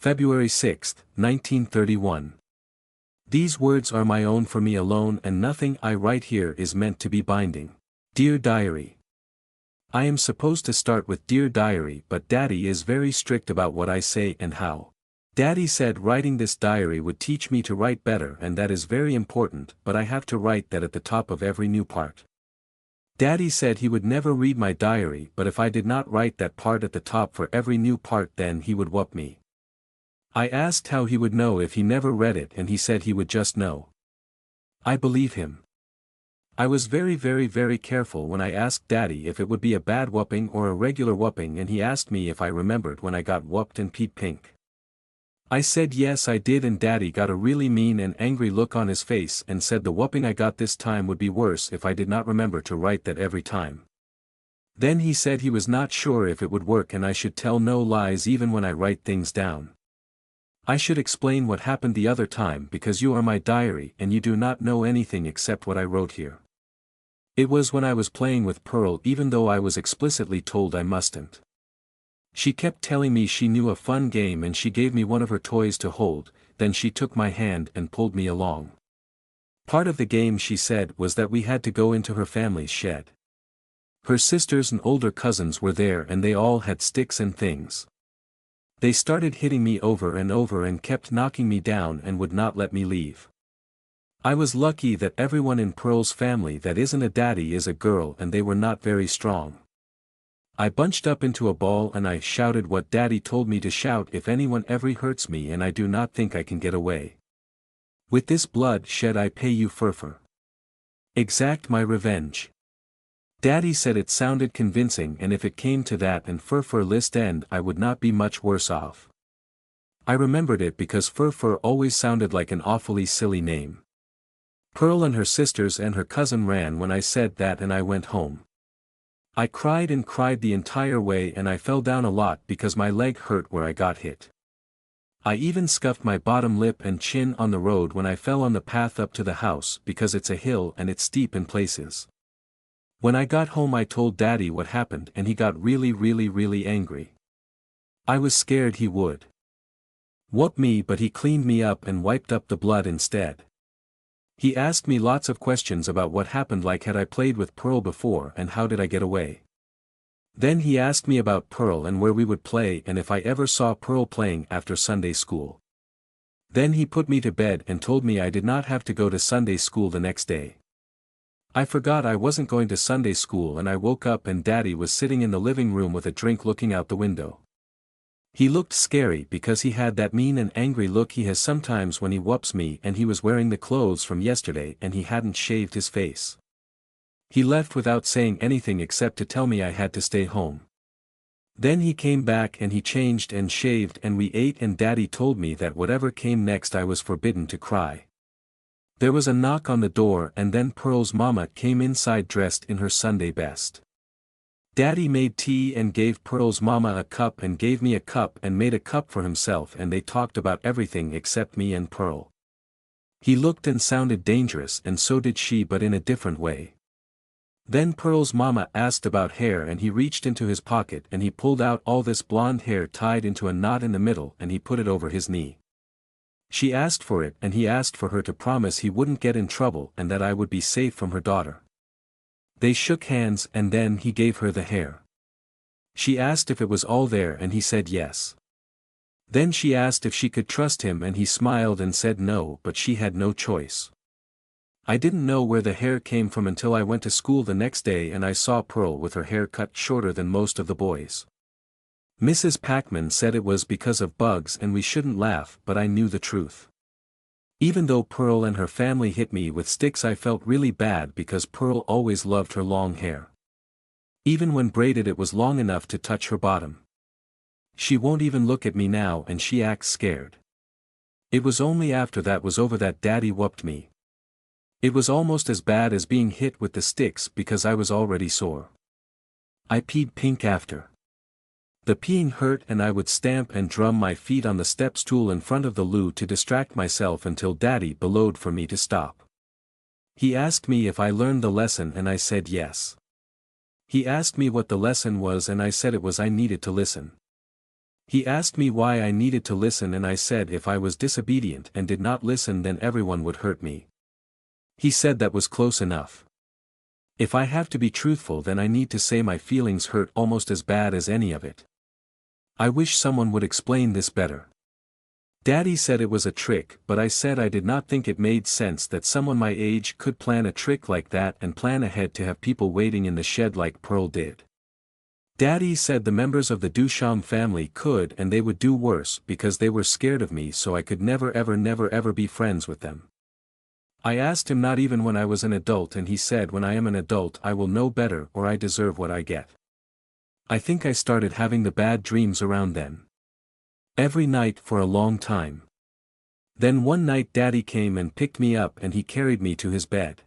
February 6, 1931. These words are my own for me alone, and nothing I write here is meant to be binding. Dear Diary. I am supposed to start with Dear Diary, but Daddy is very strict about what I say and how. Daddy said writing this diary would teach me to write better, and that is very important, but I have to write that at the top of every new part. Daddy said he would never read my diary, but if I did not write that part at the top for every new part, then he would whoop me. I asked how he would know if he never read it, and he said he would just know. I believe him. I was very careful when I asked Daddy if it would be a bad whooping or a regular whooping, and he asked me if I remembered when I got whooped and peed pink. I said yes I did, and Daddy got a really mean and angry look on his face and said the whooping I got this time would be worse if I did not remember to write that every time. Then he said he was not sure if it would work and I should tell no lies even when I write things down. I should explain what happened the other time because you are my diary and you do not know anything except what I wrote here. It was when I was playing with Pearl, even though I was explicitly told I mustn't. She kept telling me she knew a fun game and she gave me one of her toys to hold, then she took my hand and pulled me along. Part of the game, she said, was that we had to go into her family's shed. Her sisters and older cousins were there and they all had sticks and things. They started hitting me over and over and kept knocking me down and would not let me leave. I was lucky that everyone in Pearl's family that isn't a daddy is a girl, and they were not very strong. I bunched up into a ball and I shouted what Daddy told me to shout if anyone ever hurts me, and I do not think I can get away. With this blood shed I pay you furfur. Exact my revenge. Daddy said it sounded convincing, and if it came to that and furfur list end I would not be much worse off. I remembered it because furfur always sounded like an awfully silly name. Pearl and her sisters and her cousin ran when I said that and I went home. I cried and cried the entire way and I fell down a lot because my leg hurt where I got hit. I even scuffed my bottom lip and chin on the road when I fell on the path up to the house because it's a hill and it's steep in places. When I got home I told Daddy what happened and he got really angry. I was scared he would whoop me, but he cleaned me up and wiped up the blood instead. He asked me lots of questions about what happened, like had I played with Pearl before and how did I get away. Then he asked me about Pearl and where we would play and if I ever saw Pearl playing after Sunday school. Then he put me to bed and told me I did not have to go to Sunday school the next day. I forgot I wasn't going to Sunday school and I woke up and Daddy was sitting in the living room with a drink looking out the window. He looked scary because he had that mean and angry look he has sometimes when he whoops me, and he was wearing the clothes from yesterday and he hadn't shaved his face. He left without saying anything except to tell me I had to stay home. Then he came back and he changed and shaved and we ate, and Daddy told me that whatever came next I was forbidden to cry. There was a knock on the door and then Pearl's mama came inside dressed in her Sunday best. Daddy made tea and gave Pearl's mama a cup and gave me a cup and made a cup for himself, and they talked about everything except me and Pearl. He looked and sounded dangerous and so did she, but in a different way. Then Pearl's mama asked about hair and he reached into his pocket and he pulled out all this blonde hair tied into a knot in the middle and he put it over his knee. She asked for it and he asked for her to promise he wouldn't get in trouble and that I would be safe from her daughter. They shook hands and then he gave her the hair. She asked if it was all there and he said yes. Then she asked if she could trust him and he smiled and said no, but she had no choice. I didn't know where the hair came from until I went to school the next day and I saw Pearl with her hair cut shorter than most of the boys. Mrs. Packman said it was because of bugs and we shouldn't laugh, but I knew the truth. Even though Pearl and her family hit me with sticks I felt really bad because Pearl always loved her long hair. Even when braided it was long enough to touch her bottom. She won't even look at me now and she acts scared. It was only after that was over that Daddy whooped me. It was almost as bad as being hit with the sticks because I was already sore. I peed pink after. The peeing hurt and I would stamp and drum my feet on the step stool in front of the loo to distract myself until Daddy bellowed for me to stop. He asked me if I learned the lesson and I said yes. He asked me what the lesson was and I said it was I needed to listen. He asked me why I needed to listen and I said if I was disobedient and did not listen then everyone would hurt me. He said that was close enough. If I have to be truthful then I need to say my feelings hurt almost as bad as any of it. I wish someone would explain this better. Daddy said it was a trick, but I said I did not think it made sense that someone my age could plan a trick like that and plan ahead to have people waiting in the shed like Pearl did. Daddy said the members of the Duchamp family could and they would do worse because they were scared of me so I could never ever be friends with them. I asked him not even when I was an adult and he said when I am an adult I will know better or I deserve what I get. I think I started having the bad dreams around then. Every night for a long time. Then one night Daddy came and picked me up and he carried me to his bed.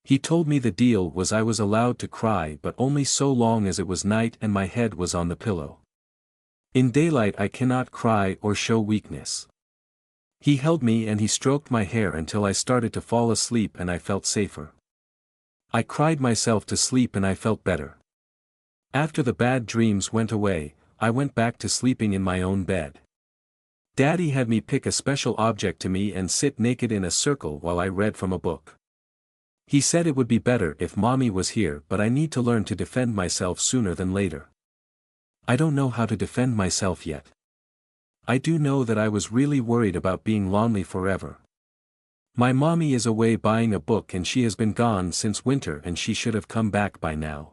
He told me the deal was I was allowed to cry but only so long as it was night and my head was on the pillow. In daylight I cannot cry or show weakness. He held me and he stroked my hair until I started to fall asleep and I felt safer. I cried myself to sleep and I felt better. After the bad dreams went away, I went back to sleeping in my own bed. Daddy had me pick a special object to me and sit naked in a circle while I read from a book. He said it would be better if Mommy was here but I need to learn to defend myself sooner than later. I don't know how to defend myself yet. I do know that I was really worried about being lonely forever. My mommy is away buying a book and she has been gone since winter and she should have come back by now.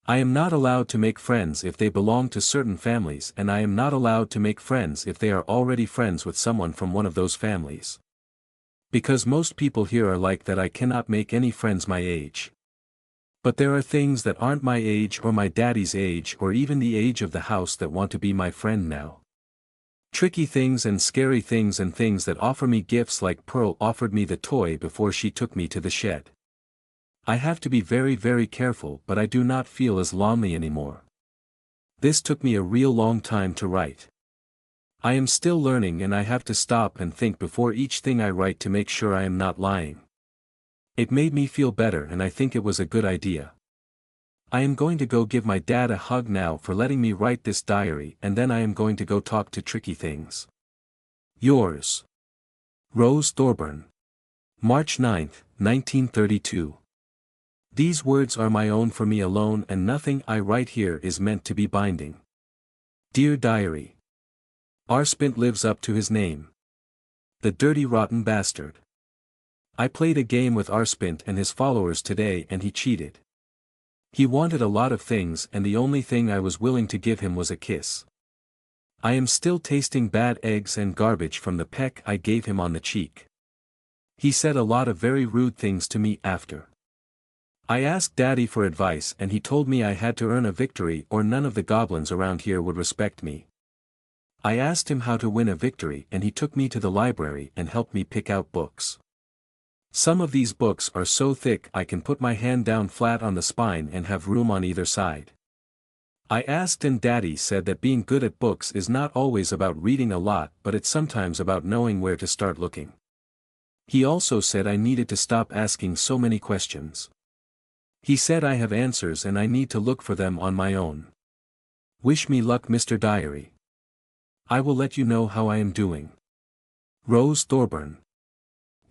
I am not allowed to make friends if they belong to certain families and I am not allowed to make friends if they are already friends with someone from one of those families. Because most people here are like that I cannot make any friends my age. But there are things that aren't my age or my daddy's age or even the age of the house that want to be my friend now. Tricky things and scary things and things that offer me gifts like Pearl offered me the toy before she took me to the shed. I have to be very careful but I do not feel as lonely anymore. This took me a real long time to write. I am still learning and I have to stop and think before each thing I write to make sure I am not lying. It made me feel better and I think it was a good idea. I am going to go give my dad a hug now for letting me write this diary and then I am going to go talk to Tricky Things. Yours. Rose Thorburn. March 9, 1932. These words are my own for me alone and nothing I write here is meant to be binding. Dear Diary. Arspint lives up to his name. The dirty rotten bastard. I played a game with Arspint and his followers today and he cheated. He wanted a lot of things and the only thing I was willing to give him was a kiss. I am still tasting bad eggs and garbage from the peck I gave him on the cheek. He said a lot of very rude things to me after. I asked Daddy for advice and he told me I had to earn a victory or none of the goblins around here would respect me. I asked him how to win a victory and he took me to the library and helped me pick out books. Some of these books are so thick I can put my hand down flat on the spine and have room on either side. I asked and Daddy said that being good at books is not always about reading a lot but it's sometimes about knowing where to start looking. He also said I needed to stop asking so many questions. He said I have answers and I need to look for them on my own. Wish me luck, Mr. Diary. I will let you know how I am doing. Rose Thorburn.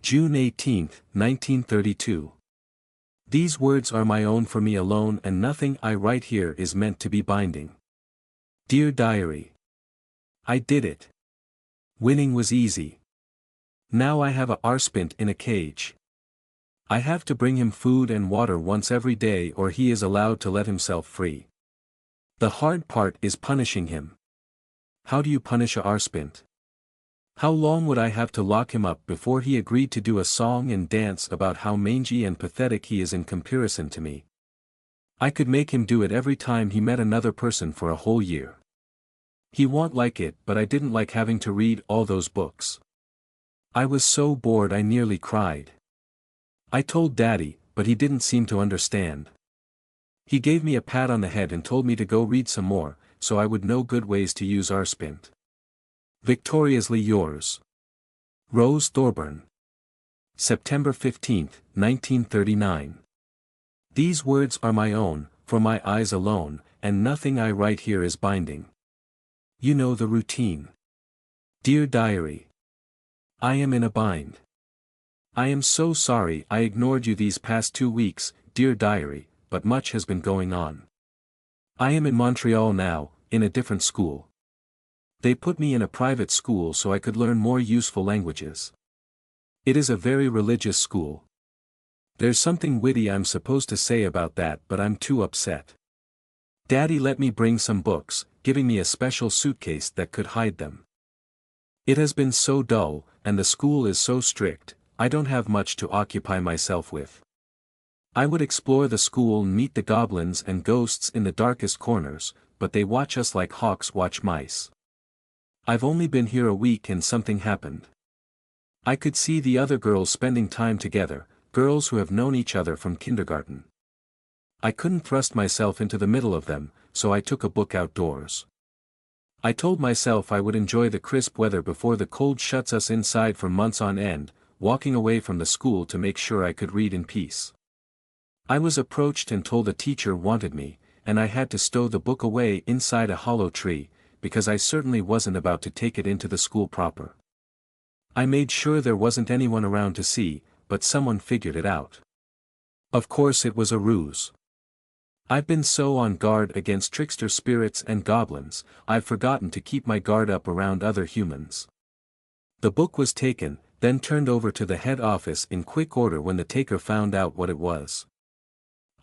June 18, 1932. These words are my own for me alone and nothing I write here is meant to be binding. Dear Diary. I did it. Winning was easy. Now I have a Arspint in a cage. I have to bring him food and water once every day or he is allowed to let himself free. The hard part is punishing him. How do you punish a Arspint? How long would I have to lock him up before he agreed to do a song and dance about how mangy and pathetic he is in comparison to me? I could make him do it every time he met another person for a whole year. He won't like it but I didn't like having to read all those books. I was so bored I nearly cried. I told Daddy, but he didn't seem to understand. He gave me a pat on the head and told me to go read some more, so I would know good ways to use Arspint. Victoriously yours. Rose Thorburn. September 15, 1939. These words are my own, for my eyes alone, and nothing I write here is binding. You know the routine. Dear Diary. I am in a bind. I am so sorry I ignored you these past 2 weeks, dear Diary, but much has been going on. I am in Montreal now, in a different school. They put me in a private school so I could learn more useful languages. It is a very religious school. There's something witty I'm supposed to say about that, but I'm too upset. Daddy let me bring some books, giving me a special suitcase that could hide them. It has been so dull, and the school is so strict, I don't have much to occupy myself with. I would explore the school and meet the goblins and ghosts in the darkest corners, but they watch us like hawks watch mice. I've only been here a week and something happened. I could see the other girls spending time together, girls who have known each other from kindergarten. I couldn't thrust myself into the middle of them, so I took a book outdoors. I told myself I would enjoy the crisp weather before the cold shuts us inside for months on end, walking away from the school to make sure I could read in peace. I was approached and told a teacher wanted me, and I had to stow the book away inside a hollow tree, because I certainly wasn't about to take it into the school proper. I made sure there wasn't anyone around to see, but someone figured it out. Of course it was a ruse. I've been so on guard against trickster spirits and goblins, I've forgotten to keep my guard up around other humans. The book was taken, then turned over to the head office in quick order when the taker found out what it was.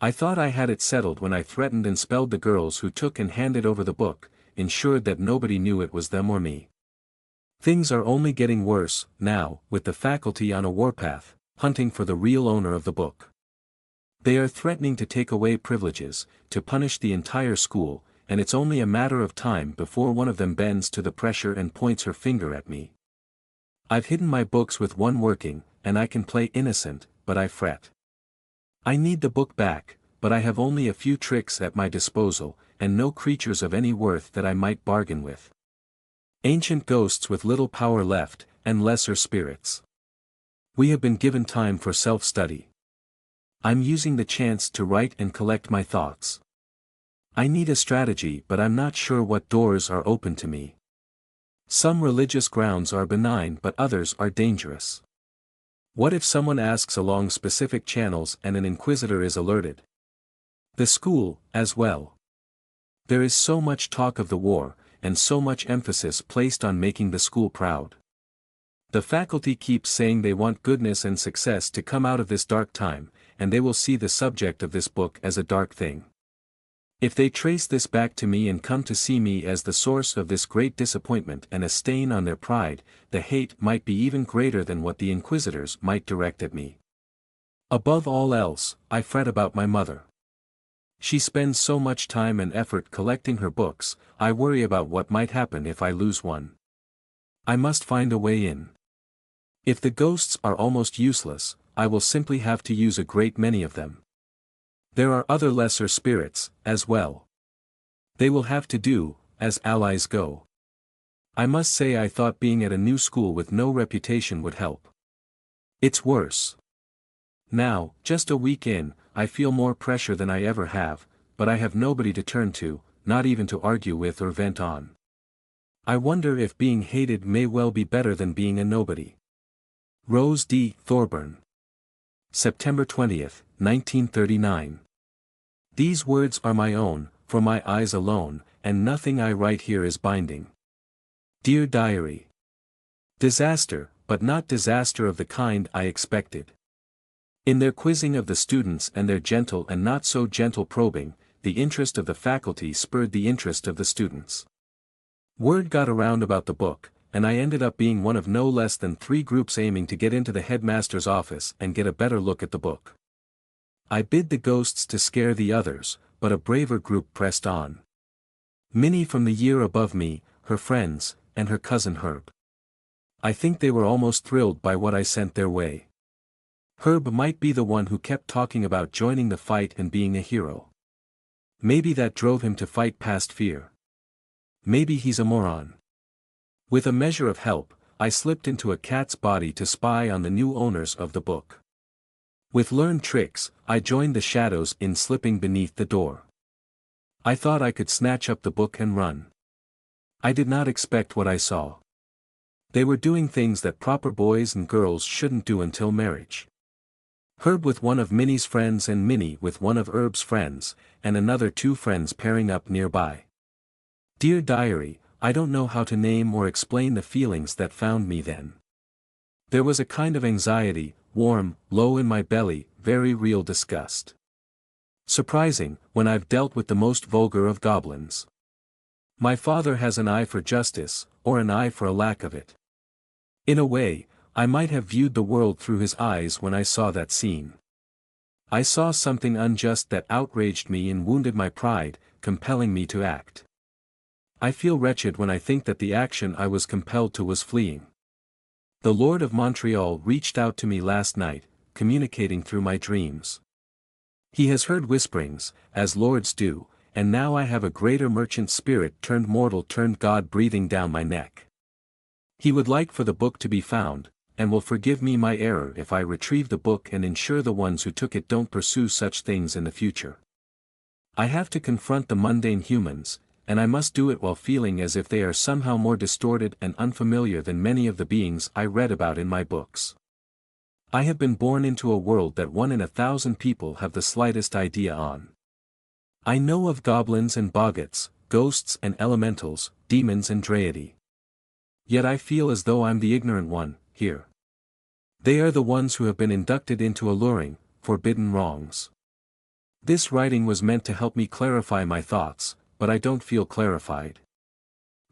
I thought I had it settled when I threatened and spelled the girls who took and handed over the book, ensured that nobody knew it was them or me. Things are only getting worse, now, with the faculty on a warpath, hunting for the real owner of the book. They are threatening to take away privileges, to punish the entire school, and it's only a matter of time before one of them bends to the pressure and points her finger at me. I've hidden my books with one working, and I can play innocent, but I fret. I need the book back, but I have only a few tricks at my disposal, and no creatures of any worth that I might bargain with. Ancient ghosts with little power left, and lesser spirits. We have been given time for self-study. I'm using the chance to write and collect my thoughts. I need a strategy, but I'm not sure what doors are open to me. Some religious grounds are benign, but others are dangerous. What if someone asks along specific channels and an inquisitor is alerted? The school, as well. There is so much talk of the war, and so much emphasis placed on making the school proud. The faculty keeps saying they want goodness and success to come out of this dark time, and they will see the subject of this book as a dark thing. If they trace this back to me and come to see me as the source of this great disappointment and a stain on their pride, the hate might be even greater than what the inquisitors might direct at me. Above all else, I fret about my mother. She spends so much time and effort collecting her books, I worry about what might happen if I lose one. I must find a way in. If the ghosts are almost useless, I will simply have to use a great many of them. There are other lesser spirits, as well. They will have to do, as allies go. I must say I thought being at a new school with no reputation would help. It's worse. Now, just a week in, I feel more pressure than I ever have, but I have nobody to turn to, not even to argue with or vent on. I wonder if being hated may well be better than being a nobody. Rose D. Thorburn. September 20th, 1939. These words are my own, for my eyes alone, and nothing I write here is binding. Dear Diary. Disaster, but not disaster of the kind I expected. In their quizzing of the students and their gentle and not so gentle probing, the interest of the faculty spurred the interest of the students. Word got around about the book, and I ended up being one of no less than 3 groups aiming to get into the headmaster's office and get a better look at the book. I bid the ghosts to scare the others, but a braver group pressed on. Minnie from the year above me, her friends, and her cousin Herb. I think they were almost thrilled by what I sent their way. Herb might be the one who kept talking about joining the fight and being a hero. Maybe that drove him to fight past fear. Maybe he's a moron. With a measure of help, I slipped into a cat's body to spy on the new owners of the book. With learned tricks, I joined the shadows in slipping beneath the door. I thought I could snatch up the book and run. I did not expect what I saw. They were doing things that proper boys and girls shouldn't do until marriage. Herb with one of Minnie's friends and Minnie with one of Herb's friends, and another two friends pairing up nearby. Dear Diary, I don't know how to name or explain the feelings that found me then. There was a kind of anxiety, warm, low in my belly, very real disgust. Surprising, when I've dealt with the most vulgar of goblins. My father has an eye for justice, or an eye for a lack of it. In a way, I might have viewed the world through his eyes when I saw that scene. I saw something unjust that outraged me and wounded my pride, compelling me to act. I feel wretched when I think that the action I was compelled to was fleeing. The Lord of Montreal reached out to me last night, communicating through my dreams. He has heard whisperings, as lords do, and now I have a greater merchant spirit turned mortal turned God breathing down my neck. He would like for the book to be found, and will forgive me my error if I retrieve the book and ensure the ones who took it don't pursue such things in the future. I have to confront the mundane humans, and I must do it while feeling as if they are somehow more distorted and unfamiliar than many of the beings I read about in my books. I have been born into a world that 1 in 1,000 people have the slightest idea on. I know of goblins and boggarts, ghosts and elementals, demons and deity. Yet I feel as though I'm the ignorant one, here. They are the ones who have been inducted into alluring, forbidden wrongs. This writing was meant to help me clarify my thoughts, but I don't feel clarified.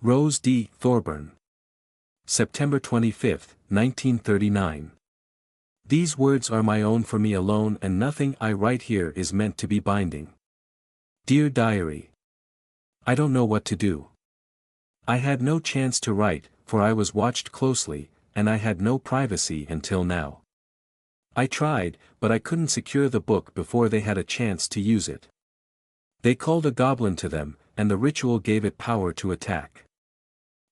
Rose D. Thorburn. September 25, 1939. These words are my own for me alone and nothing I write here is meant to be binding. Dear Diary. I don't know what to do. I had no chance to write, for I was watched closely, and I had no privacy until now. I tried, but I couldn't secure the book before they had a chance to use it. They called a goblin to them, and the ritual gave it power to attack.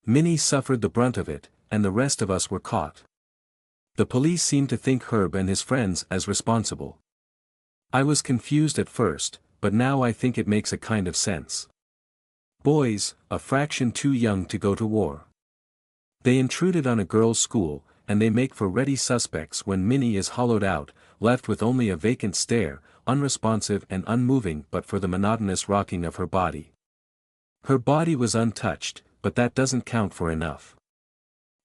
Minnie suffered the brunt of it, and the rest of us were caught. The police seemed to think Herb and his friends as responsible. I was confused at first, but now I think it makes a kind of sense. Boys, a fraction too young to go to war. They intruded on a girls' school, and they make for ready suspects when Minnie is hollowed out, left with only a vacant stare, unresponsive and unmoving but for the monotonous rocking of her body. Her body was untouched, but that doesn't count for enough.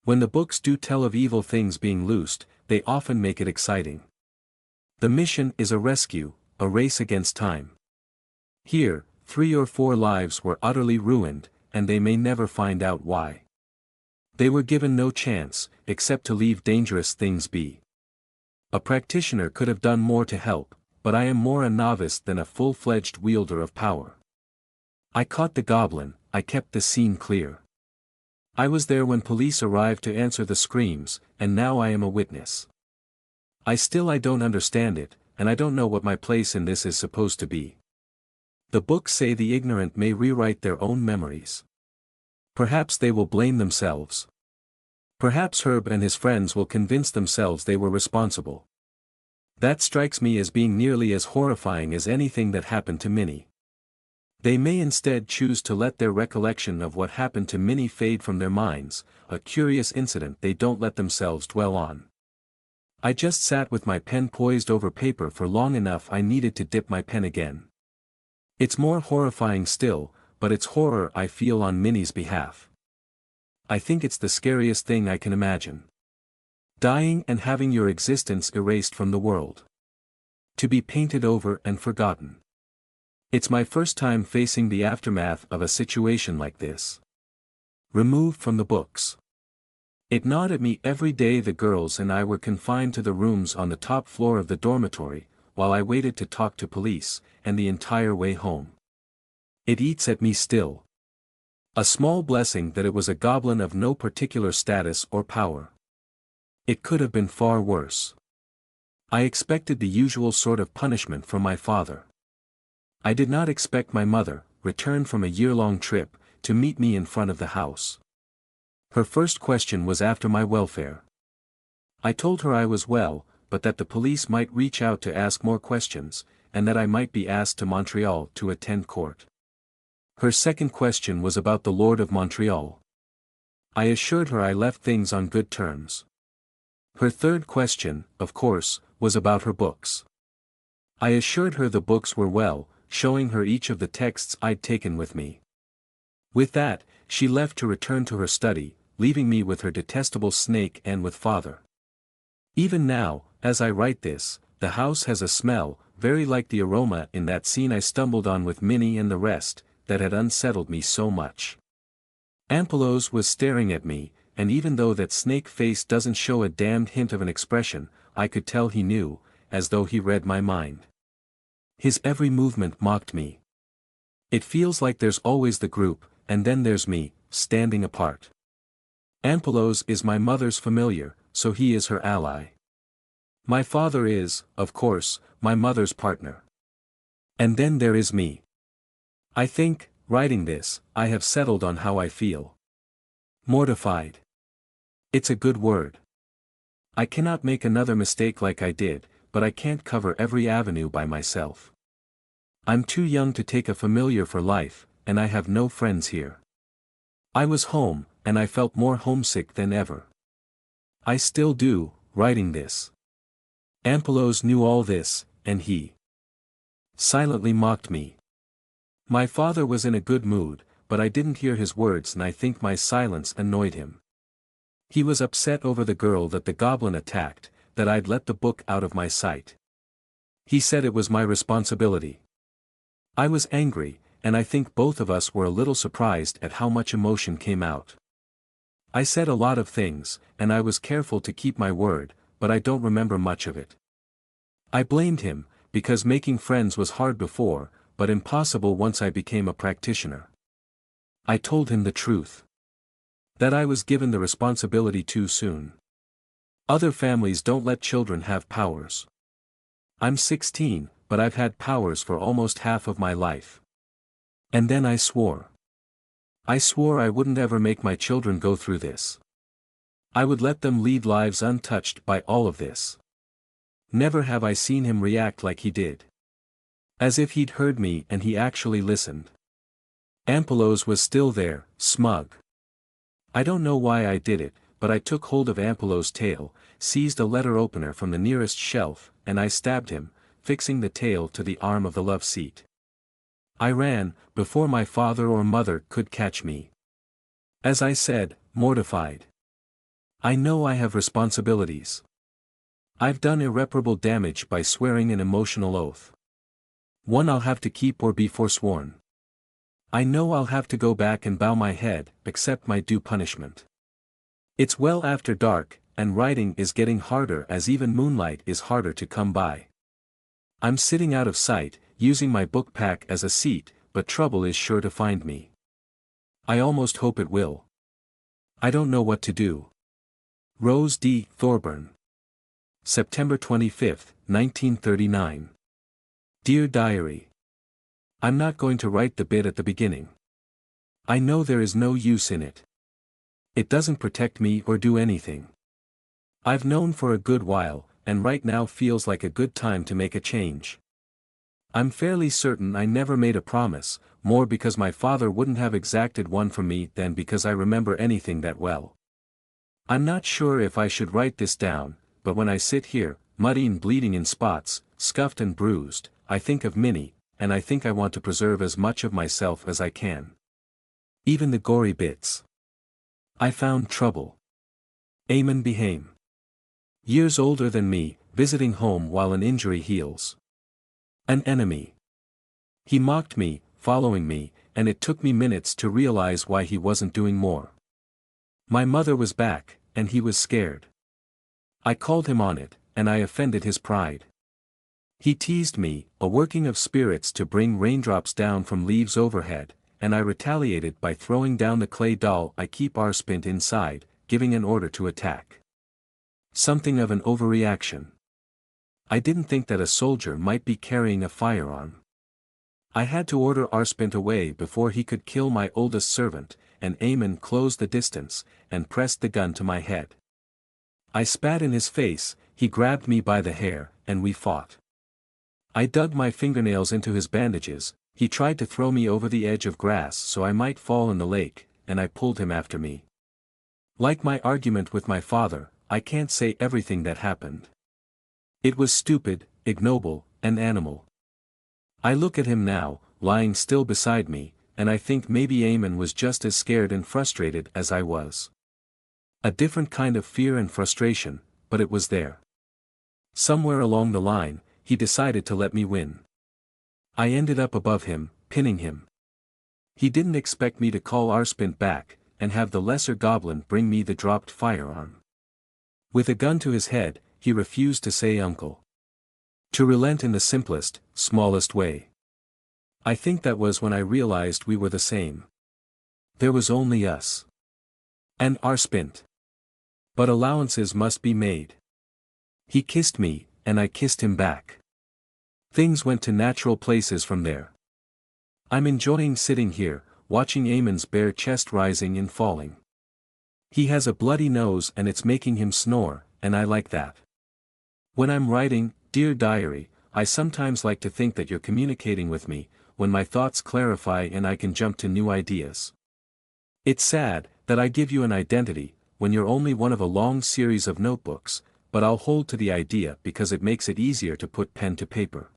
When the books do tell of evil things being loosed, they often make it exciting. The mission is a rescue, a race against time. Here, 3 or 4 lives were utterly ruined, and they may never find out why. They were given no chance, except to leave dangerous things be. A practitioner could have done more to help, but I am more a novice than a full-fledged wielder of power. I caught the goblin, I kept the scene clear. I was there when police arrived to answer the screams, and now I am a witness. I don't understand it, and I don't know what my place in this is supposed to be. The books say the ignorant may rewrite their own memories. Perhaps they will blame themselves. Perhaps Herb and his friends will convince themselves they were responsible. That strikes me as being nearly as horrifying as anything that happened to Minnie. They may instead choose to let their recollection of what happened to Minnie fade from their minds, a curious incident they don't let themselves dwell on. I just sat with my pen poised over paper for long enough I needed to dip my pen again. It's more horrifying still, but it's horror I feel on Minnie's behalf. I think it's the scariest thing I can imagine. Dying and having your existence erased from the world. To be painted over and forgotten. It's my first time facing the aftermath of a situation like this. Removed from the books. It gnawed at me every day. The girls and I were confined to the rooms on the top floor of the dormitory, while I waited to talk to police, and the entire way home. It eats at me still. A small blessing that it was a goblin of no particular status or power. It could have been far worse. I expected the usual sort of punishment from my father. I did not expect my mother, returned from a year-long trip, to meet me in front of the house. Her first question was after my welfare. I told her I was well, but that the police might reach out to ask more questions, and that I might be asked to Montreal to attend court. Her second question was about the Lord of Montreal. I assured her I left things on good terms. Her third question, of course, was about her books. I assured her the books were well, showing her each of the texts I'd taken with me. With that, she left to return to her study, leaving me with her detestable snake and with father. Even now, as I write this, the house has a smell, very like the aroma in that scene I stumbled on with Minnie and the rest, that had unsettled me so much. Ampelos was staring at me, and even though that snake face doesn't show a damned hint of an expression, I could tell he knew, as though he read my mind. His every movement mocked me. It feels like there's always the group, and then there's me, standing apart. Ampelos is my mother's familiar, so he is her ally. My father is, of course, my mother's partner. And then there is me. I think, writing this, I have settled on how I feel. Mortified. It's a good word. I cannot make another mistake like I did, but I can't cover every avenue by myself. I'm too young to take a familiar for life, and I have no friends here. I was home, and I felt more homesick than ever. I still do, writing this. Ampelos knew all this, and he silently mocked me. My father was in a good mood, but I didn't hear his words and I think my silence annoyed him. He was upset over the girl that the goblin attacked, that I'd let the book out of my sight. He said it was my responsibility. I was angry, and I think both of us were a little surprised at how much emotion came out. I said a lot of things, and I was careful to keep my word, but I don't remember much of it. I blamed him, because making friends was hard before, but impossible once I became a practitioner. I told him the truth. That I was given the responsibility too soon. Other families don't let children have powers. I'm 16, but I've had powers for almost half of my life. And then I swore. I swore I wouldn't ever make my children go through this. I would let them lead lives untouched by all of this. Never have I seen him react like he did. As if he'd heard me and he actually listened. Ampelos was still there, smug. I don't know why I did it, but I took hold of Ampelos' tail, seized a letter opener from the nearest shelf, and I stabbed him, fixing the tail to the arm of the love seat. I ran, before my father or mother could catch me. As I said, mortified. I know I have responsibilities. I've done irreparable damage by swearing an emotional oath. One I'll have to keep or be forsworn. I know I'll have to go back and bow my head, accept my due punishment. It's well after dark, and writing is getting harder as even moonlight is harder to come by. I'm sitting out of sight, using my book pack as a seat, but trouble is sure to find me. I almost hope it will. I don't know what to do. Rose D. Thorburn. September 25, 1939. Dear Diary. I'm not going to write the bit at the beginning. I know there is no use in it. It doesn't protect me or do anything. I've known for a good while, and right now feels like a good time to make a change. I'm fairly certain I never made a promise, more because my father wouldn't have exacted one from me than because I remember anything that well. I'm not sure if I should write this down, but when I sit here, muddy and bleeding in spots, scuffed and bruised, I think of Minnie, and I think I want to preserve as much of myself as I can. Even the gory bits. I found trouble. Eamon Behaim. Years older than me, visiting home while an injury heals. An enemy. He mocked me, following me, and it took me minutes to realize why he wasn't doing more. My mother was back, and he was scared. I called him on it, and I offended his pride. He teased me, a working of spirits to bring raindrops down from leaves overhead, and I retaliated by throwing down the clay doll I keep Arspint inside, giving an order to attack. Something of an overreaction. I didn't think that a soldier might be carrying a firearm. I had to order Arspint away before he could kill my oldest servant, and Eamon closed the distance, and pressed the gun to my head. I spat in his face, he grabbed me by the hair, and we fought. I dug my fingernails into his bandages, He tried to throw me over the edge of grass so I might fall in the lake, and I pulled him after me. Like my argument with my father, I can't say everything that happened. It was stupid, ignoble, and animal. I look at him now, lying still beside me, and I think maybe Eamon was just as scared and frustrated as I was. A different kind of fear and frustration, but it was there. Somewhere along the line, he decided to let me win. I ended up above him, pinning him. He didn't expect me to call Arspint back, and have the lesser goblin bring me the dropped firearm. With a gun to his head, he refused to say uncle. To relent in the simplest, smallest way. I think that was when I realized we were the same. There was only us. And Arspint. But allowances must be made. He kissed me, and I kissed him back. Things went to natural places from there. I'm enjoying sitting here, watching Eamon's bare chest rising and falling. He has a bloody nose and it's making him snore, and I like that. When I'm writing, Dear Diary, I sometimes like to think that you're communicating with me, when my thoughts clarify and I can jump to new ideas. It's sad that I give you an identity, when you're only one of a long series of notebooks, but I'll hold to the idea because it makes it easier to put pen to paper.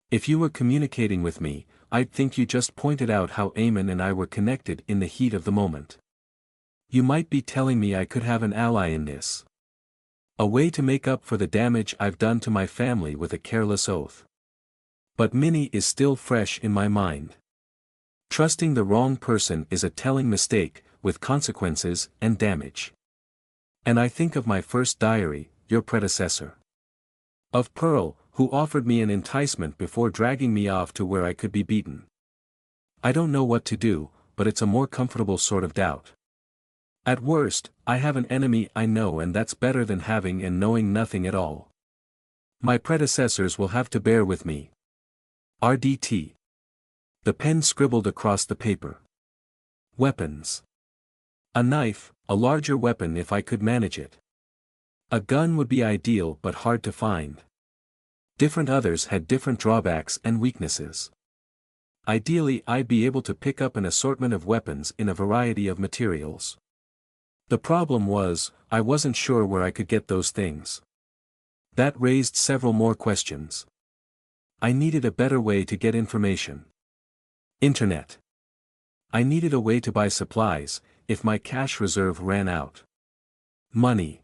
If you were communicating with me, I'd think you just pointed out how Eamon and I were connected in the heat of the moment. You might be telling me I could have an ally in this. A way to make up for the damage I've done to my family with a careless oath. But Minnie is still fresh in my mind. Trusting the wrong person is a telling mistake, with consequences and damage. And I think of my first diary, your predecessor. Of Pearl, who offered me an enticement before dragging me off to where I could be beaten. I don't know what to do, but it's a more comfortable sort of doubt. At worst, I have an enemy I know, and that's better than having and knowing nothing at all. My predecessors will have to bear with me. RDT. The pen scribbled across the paper. Weapons. A knife, a larger weapon if I could manage it. A gun would be ideal but hard to find. Different others had different drawbacks and weaknesses. Ideally, I'd be able to pick up an assortment of weapons in a variety of materials. The problem was, I wasn't sure where I could get those things. That raised several more questions. I needed a better way to get information. Internet. I needed a way to buy supplies, if my cash reserve ran out. Money.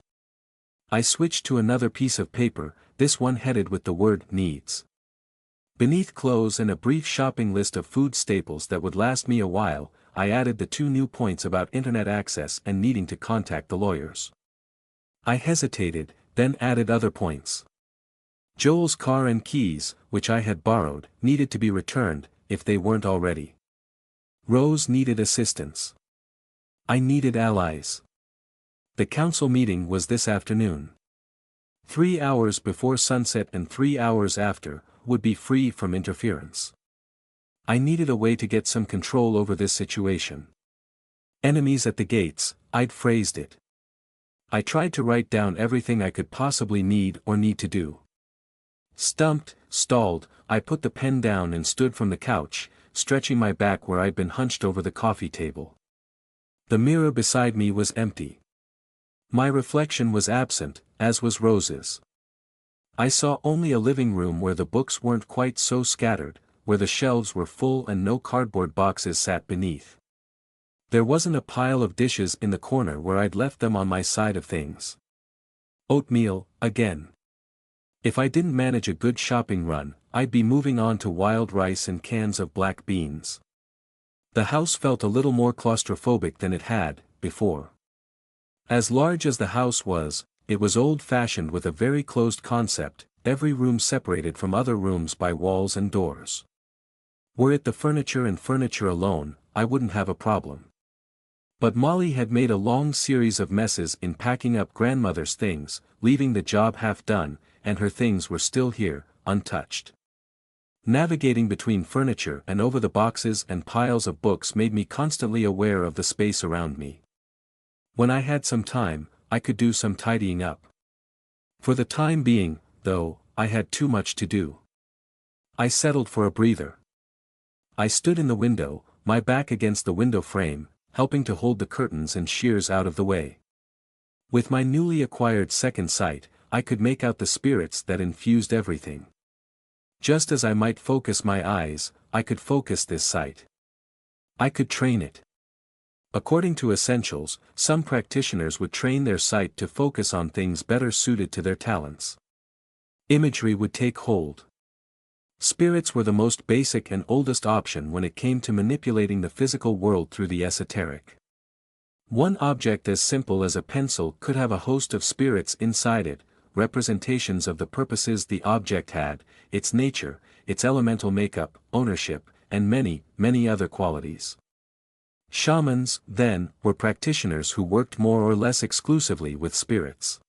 I switched to another piece of paper, this one headed with the word needs. Beneath clothes and a brief shopping list of food staples that would last me a while, I added the 2 new points about internet access and needing to contact the lawyers. I hesitated, then added other points. Joel's car and keys, which I had borrowed, needed to be returned, if they weren't already. Rose needed assistance. I needed allies. The council meeting was this afternoon. 3 hours before sunset and 3 hours after, would be free from interference. I needed a way to get some control over this situation. Enemies at the gates, I'd phrased it. I tried to write down everything I could possibly need to do. Stumped, stalled, I put the pen down and stood from the couch, stretching my back where I'd been hunched over the coffee table. The mirror beside me was empty. My reflection was absent, as was Rose's. I saw only a living room where the books weren't quite so scattered, where the shelves were full and no cardboard boxes sat beneath. There wasn't a pile of dishes in the corner where I'd left them on my side of things. Oatmeal, again. If I didn't manage a good shopping run, I'd be moving on to wild rice and cans of black beans. The house felt a little more claustrophobic than it had, before. As large as the house was, it was old-fashioned with a very closed concept, every room separated from other rooms by walls and doors. Were it the furniture and furniture alone, I wouldn't have a problem. But Molly had made a long series of messes in packing up grandmother's things, leaving the job half done, and her things were still here, untouched. Navigating between furniture and over the boxes and piles of books made me constantly aware of the space around me. When I had some time, I could do some tidying up. For the time being, though, I had too much to do. I settled for a breather. I stood in the window, my back against the window frame, helping to hold the curtains and shears out of the way. With my newly acquired second sight, I could make out the spirits that infused everything. Just as I might focus my eyes, I could focus this sight. I could train it. According to Essentials, some practitioners would train their sight to focus on things better suited to their talents. Imagery would take hold. Spirits were the most basic and oldest option when it came to manipulating the physical world through the esoteric. One object as simple as a pencil could have a host of spirits inside it, representations of the purposes the object had, its nature, its elemental makeup, ownership, and many, many other qualities. Shamans, then, were practitioners who worked more or less exclusively with spirits.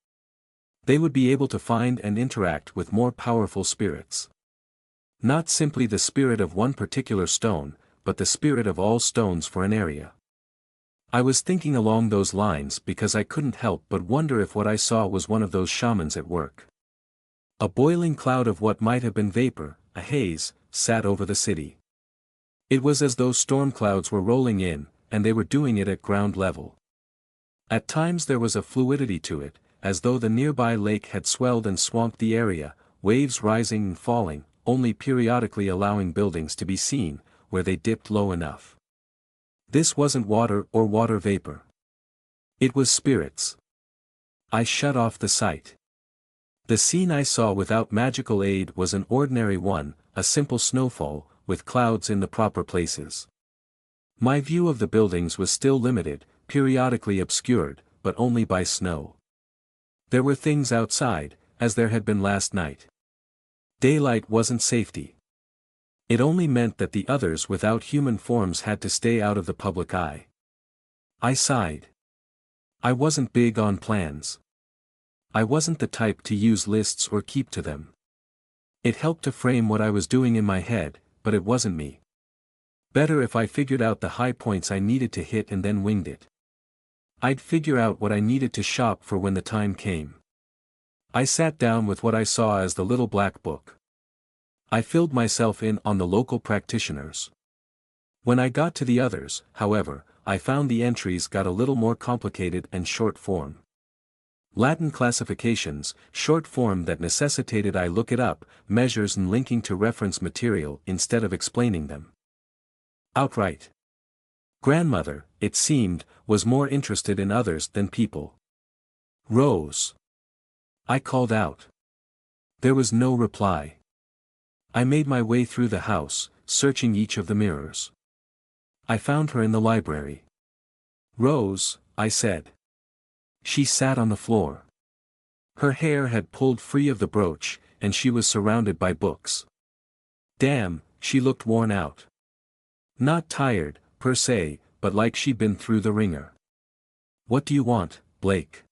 They would be able to find and interact with more powerful spirits. Not simply the spirit of one particular stone, but the spirit of all stones for an area. I was thinking along those lines because I couldn't help but wonder if what I saw was one of those shamans at work. A boiling cloud of what might have been vapor, a haze, sat over the city. It was as though storm clouds were rolling in, and they were doing it at ground level. At times there was a fluidity to it, as though the nearby lake had swelled and swamped the area, waves rising and falling, only periodically allowing buildings to be seen, where they dipped low enough. This wasn't water or water vapor. It was spirits. I shut off the sight. The scene I saw without magical aid was an ordinary one, a simple snowfall, with clouds in the proper places. My view of the buildings was still limited, periodically obscured, but only by snow. There were things outside, as there had been last night. Daylight wasn't safety. It only meant that the others without human forms had to stay out of the public eye. I sighed. I wasn't big on plans. I wasn't the type to use lists or keep to them. It helped to frame what I was doing in my head, but it wasn't me. Better if I figured out the high points I needed to hit and then winged it. I'd figure out what I needed to shop for when the time came. I sat down with what I saw as the little black book. I filled myself in on the local practitioners. When I got to the others, however, I found the entries got a little more complicated and short form. Latin classifications, short form that necessitated I look it up, measures and linking to reference material instead of explaining them outright. Grandmother, it seemed, was more interested in others than people. Rose. I called out. There was no reply. I made my way through the house, searching each of the mirrors. I found her in the library. Rose, I said. She sat on the floor. Her hair had pulled free of the brooch, and she was surrounded by books. Damn, she looked worn out. Not tired, per se, but like she'd been through the ringer. What do you want, Blake?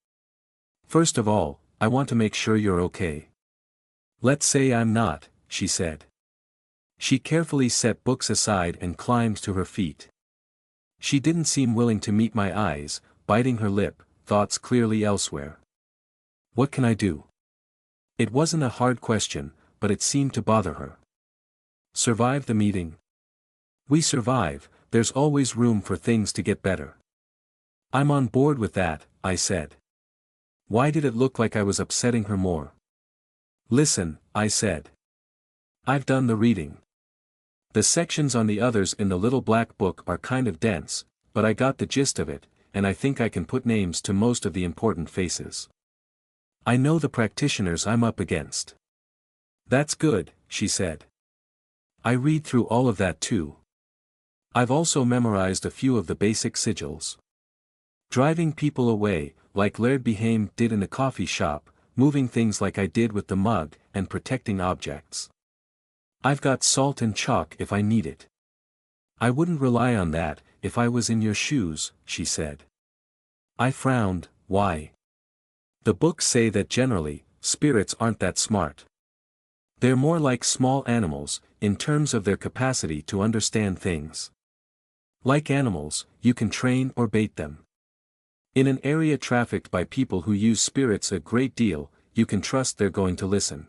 First of all, I want to make sure you're okay. Let's say I'm not, she said. She carefully set books aside and climbed to her feet. She didn't seem willing to meet my eyes, biting her lip, thoughts clearly elsewhere. What can I do? It wasn't a hard question, but it seemed to bother her. Survive the meeting? We survive, there's always room for things to get better. I'm on board with that, I said. Why did it look like I was upsetting her more? Listen, I said. I've done the reading. The sections on the others in the little black book are kind of dense, but I got the gist of it, and I think I can put names to most of the important faces. I know the practitioners I'm up against. That's good, she said. I read through all of that too. I've also memorized a few of the basic sigils. Driving people away, like Laird Behaim did in a coffee shop, moving things like I did with the mug, and protecting objects. I've got salt and chalk if I need it. I wouldn't rely on that, if I was in your shoes, she said. I frowned. Why? The books say that generally, spirits aren't that smart. They're more like small animals, in terms of their capacity to understand things. Like animals, you can train or bait them. In an area trafficked by people who use spirits a great deal, you can trust they're going to listen.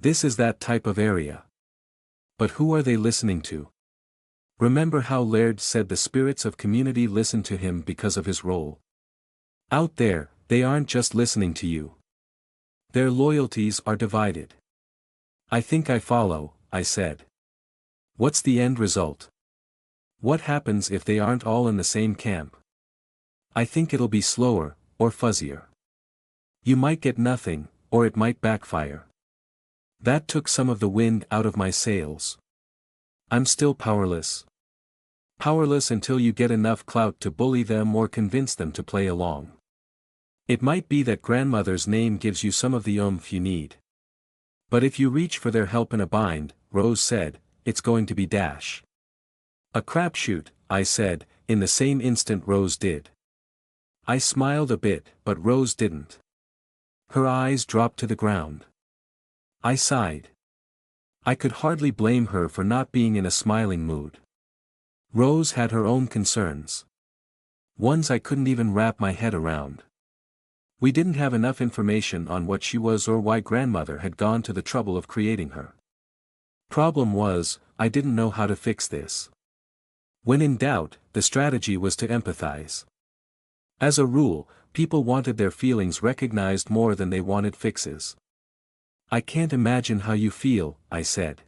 This is that type of area. But who are they listening to? Remember how Laird said the spirits of community listen to him because of his role? Out there, they aren't just listening to you. Their loyalties are divided. I think I follow, I said. What's the end result? What happens if they aren't all in the same camp? I think it'll be slower, or fuzzier. You might get nothing, or it might backfire. That took some of the wind out of my sails. I'm still powerless. Powerless until you get enough clout to bully them or convince them to play along. It might be that grandmother's name gives you some of the oomph you need. But if you reach for their help in a bind, Rose said, it's going to be dash. A crapshoot, I said, in the same instant Rose did. I smiled a bit, but Rose didn't. Her eyes dropped to the ground. I sighed. I could hardly blame her for not being in a smiling mood. Rose had her own concerns. Ones I couldn't even wrap my head around. We didn't have enough information on what she was or why grandmother had gone to the trouble of creating her. Problem was, I didn't know how to fix this. When in doubt, the strategy was to empathize. As a rule, people wanted their feelings recognized more than they wanted fixes. I can't imagine how you feel, I said.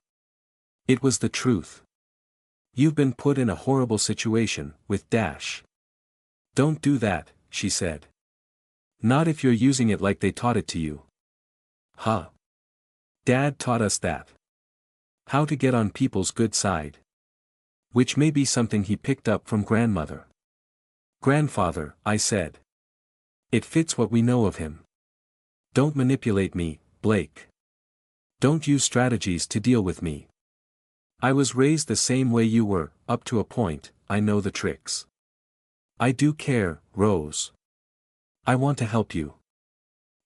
It was the truth. You've been put in a horrible situation, with dash. Don't do that, she said. Not if you're using it like they taught it to you. Huh. Dad taught us that. How to get on people's good side. Which may be something he picked up from grandmother. Grandfather, I said. It fits what we know of him. Don't manipulate me, Blake. Don't use strategies to deal with me. I was raised the same way you were, up to a point, I know the tricks. I do care, Rose. I want to help you.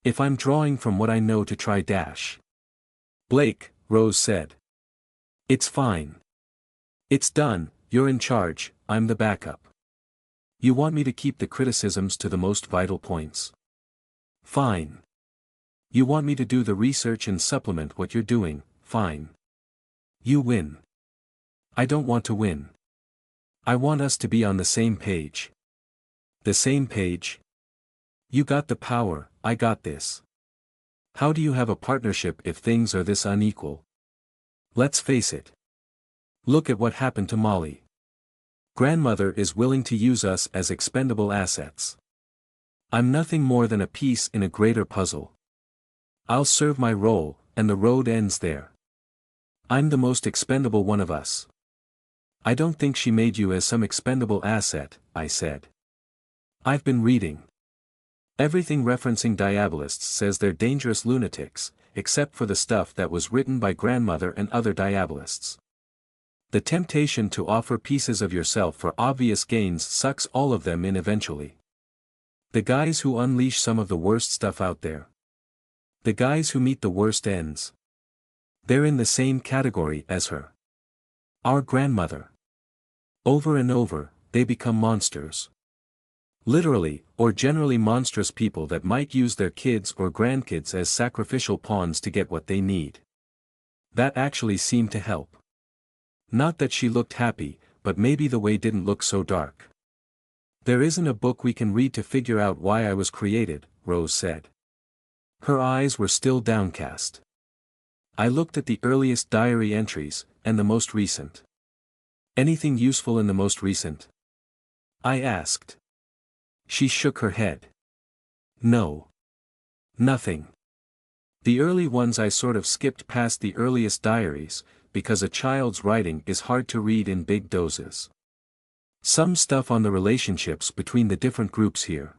If I'm drawing from what I know to try dash. Blake, Rose said. It's fine. It's done, you're in charge, I'm the backup. You want me to keep the criticisms to the most vital points. Fine. You want me to do the research and supplement what you're doing, fine. You win. I don't want to win. I want us to be on the same page. The same page? You got the power, I got this. How do you have a partnership if things are this unequal? Let's face it. Look at what happened to Molly. Grandmother is willing to use us as expendable assets. I'm nothing more than a piece in a greater puzzle. I'll serve my role, and the road ends there. I'm the most expendable one of us. I don't think she made you as some expendable asset, I said. I've been reading. Everything referencing diabolists says they're dangerous lunatics, except for the stuff that was written by grandmother and other diabolists. The temptation to offer pieces of yourself for obvious gains sucks all of them in eventually. The guys who unleash some of the worst stuff out there. The guys who meet the worst ends. They're in the same category as her. Our grandmother. Over and over, they become monsters. Literally, or generally monstrous people that might use their kids or grandkids as sacrificial pawns to get what they need. That actually seemed to help. Not that she looked happy, but maybe the way didn't look so dark. There isn't a book we can read to figure out why I was created, Rose said. Her eyes were still downcast. I looked at the earliest diary entries, and the most recent. Anything useful in the most recent? I asked. She shook her head. No. Nothing. The early ones I sort of skipped past the earliest diaries, because a child's writing is hard to read in big doses. Some stuff on the relationships between the different groups here.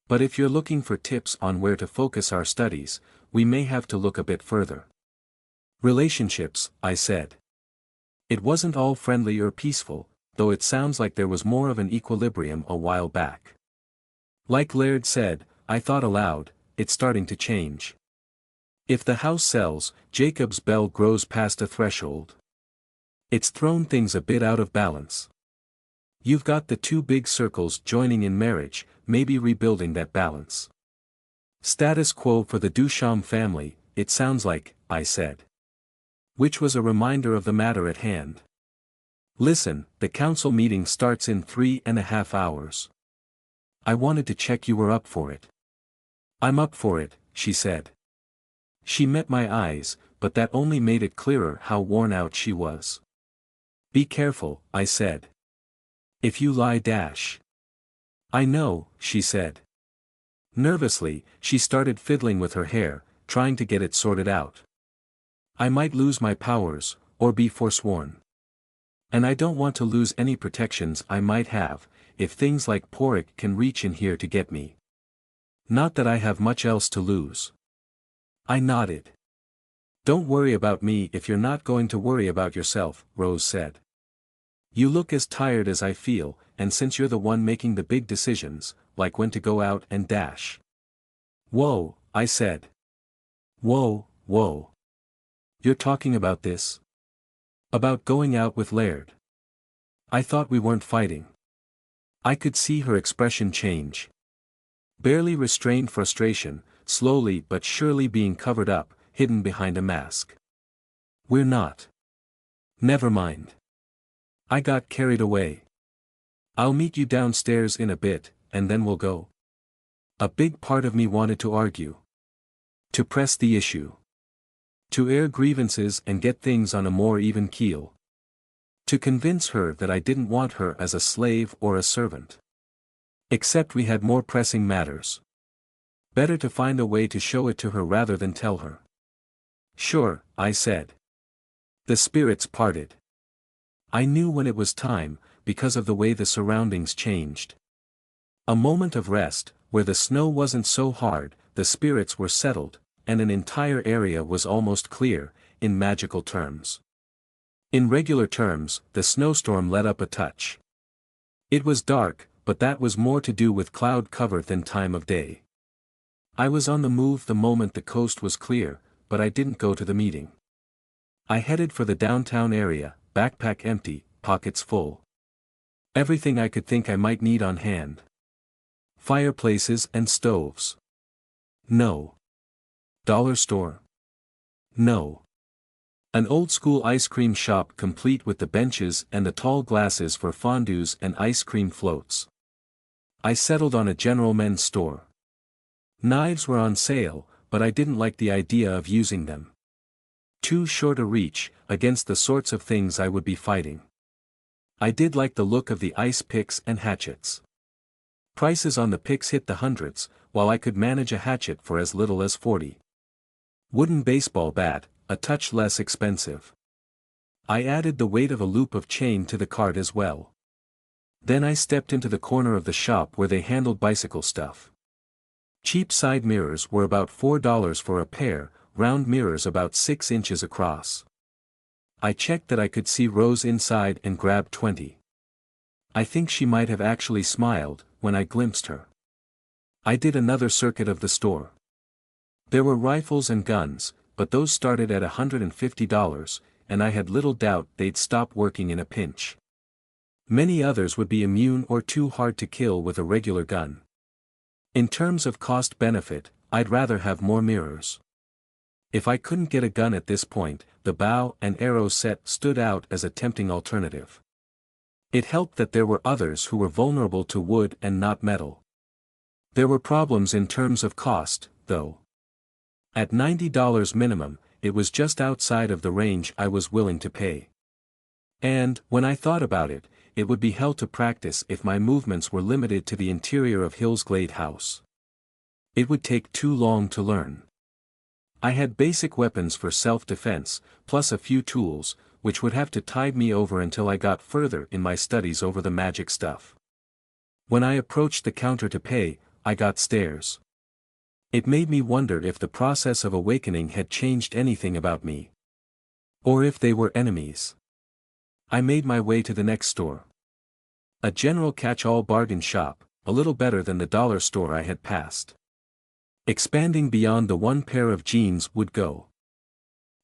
But if you're looking for tips on where to focus our studies, we may have to look a bit further. Relationships, I said. It wasn't all friendly or peaceful, though it sounds like there was more of an equilibrium a while back. Like Laird said, I thought aloud, it's starting to change. If the house sells, Jacob's bell grows past a threshold. It's thrown things a bit out of balance. You've got the two big circles joining in marriage, maybe rebuilding that balance. Status quo for the Duchamp family, it sounds like, I said. Which was a reminder of the matter at hand. Listen, the council meeting starts in 3.5 hours. I wanted to check you were up for it. I'm up for it, she said. She met my eyes, but that only made it clearer how worn out she was. Be careful, I said. If you lie dash. I know, she said. Nervously, she started fiddling with her hair, trying to get it sorted out. I might lose my powers, or be forsworn. And I don't want to lose any protections I might have, if things like Porik can reach in here to get me. Not that I have much else to lose. I nodded. Don't worry about me if you're not going to worry about yourself, Rose said. You look as tired as I feel, and since you're the one making the big decisions, like when to go out and dash. Whoa, I said. Whoa, whoa. You're talking about this? About going out with Laird. I thought we weren't fighting. I could see her expression change. Barely restrained frustration, slowly but surely being covered up, hidden behind a mask. We're not. Never mind. I got carried away. I'll meet you downstairs in a bit, and then we'll go. A big part of me wanted to argue. To press the issue. To air grievances and get things on a more even keel. To convince her that I didn't want her as a slave or a servant. Except we had more pressing matters. Better to find a way to show it to her rather than tell her. Sure, I said. The spirits parted. I knew when it was time, because of the way the surroundings changed. A moment of rest, where the snow wasn't so hard, the spirits were settled, and an entire area was almost clear, in magical terms. In regular terms, the snowstorm let up a touch. It was dark, but that was more to do with cloud cover than time of day. I was on the move the moment the coast was clear, but I didn't go to the meeting. I headed for the downtown area, backpack empty, pockets full. Everything I could think I might need on hand. Fireplaces and stoves. No. Dollar store. No. An old-school ice cream shop complete with the benches and the tall glasses for fondues and ice cream floats. I settled on a general men's store. Knives were on sale, but I didn't like the idea of using them. Too short a reach, against the sorts of things I would be fighting. I did like the look of the ice picks and hatchets. Prices on the picks hit the hundreds, while I could manage a hatchet for as little as 40. Wooden baseball bat, a touch less expensive. I added the weight of a loop of chain to the cart as well. Then I stepped into the corner of the shop where they handled bicycle stuff. Cheap side mirrors were about $4 for a pair, round mirrors about 6 inches across. I checked that I could see Rose inside and grabbed 20. I think she might have actually smiled, when I glimpsed her. I did another circuit of the store. There were rifles and guns, but those started at $150, and I had little doubt they'd stop working in a pinch. Many others would be immune or too hard to kill with a regular gun. In terms of cost-benefit, I'd rather have more mirrors. If I couldn't get a gun at this point, the bow and arrow set stood out as a tempting alternative. It helped that there were others who were vulnerable to wood and not metal. There were problems in terms of cost, though. At $90 minimum, it was just outside of the range I was willing to pay. And, when I thought about it, it would be hell to practice if my movements were limited to the interior of Hillsglade House. It would take too long to learn. I had basic weapons for self-defense, plus a few tools, which would have to tide me over until I got further in my studies over the magic stuff. When I approached the counter to pay, I got stares. It made me wonder if the process of awakening had changed anything about me. Or if they were enemies. I made my way to the next store. A general catch-all bargain shop, a little better than the dollar store I had passed. Expanding beyond the one pair of jeans would go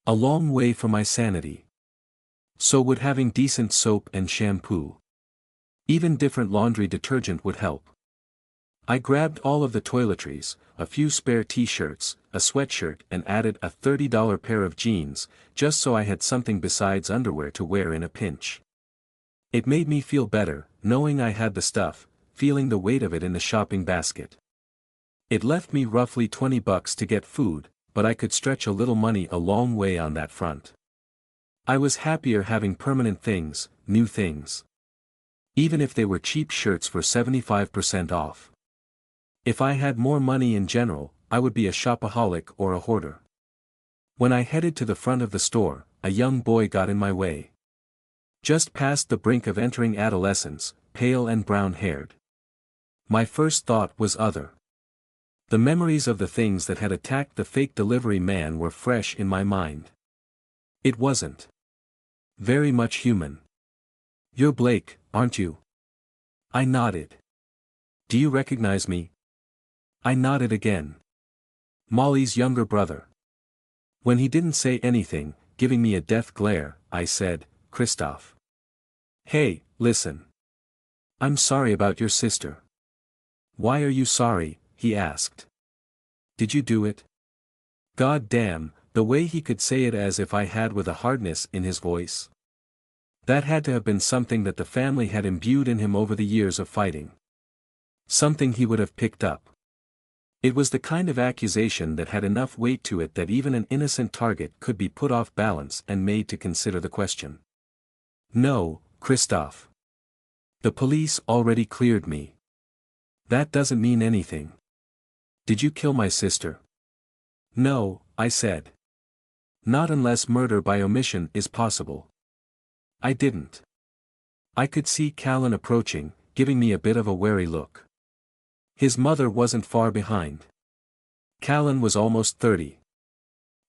a long way for my sanity. So would having decent soap and shampoo. Even different laundry detergent would help. I grabbed all of the toiletries, a few spare t-shirts, a sweatshirt and added a $30 pair of jeans, just so I had something besides underwear to wear in a pinch. It made me feel better, knowing I had the stuff, feeling the weight of it in the shopping basket. It left me roughly $20 to get food, but I could stretch a little money a long way on that front. I was happier having permanent things, new things. Even if they were cheap shirts for 75% off. If I had more money in general, I would be a shopaholic or a hoarder. When I headed to the front of the store, a young boy got in my way. Just past the brink of entering adolescence, pale and brown-haired. My first thought was other. The memories of the things that had attacked the fake delivery man were fresh in my mind. It wasn't very much human. "You're Blake, aren't you?" I nodded. "Do you recognize me?" I nodded again. "Molly's younger brother." When he didn't say anything, giving me a death glare, I said, "Christoph. Hey, listen. I'm sorry about your sister." "Why are you sorry?" he asked. "Did you do it?" God damn, the way he could say it as if I had with a hardness in his voice. That had to have been something that the family had imbued in him over the years of fighting. Something he would have picked up. It was the kind of accusation that had enough weight to it that even an innocent target could be put off balance and made to consider the question. "No, Christoph. The police already cleared me." "That doesn't mean anything." "Did you kill my sister?" "No," I said. "Not unless murder by omission is possible." "I didn't." I could see Callan approaching, giving me a bit of a wary look. His mother wasn't far behind. Callan was almost 30.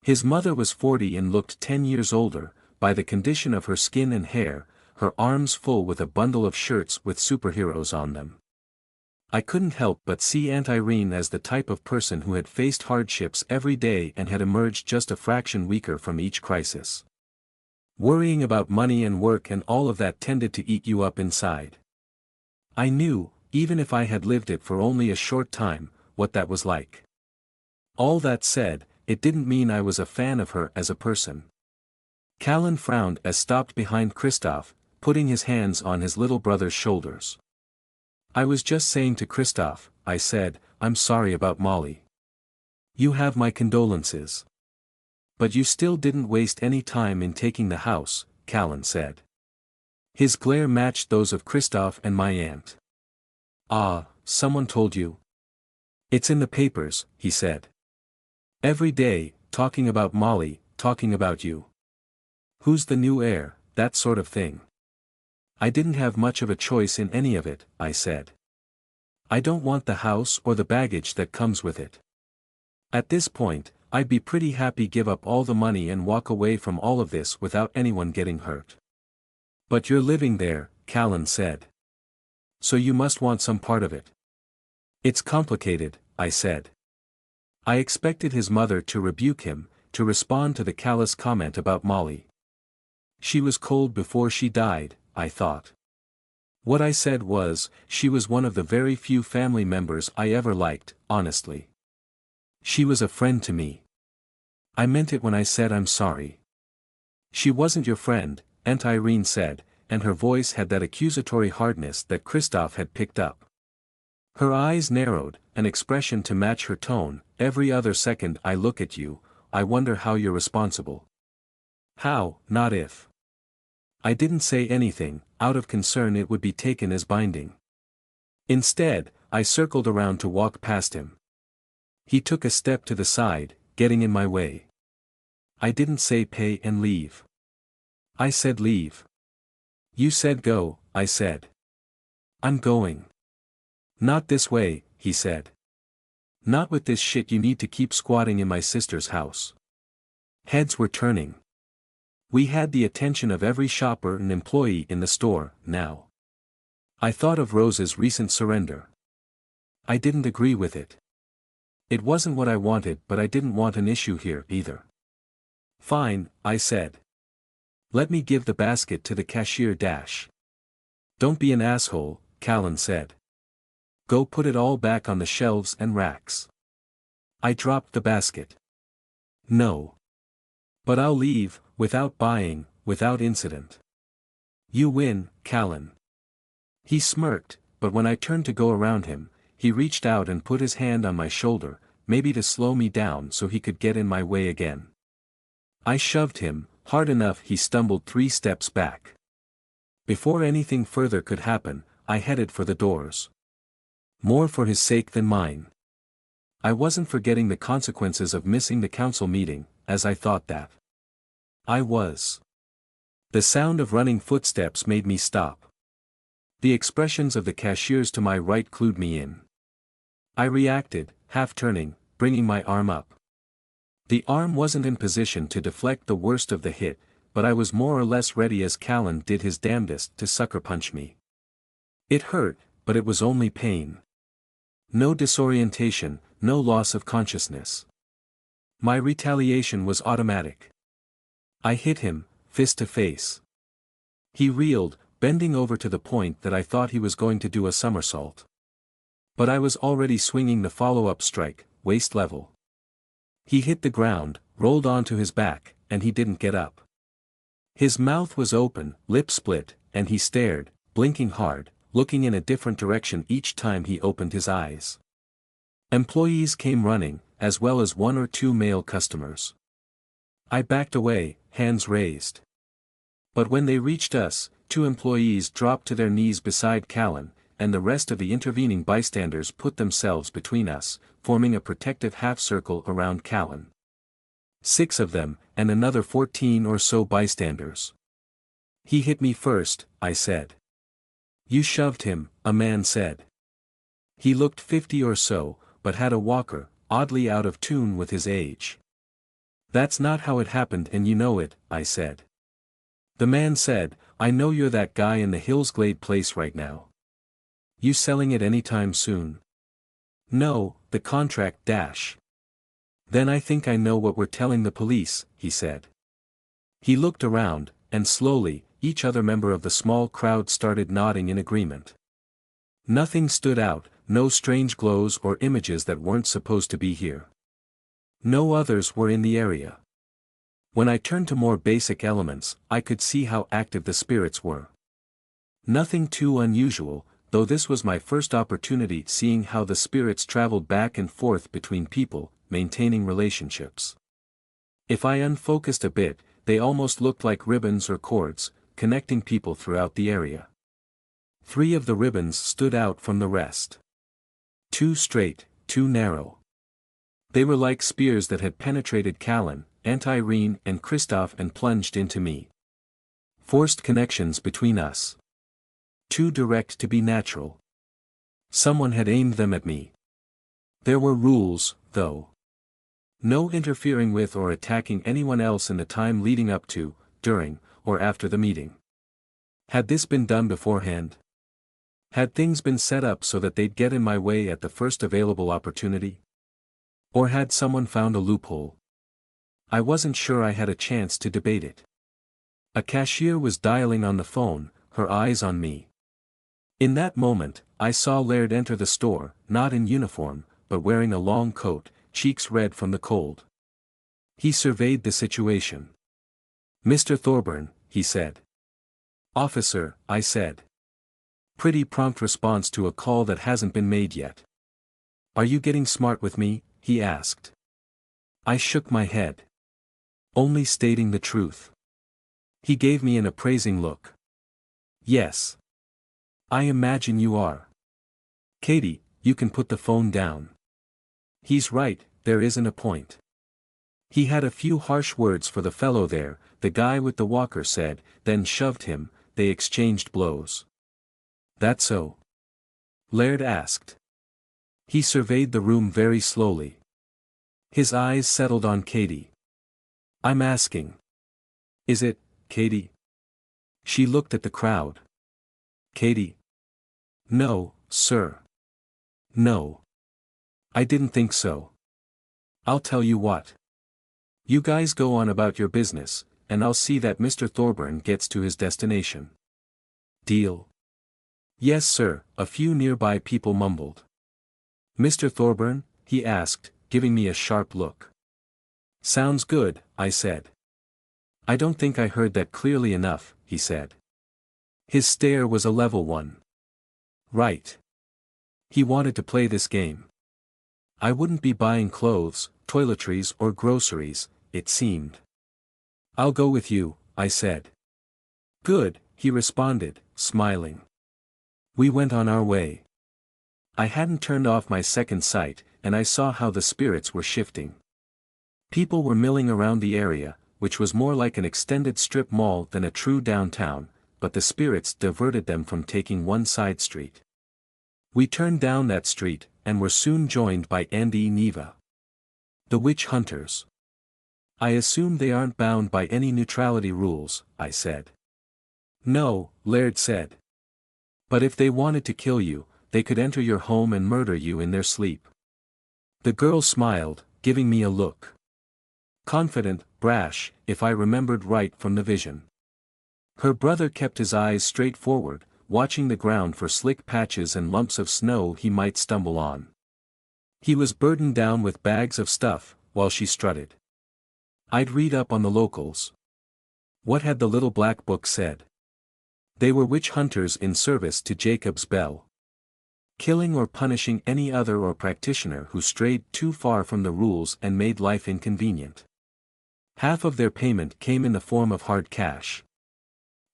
His mother was 40 and looked 10 years older, by the condition of her skin and hair, her arms full with a bundle of shirts with superheroes on them. I couldn't help but see Aunt Irene as the type of person who had faced hardships every day and had emerged just a fraction weaker from each crisis. Worrying about money and work and all of that tended to eat you up inside. I knew, even if I had lived it for only a short time, what that was like. All that said, it didn't mean I was a fan of her as a person. Callan frowned as stopped behind Christoph, putting his hands on his little brother's shoulders. "I was just saying to Christoph," I said, "I'm sorry about Molly." "You have my condolences." "But you still didn't waste any time in taking the house," Callan said. His glare matched those of Christoph and my aunt. "Ah, someone told you?" "It's in the papers," he said. "Every day, talking about Molly, talking about you. Who's the new heir, that sort of thing." "I didn't have much of a choice in any of it," I said. "I don't want the house or the baggage that comes with it. At this point, I'd be pretty happy give up all the money and walk away from all of this without anyone getting hurt." "But you're living there," Callan said. "So you must want some part of it." "It's complicated," I said. I expected his mother to rebuke him, to respond to the callous comment about Molly. She was cold before she died, I thought. What I said was, she was one of the very few family members I ever liked, honestly. She was a friend to me. I meant it when I said I'm sorry. "She wasn't your friend," Aunt Irene said, and her voice had that accusatory hardness that Christoph had picked up. Her eyes narrowed, an expression to match her tone. "Every other second I look at you, I wonder how you're responsible." How, not if. I didn't say anything, out of concern it would be taken as binding. Instead, I circled around to walk past him. He took a step to the side, getting in my way. "I didn't say pay and leave. I said leave." "You said go," I said. "I'm going." "Not this way," he said. "Not with this shit. You need to keep squatting in my sister's house." Heads were turning. We had the attention of every shopper and employee in the store, now. I thought of Rose's recent surrender. I didn't agree with it. It wasn't what I wanted, but I didn't want an issue here, either. "Fine," I said. "Let me give the basket to the cashier dash." "Don't be an asshole," Callan said. "Go put it all back on the shelves and racks." I dropped the basket. "No. But I'll leave, without buying, without incident." You win, Callan. He smirked, but when I turned to go around him, he reached out and put his hand on my shoulder, maybe to slow me down so he could get in my way again. I shoved him, hard enough he stumbled 3 steps back. Before anything further could happen, I headed for the doors. More for his sake than mine. I wasn't forgetting the consequences of missing the council meeting, as I thought that. I was. The sound of running footsteps made me stop. The expressions of the cashiers to my right clued me in. I reacted, half turning, bringing my arm up. The arm wasn't in position to deflect the worst of the hit, but I was more or less ready as Callan did his damnedest to sucker punch me. It hurt, but it was only pain. No disorientation, no loss of consciousness. My retaliation was automatic. I hit him, fist to face. He reeled, bending over to the point that I thought he was going to do a somersault. But I was already swinging the follow-up strike, waist level. He hit the ground, rolled onto his back, and he didn't get up. His mouth was open, lip split, and he stared, blinking hard, looking in a different direction each time he opened his eyes. Employees came running, as well as 1 or 2 male customers. I backed away, hands raised. But when they reached us, 2 employees dropped to their knees beside Callan, and the rest of the intervening bystanders put themselves between us, forming a protective half-circle around Callan. 6 of them, and another 14 or so bystanders. He hit me first, I said. You shoved him, a man said. He looked 50 or so, but had a walker, oddly out of tune with his age. That's not how it happened and you know it, I said. The man said, I know you're that guy in the Hillsglade place right now. You selling it anytime soon? No, the contract dash. Then I think I know what we're telling the police, he said. He looked around, and slowly, each other member of the small crowd started nodding in agreement. Nothing stood out, no strange glows or images that weren't supposed to be here. No others were in the area. When I turned to more basic elements, I could see how active the spirits were. Nothing too unusual, though this was my first opportunity seeing how the spirits traveled back and forth between people, maintaining relationships. If I unfocused a bit, they almost looked like ribbons or cords, connecting people throughout the area. 3 of the ribbons stood out from the rest. 2 straight, 2 narrow. They were like spears that had penetrated Callan, Aunt Irene and Christoph and plunged into me. Forced connections between us. Too direct to be natural. Someone had aimed them at me. There were rules, though. No interfering with or attacking anyone else in the time leading up to, during, or after the meeting. Had this been done beforehand? Had things been set up so that they'd get in my way at the first available opportunity? Or had someone found a loophole? I wasn't sure I had a chance to debate it. A cashier was dialing on the phone, her eyes on me. In that moment, I saw Laird enter the store, not in uniform, but wearing a long coat, cheeks red from the cold. He surveyed the situation. Mr. Thorburn, he said. Officer, I said. Pretty prompt response to a call that hasn't been made yet. Are you getting smart with me? He asked. I shook my head. Only stating the truth. He gave me an appraising look. Yes. I imagine you are. Katie, you can put the phone down. He's right, there isn't a point. He had a few harsh words for the fellow there, the guy with the walker said, then shoved him, they exchanged blows. That so? Laird asked. He surveyed the room very slowly. His eyes settled on Katie. I'm asking. Is it, Katie? She looked at the crowd. Katie? No, sir. No. I didn't think so. I'll tell you what. You guys go on about your business, and I'll see that Mr. Thorburn gets to his destination. Deal? Yes sir, a few nearby people mumbled. Mr. Thorburn? He asked, giving me a sharp look. Sounds good, I said. I don't think I heard that clearly enough, he said. His stare was a level one. Right. He wanted to play this game. I wouldn't be buying clothes, toiletries or groceries, it seemed. I'll go with you, I said. Good, he responded, smiling. We went on our way. I hadn't turned off my second sight, and I saw how the spirits were shifting. People were milling around the area, which was more like an extended strip mall than a true downtown, but the spirits diverted them from taking one side street. We turned down that street, and were soon joined by Andy and Neva. The witch hunters. I assume they aren't bound by any neutrality rules, I said. No, Laird said. But if they wanted to kill you, they could enter your home and murder you in their sleep. The girl smiled, giving me a look. Confident, brash, if I remembered right from the vision. Her brother kept his eyes straight forward, watching the ground for slick patches and lumps of snow he might stumble on. He was burdened down with bags of stuff, while she strutted. I'd read up on the locals. What had the little black book said? They were witch hunters in service to Jacob's Bell. Killing or punishing any other or practitioner who strayed too far from the rules and made life inconvenient. Half of their payment came in the form of hard cash.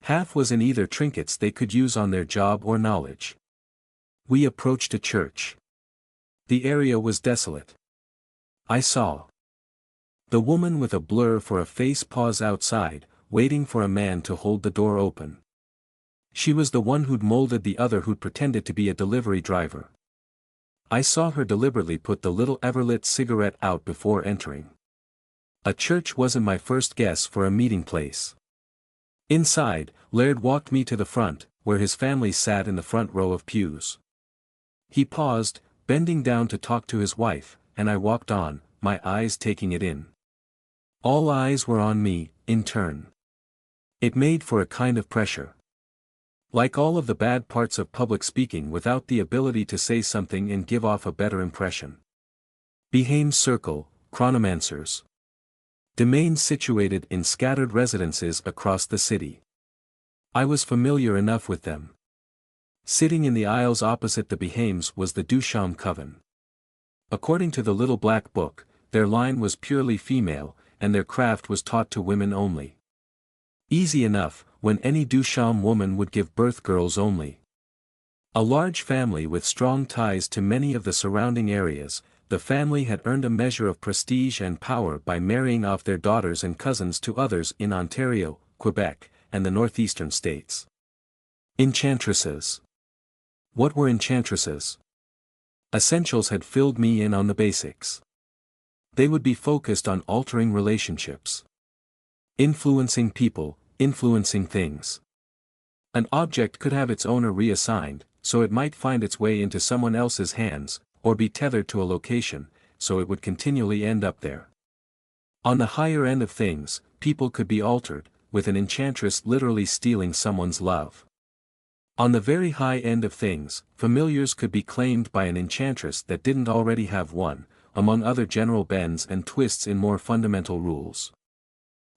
Half was in either trinkets they could use on their job or knowledge. We approached a church. The area was desolate. I saw the woman with a blur for a face pause outside, waiting for a man to hold the door open. She was the one who'd molded the other who'd pretended to be a delivery driver. I saw her deliberately put the little Everlit cigarette out before entering. A church wasn't my first guess for a meeting place. Inside, Laird walked me to the front, where his family sat in the front row of pews. He paused, bending down to talk to his wife, and I walked on, my eyes taking it in. All eyes were on me, in turn. It made for a kind of pressure. Like all of the bad parts of public speaking without the ability to say something and give off a better impression. Behaim's Circle, Chronomancers. Domains situated in scattered residences across the city. I was familiar enough with them. Sitting in the aisles opposite the Behaims was the Dusham Coven. According to the little black book, their line was purely female, and their craft was taught to women only. Easy enough, when any Dusham woman would give birth girls only. A large family with strong ties to many of the surrounding areas, the family had earned a measure of prestige and power by marrying off their daughters and cousins to others in Ontario, Quebec, and the northeastern states. Enchantresses. What were enchantresses? Essentials had filled me in on the basics. They would be focused on altering relationships. Influencing people, influencing things. An object could have its owner reassigned, so it might find its way into someone else's hands, or be tethered to a location, so it would continually end up there. On the higher end of things, people could be altered, with an enchantress literally stealing someone's love. On the very high end of things, familiars could be claimed by an enchantress that didn't already have one, among other general bends and twists in more fundamental rules.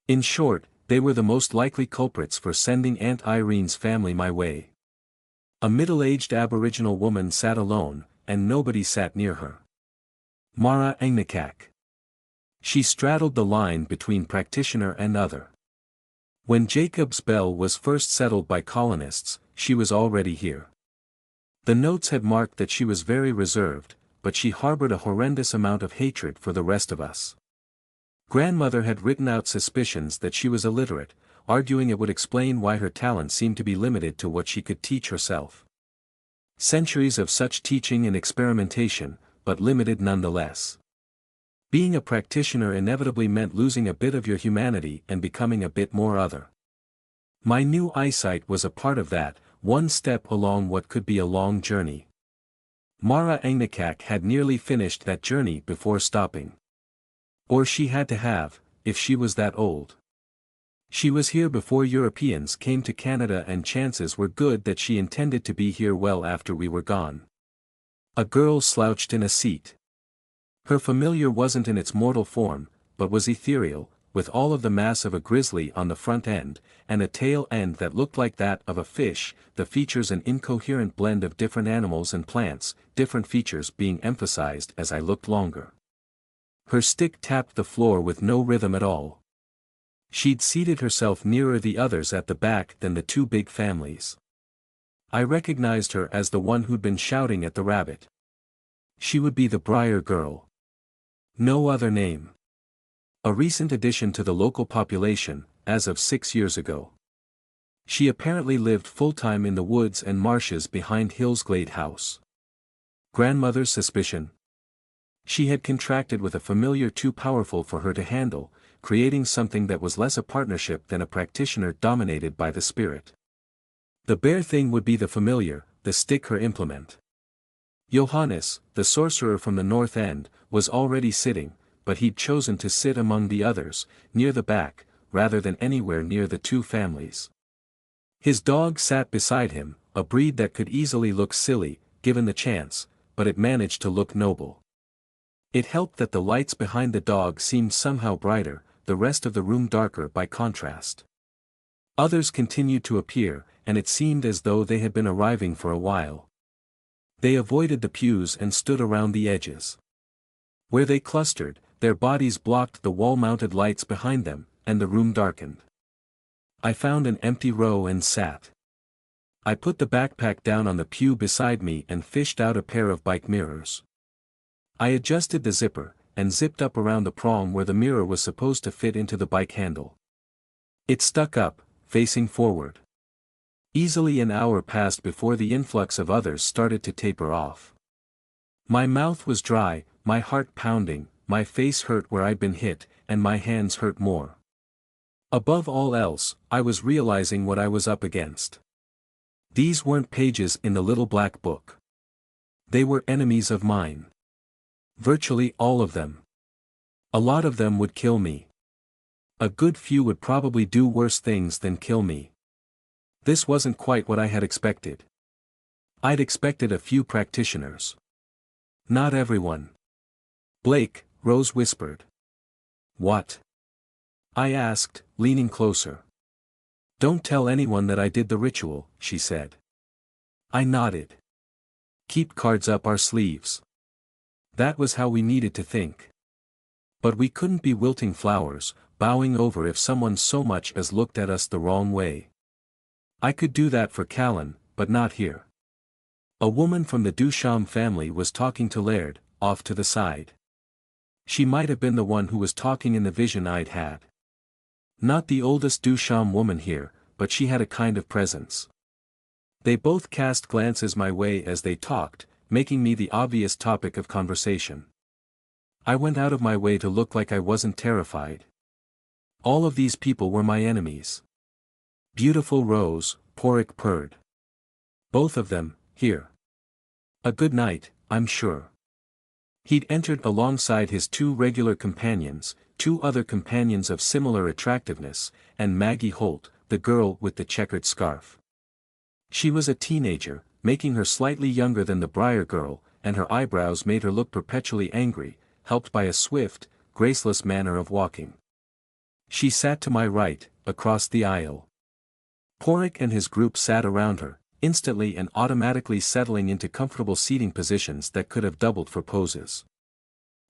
In short, they were the most likely culprits for sending Aunt Irene's family my way. A middle-aged Aboriginal woman sat alone, and nobody sat near her. Mara Angnikak. She straddled the line between practitioner and other. When Jacob's Bell was first settled by colonists, she was already here. The notes had marked that she was very reserved, but she harbored a horrendous amount of hatred for the rest of us. Grandmother had written out suspicions that she was illiterate, arguing it would explain why her talent seemed to be limited to what she could teach herself. Centuries of such teaching and experimentation, but limited nonetheless. Being a practitioner inevitably meant losing a bit of your humanity and becoming a bit more other. My new eyesight was a part of that, one step along what could be a long journey. Mara Angnikak had nearly finished that journey before stopping. Or she had to have, if she was that old. She was here before Europeans came to Canada, and chances were good that she intended to be here well after we were gone. A girl slouched in a seat. Her familiar wasn't in its mortal form, but was ethereal, with all of the mass of a grizzly on the front end, and a tail end that looked like that of a fish, the features an incoherent blend of different animals and plants, different features being emphasized as I looked longer. Her stick tapped the floor with no rhythm at all. She'd seated herself nearer the others at the back than the two big families. I recognized her as the one who'd been shouting at the rabbit. She would be the Briar Girl. No other name. A recent addition to the local population, as of 6 years ago. She apparently lived full-time in the woods and marshes behind Hillsglade House. Grandmother's suspicion? She had contracted with a familiar too powerful for her to handle, creating something that was less a partnership than a practitioner dominated by the spirit. The bare thing would be the familiar, the stick her implement. Johannes, the sorcerer from the north end, was already sitting, but he'd chosen to sit among the others, near the back, rather than anywhere near the two families. His dog sat beside him, a breed that could easily look silly, given the chance, but it managed to look noble. It helped that the lights behind the dog seemed somehow brighter, the rest of the room darker by contrast. Others continued to appear, and it seemed as though they had been arriving for a while. They avoided the pews and stood around the edges. Where they clustered, their bodies blocked the wall-mounted lights behind them, and the room darkened. I found an empty row and sat. I put the backpack down on the pew beside me and fished out a pair of bike mirrors. I adjusted the zipper, and zipped up around the prong where the mirror was supposed to fit into the bike handle. It stuck up, facing forward. Easily an hour passed before the influx of others started to taper off. My mouth was dry, my heart pounding, my face hurt where I'd been hit, and my hands hurt more. Above all else, I was realizing what I was up against. These weren't pages in the little black book. They were enemies of mine. Virtually all of them. A lot of them would kill me. A good few would probably do worse things than kill me. This wasn't quite what I had expected. I'd expected a few practitioners. Not everyone. Blake, Rose whispered. What? I asked, leaning closer. Don't tell anyone that I did the ritual, she said. I nodded. Keep cards up our sleeves. That was how we needed to think. But we couldn't be wilting flowers, bowing over if someone so much as looked at us the wrong way. I could do that for Callan, but not here. A woman from the Duchamp family was talking to Laird, off to the side. She might have been the one who was talking in the vision I'd had. Not the oldest Duchamp woman here, but she had a kind of presence. They both cast glances my way as they talked, making me the obvious topic of conversation. I went out of my way to look like I wasn't terrified. All of these people were my enemies. Beautiful Rose, Porrick purred. Both of them, here. A good night, I'm sure. He'd entered alongside his two regular companions, two other companions of similar attractiveness, and Maggie Holt, the girl with the checkered scarf. She was a teenager, making her slightly younger than the Briar Girl, and her eyebrows made her look perpetually angry, helped by a swift, graceless manner of walking. She sat to my right, across the aisle. Porrick and his group sat around her, instantly and automatically settling into comfortable seating positions that could have doubled for poses.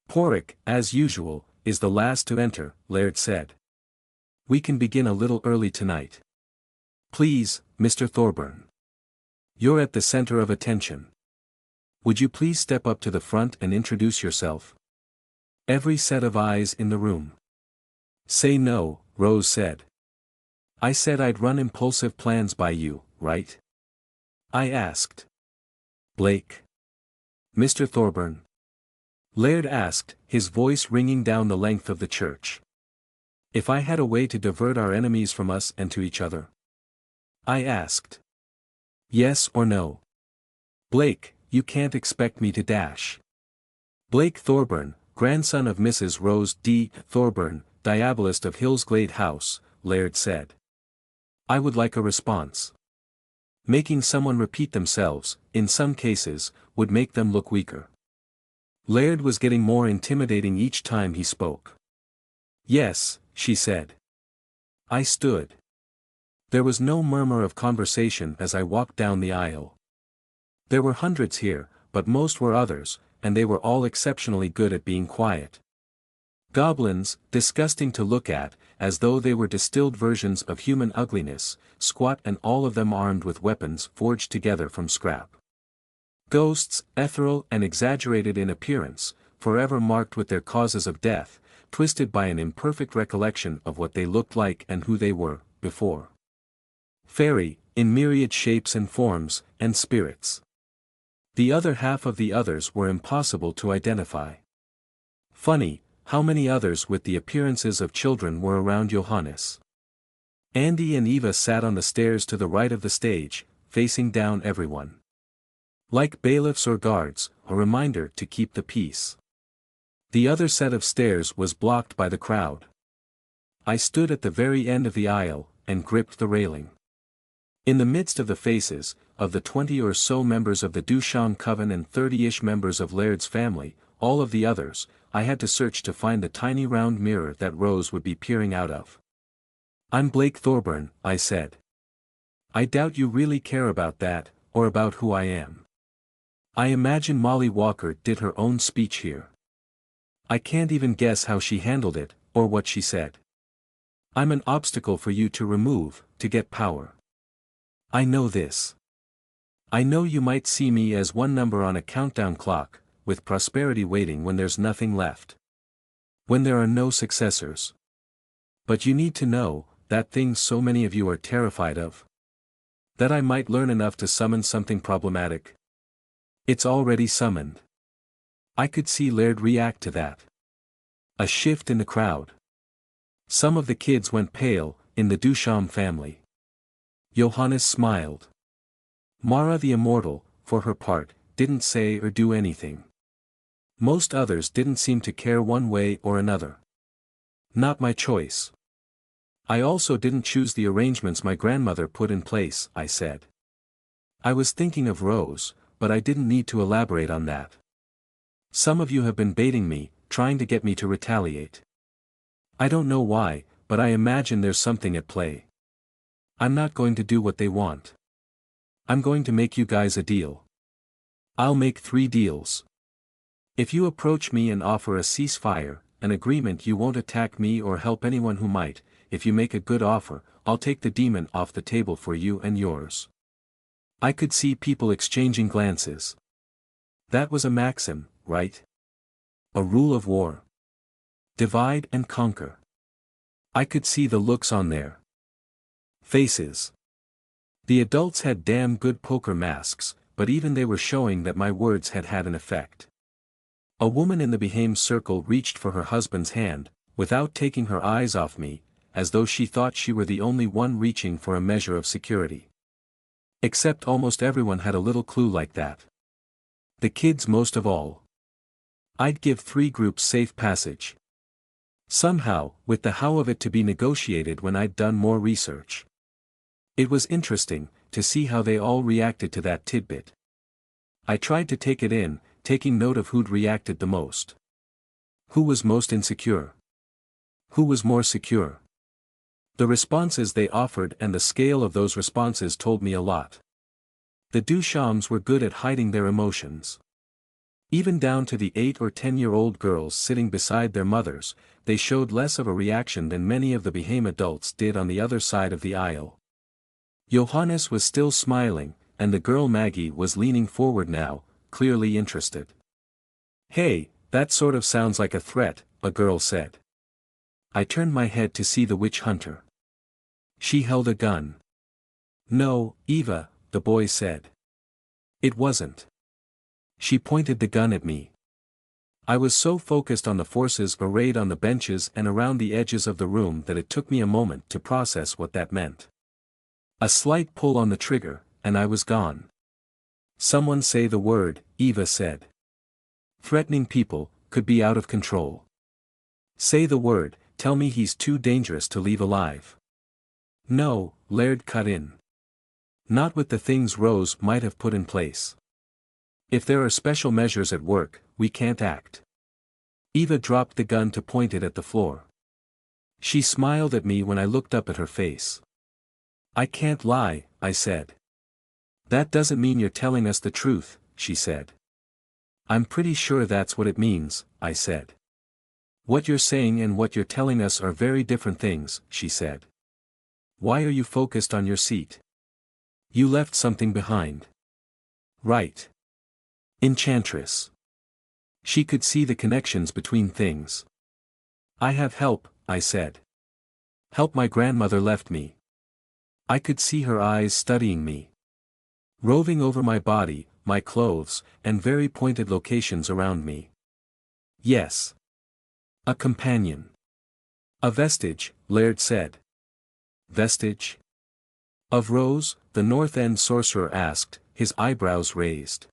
Porrick, as usual, is the last to enter, Laird said. We can begin a little early tonight. Please, Mr. Thorburn. You're at the center of attention. Would you please step up to the front and introduce yourself? Every set of eyes in the room. Say no, Rose said. I said I'd run impulsive plans by you, right? I asked. Blake. Mr. Thorburn. Laird asked, his voice ringing down the length of the church. If I had a way to divert our enemies from us and to each other? I asked. Yes or no? Blake, you can't expect me to dash. Blake Thorburn, grandson of Mrs. Rose D. Thorburn, diabolist of Hillsglade House, Laird said. I would like a response. Making someone repeat themselves, in some cases, would make them look weaker. Laird was getting more intimidating each time he spoke. Yes, she said. I stood. There was no murmur of conversation as I walked down the aisle. There were hundreds here, but most were others, and they were all exceptionally good at being quiet. Goblins, disgusting to look at, as though they were distilled versions of human ugliness, squat and all of them armed with weapons forged together from scrap. Ghosts, ethereal and exaggerated in appearance, forever marked with their causes of death, twisted by an imperfect recollection of what they looked like and who they were, before. Fairy, in myriad shapes and forms, and spirits. The other half of the others were impossible to identify. Funny, how many others with the appearances of children were around Johannes. Andy and Eva sat on the stairs to the right of the stage, facing down everyone. Like bailiffs or guards, a reminder to keep the peace. The other set of stairs was blocked by the crowd. I stood at the very end of the aisle, and gripped the railing. In the midst of the faces, of the 20 or so members of the Duchamp coven and 30-ish members of Laird's family, all of the others, I had to search to find the tiny round mirror that Rose would be peering out of. "I'm Blake Thorburn," I said. "I doubt you really care about that, or about who I am." I imagine Molly Walker did her own speech here. I can't even guess how she handled it, or what she said. "I'm an obstacle for you to remove, to get power. I know this. I know you might see me as one number on a countdown clock, with prosperity waiting when there's nothing left. When there are no successors. But you need to know, that thing so many of you are terrified of. That I might learn enough to summon something problematic. It's already summoned." I could see Laird react to that. A shift in the crowd. Some of the kids went pale, in the Duchamp family. Johannes smiled. Mara the Immortal, for her part, didn't say or do anything. Most others didn't seem to care one way or another. Not my choice. I also didn't choose the arrangements my grandmother put in place, I said. I was thinking of Rose, but I didn't need to elaborate on that. Some of you have been baiting me, trying to get me to retaliate. I don't know why, but I imagine there's something at play. I'm not going to do what they want. I'm going to make you guys a deal. I'll make 3 deals. If you approach me and offer a ceasefire, an agreement you won't attack me or help anyone who might, if you make a good offer, I'll take the demon off the table for you and yours. I could see people exchanging glances. That was a maxim, right? A rule of war. Divide and conquer. I could see the looks on their faces. The adults had damn good poker masks, but even they were showing that my words had had an effect. A woman in the Behaim circle reached for her husband's hand, without taking her eyes off me, as though she thought she were the only one reaching for a measure of security. Except almost everyone had a little clue like that. The kids most of all. I'd give 3 groups safe passage. Somehow, with the how of it to be negotiated when I'd done more research. It was interesting, to see how they all reacted to that tidbit. I tried to take it in, taking note of who'd reacted the most. Who was most insecure? Who was more secure? The responses they offered and the scale of those responses told me a lot. The Duchamps were good at hiding their emotions. Even down to the 8 or 10-year-old girls sitting beside their mothers, they showed less of a reaction than many of the Behaim adults did on the other side of the aisle. Johannes was still smiling, and the girl Maggie was leaning forward now, clearly interested. "Hey, that sort of sounds like a threat," a girl said. I turned my head to see the witch hunter. She held a gun. "No, Eva," the boy said. "It wasn't." She pointed the gun at me. I was so focused on the forces arrayed on the benches and around the edges of the room that it took me a moment to process what that meant. A slight pull on the trigger, and I was gone. "Someone say the word," Eva said. "Threatening people could be out of control. Say the word, tell me he's too dangerous to leave alive." "No," Laird cut in. "Not with the things Rose might have put in place. If there are special measures at work, we can't act." Eva dropped the gun to point it at the floor. She smiled at me when I looked up at her face. I can't lie, I said. That doesn't mean you're telling us the truth, she said. I'm pretty sure that's what it means, I said. What you're saying and what you're telling us are very different things, she said. Why are you focused on your seat? You left something behind. Right. Enchantress. She could see the connections between things. I have help, I said. Help my grandmother left me. I could see her eyes studying me. Roving over my body, my clothes, and very pointed locations around me. Yes. A companion. A vestige, Laird said. Vestige? Of Rose, the North End sorcerer asked, his eyebrows raised.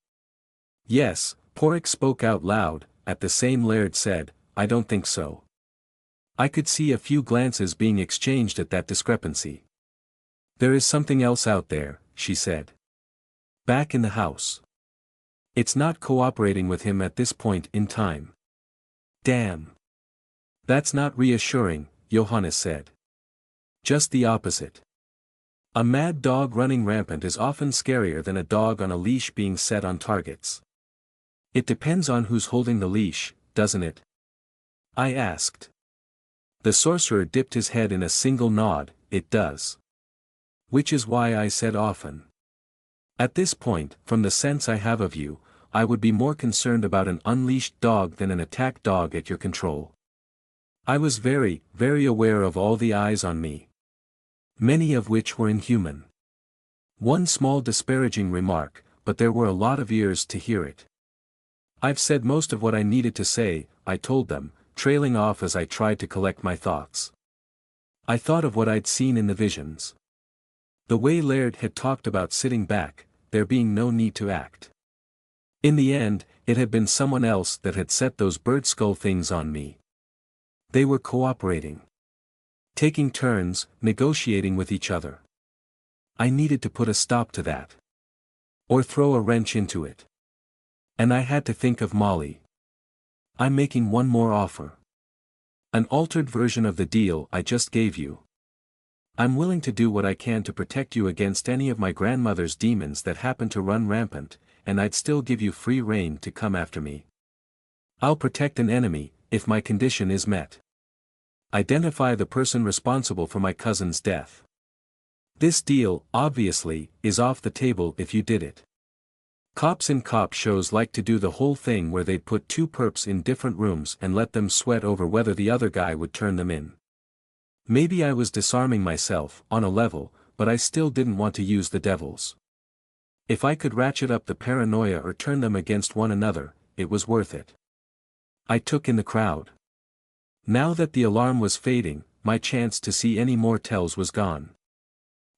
Yes, Porrick spoke out loud, at the same Laird said, I don't think so. I could see a few glances being exchanged at that discrepancy. There is something else out there, she said. Back in the house. It's not cooperating with him at this point in time. Damn. That's not reassuring, Johannes said. Just the opposite. A mad dog running rampant is often scarier than a dog on a leash being set on targets. It depends on who's holding the leash, doesn't it? I asked. The sorcerer dipped his head in a single nod, it does. Which is why I said often. At this point, from the sense I have of you, I would be more concerned about an unleashed dog than an attack dog at your control. I was very, very aware of all the eyes on me. Many of which were inhuman. One small disparaging remark, but there were a lot of ears to hear it. I've said most of what I needed to say, I told them, trailing off as I tried to collect my thoughts. I thought of what I'd seen in the visions. The way Laird had talked about sitting back, there being no need to act. In the end, it had been someone else that had set those bird skull things on me. They were cooperating. Taking turns, negotiating with each other. I needed to put a stop to that. Or throw a wrench into it. And I had to think of Molly. I'm making one more offer. An altered version of the deal I just gave you. I'm willing to do what I can to protect you against any of my grandmother's demons that happen to run rampant, and I'd still give you free rein to come after me. I'll protect an enemy, if my condition is met. Identify the person responsible for my cousin's death. This deal, obviously, is off the table if you did it. Cops in cop shows like to do the whole thing where they'd put two perps in different rooms and let them sweat over whether the other guy would turn them in. Maybe I was disarming myself, on a level, but I still didn't want to use the devils. If I could ratchet up the paranoia or turn them against one another, it was worth it. I took in the crowd. Now that the alarm was fading, my chance to see any more tells was gone.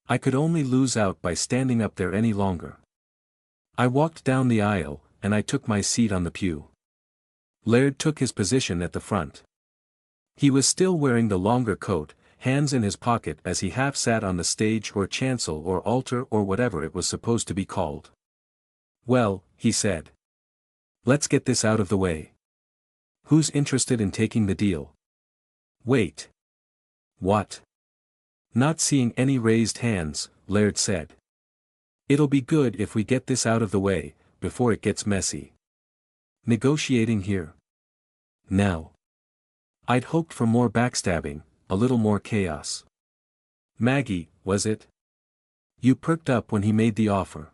I could only lose out by standing up there any longer. I walked down the aisle, and I took my seat on the pew. Laird took his position at the front. He was still wearing the longer coat, hands in his pocket as he half sat on the stage or chancel or altar or whatever it was supposed to be called. Well, he said. Let's get this out of the way. Who's interested in taking the deal? Wait. What? Not seeing any raised hands, Laird said. It'll be good if we get this out of the way, before it gets messy. Negotiating here. Now. I'd hoped for more backstabbing, a little more chaos. Maggie, was it? You perked up when he made the offer.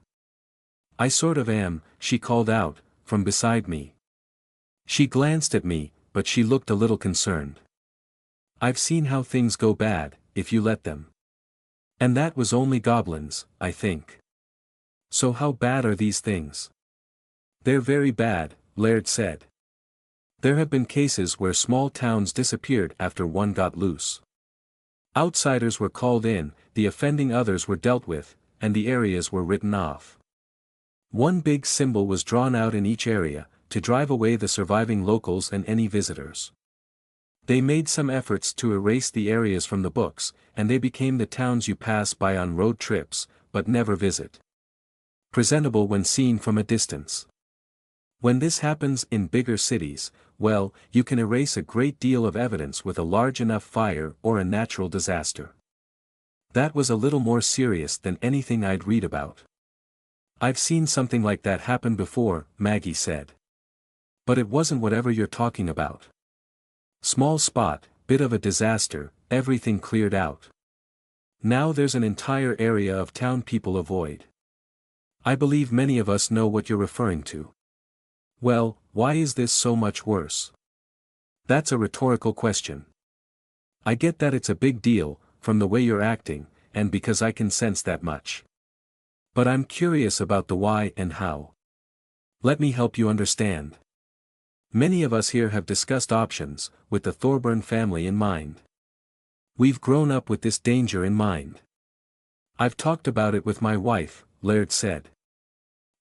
I sort of am, she called out, from beside me. She glanced at me, but she looked a little concerned. I've seen how things go bad, if you let them. And that was only goblins, I think. So how bad are these things? They're very bad, Laird said. There have been cases where small towns disappeared after one got loose. Outsiders were called in, the offending others were dealt with, and the areas were written off. One big symbol was drawn out in each area, to drive away the surviving locals and any visitors. They made some efforts to erase the areas from the books, and they became the towns you pass by on road trips, but never visit. Presentable when seen from a distance. When this happens in bigger cities, well, you can erase a great deal of evidence with a large enough fire or a natural disaster. That was a little more serious than anything I'd read about. I've seen something like that happen before, Maggie said. But it wasn't whatever you're talking about. Small spot, bit of a disaster, everything cleared out. Now there's an entire area of town people avoid. I believe many of us know what you're referring to. Well, why is this so much worse? That's a rhetorical question. I get that it's a big deal, from the way you're acting, and because I can sense that much. But I'm curious about the why and how. Let me help you understand. Many of us here have discussed options, with the Thorburn family in mind. We've grown up with this danger in mind. I've talked about it with my wife, Laird said.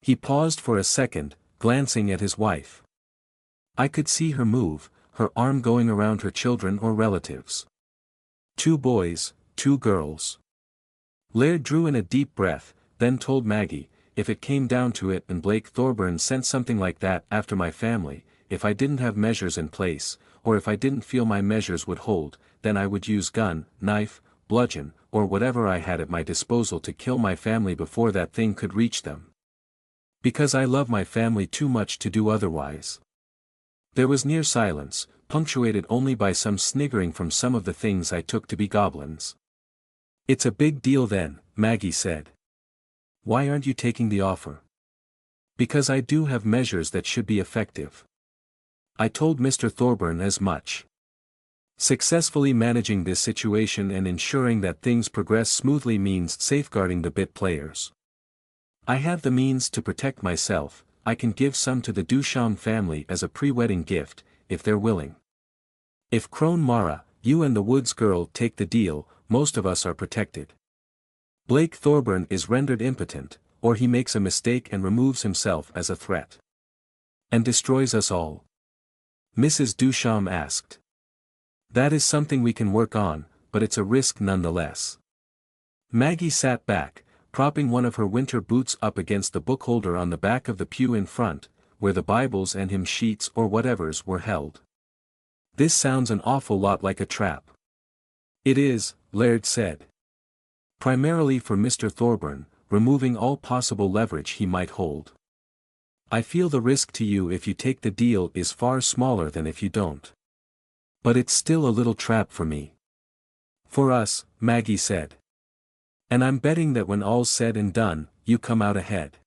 He paused for a second, glancing at his wife. I could see her move, her arm going around her children or relatives. 2 boys, 2 girls. Laird drew in a deep breath, then told Maggie, if it came down to it and Blake Thorburn sent something like that after my family, if I didn't have measures in place, or if I didn't feel my measures would hold, then I would use gun, knife, bludgeon, or whatever I had at my disposal to kill my family before that thing could reach them. Because I love my family too much to do otherwise. There was near silence, punctuated only by some sniggering from some of the things I took to be goblins. It's a big deal then, Maggie said. Why aren't you taking the offer? Because I do have measures that should be effective. I told Mr. Thorburn as much. Successfully managing this situation and ensuring that things progress smoothly means safeguarding the bit players. I have the means to protect myself. I can give some to the Duchamp family as a pre-wedding gift, if they're willing. If Crone Mara, you and the Woods girl take the deal, most of us are protected. Blake Thorburn is rendered impotent, or he makes a mistake and removes himself as a threat. And destroys us all. Mrs. Duchamp asked. That is something we can work on, but it's a risk nonetheless. Maggie sat back, propping one of her winter boots up against the bookholder on the back of the pew in front, where the Bibles and hymn sheets or whatevers were held. This sounds an awful lot like a trap. It is, Laird said. Primarily for Mr. Thorburn, removing all possible leverage he might hold. I feel the risk to you if you take the deal is far smaller than if you don't. But it's still a little trap for me. For us, Maggie said. And I'm betting that when all's said and done, you come out ahead.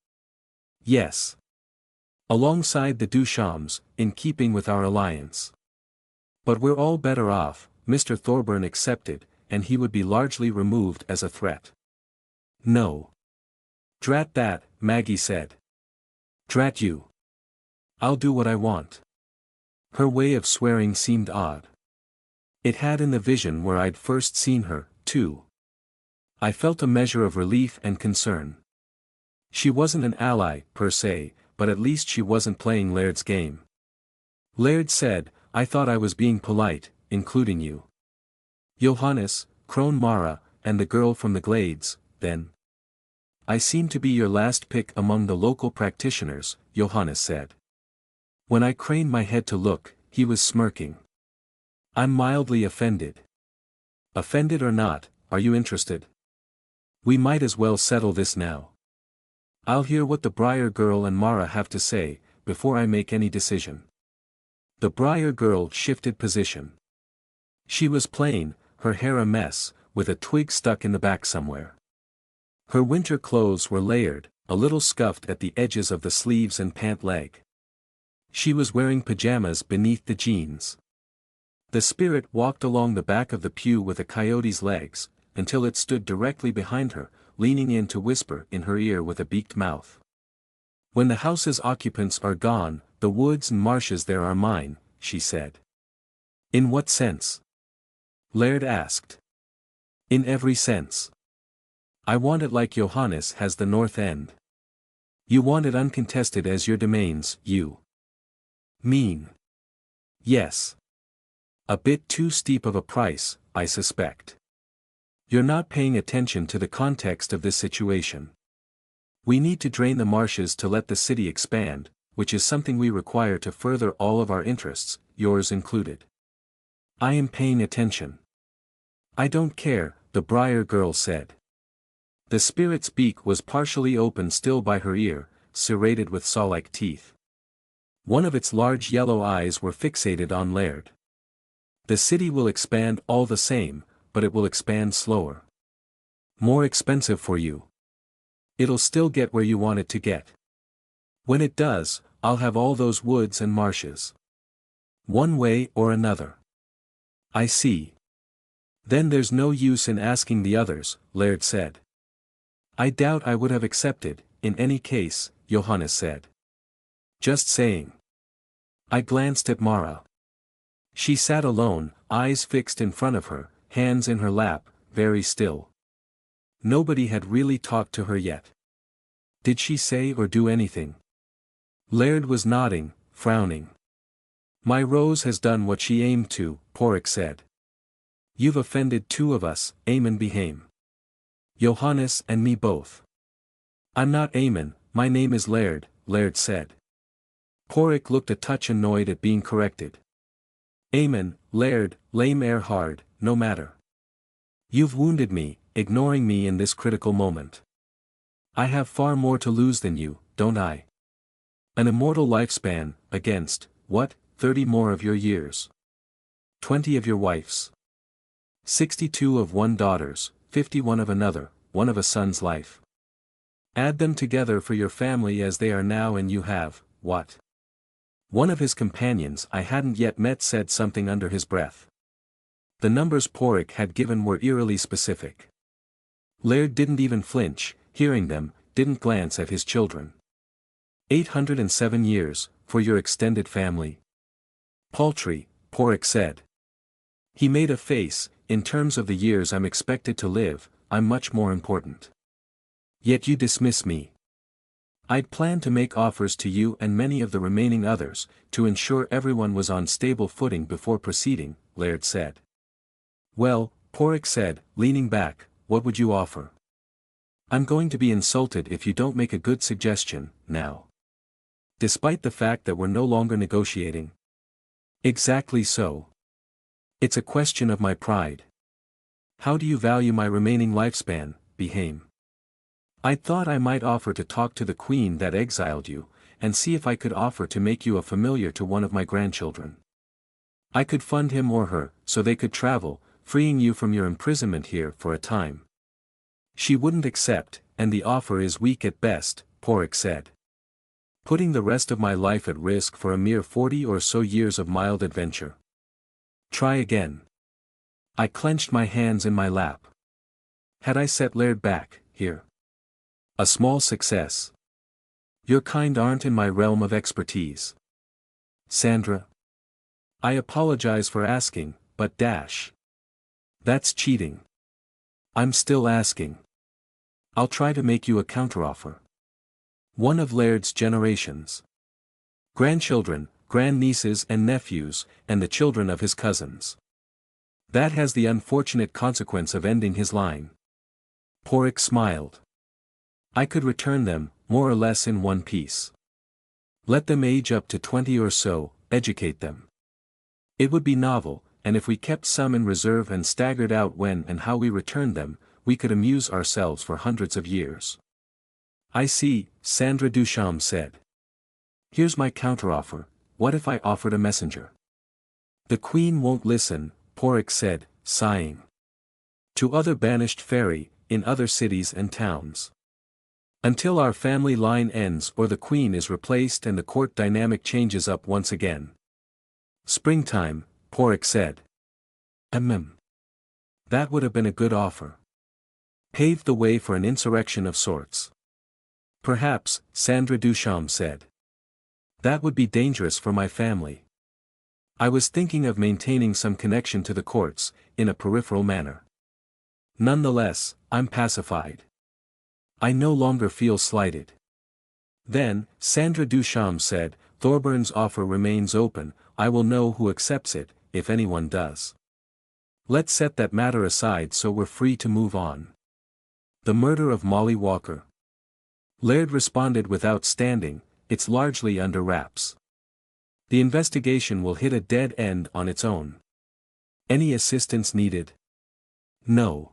Yes. Alongside the Duchamps, in keeping with our alliance. But we're all better off, Mr. Thorburn accepted, and he would be largely removed as a threat. No. Drat that, Maggie said. Drat you. I'll do what I want. Her way of swearing seemed odd. It had in the vision where I'd first seen her, too. I felt a measure of relief and concern. She wasn't an ally, per se, but at least she wasn't playing Laird's game. Laird said, I thought I was being polite, including you. Johannes, Crone Mara, and the girl from the Glades, then. I seem to be your last pick among the local practitioners, Johannes said. When I craned my head to look, he was smirking. I'm mildly offended. Offended or not, are you interested? We might as well settle this now. I'll hear what the Briar girl and Mara have to say, before I make any decision. The Briar girl shifted position. She was plain, her hair a mess, with a twig stuck in the back somewhere. Her winter clothes were layered, a little scuffed at the edges of the sleeves and pant leg. She was wearing pajamas beneath the jeans. The spirit walked along the back of the pew with a coyote's legs, until it stood directly behind her, leaning in to whisper in her ear with a beaked mouth. When the house's occupants are gone, the woods and marshes there are mine, she said. In what sense? Laird asked. In every sense. I want it like Johannes has the north end. You want it uncontested as your domains, you mean. Yes. A bit too steep of a price, I suspect. You're not paying attention to the context of this situation. We need to drain the marshes to let the city expand, which is something we require to further all of our interests, yours included. I am paying attention. I don't care, the Briar girl said. The spirit's beak was partially open still by her ear, serrated with saw-like teeth. One of its large yellow eyes were fixated on Laird. The city will expand all the same, but it will expand slower. More expensive for you. It'll still get where you want it to get. When it does, I'll have all those woods and marshes. One way or another. I see. Then there's no use in asking the others, Laird said. I doubt I would have accepted, in any case, Johannes said. Just saying. I glanced at Mara. She sat alone, eyes fixed in front of her, hands in her lap, very still. Nobody had really talked to her yet. Did she say or do anything? Laird was nodding, frowning. My Rose has done what she aimed to, Porrick said. You've offended two of us, Eamon Behaim. Johannes and me both. I'm not Eamon, my name is Laird, Laird said. Porrick looked a touch annoyed at being corrected. Eamon, Laird, lame air hard, no matter. You've wounded me, ignoring me in this critical moment. I have far more to lose than you, don't I? An immortal lifespan, against, what, 30 more of your years? 20 of your wife's. 62 of one daughter's, 51 of another, one of a son's life. Add them together for your family as they are now and you have, what? One of his companions I hadn't yet met said something under his breath. The numbers Porrick had given were eerily specific. Laird didn't even flinch, hearing them, didn't glance at his children. 807 years, for your extended family. Paltry, Porrick said. He made a face, in terms of the years I'm expected to live, I'm much more important. Yet you dismiss me. I'd planned to make offers to you and many of the remaining others, to ensure everyone was on stable footing before proceeding, Laird said. Well, Porrick said, leaning back, what would you offer? I'm going to be insulted if you don't make a good suggestion, now. Despite the fact that we're no longer negotiating. Exactly so. It's a question of my pride. How do you value my remaining lifespan, Behaim? I thought I might offer to talk to the queen that exiled you, and see if I could offer to make you a familiar to one of my grandchildren. I could fund him or her, so they could travel, freeing you from your imprisonment here for a time. She wouldn't accept, and the offer is weak at best, Porrick said. Putting the rest of my life at risk for a mere 40 or so years of mild adventure. Try again. I clenched my hands in my lap. Had I set Laird back, here? A small success. Your kind aren't in my realm of expertise. Sandra. I apologize for asking, but dash. That's cheating. I'm still asking. I'll try to make you a counteroffer. One of Laird's generations. Grandchildren, grandnieces and nephews, and the children of his cousins. That has the unfortunate consequence of ending his line. Porrick smiled. I could return them, more or less in one piece. Let them age up to 20 or so, educate them. It would be novel, and if we kept some in reserve and staggered out when and how we returned them, we could amuse ourselves for hundreds of years. I see, Sandra Duchamp said. Here's my counteroffer, what if I offered a messenger? The queen won't listen, Porrick said, sighing. To other banished fairy, in other cities and towns. Until our family line ends or the queen is replaced and the court dynamic changes up once again. Springtime, Porrick said. That would have been a good offer. Paved the way for an insurrection of sorts. Perhaps, Sandra Duchamp said. That would be dangerous for my family. I was thinking of maintaining some connection to the courts, in a peripheral manner. Nonetheless, I'm pacified. I no longer feel slighted. Then, Sandra Duchamp said, Thorburn's offer remains open, I will know who accepts it, if anyone does. Let's set that matter aside so we're free to move on. The murder of Molly Walker. Laird responded without standing, it's largely under wraps. The investigation will hit a dead end on its own. Any assistance needed? No.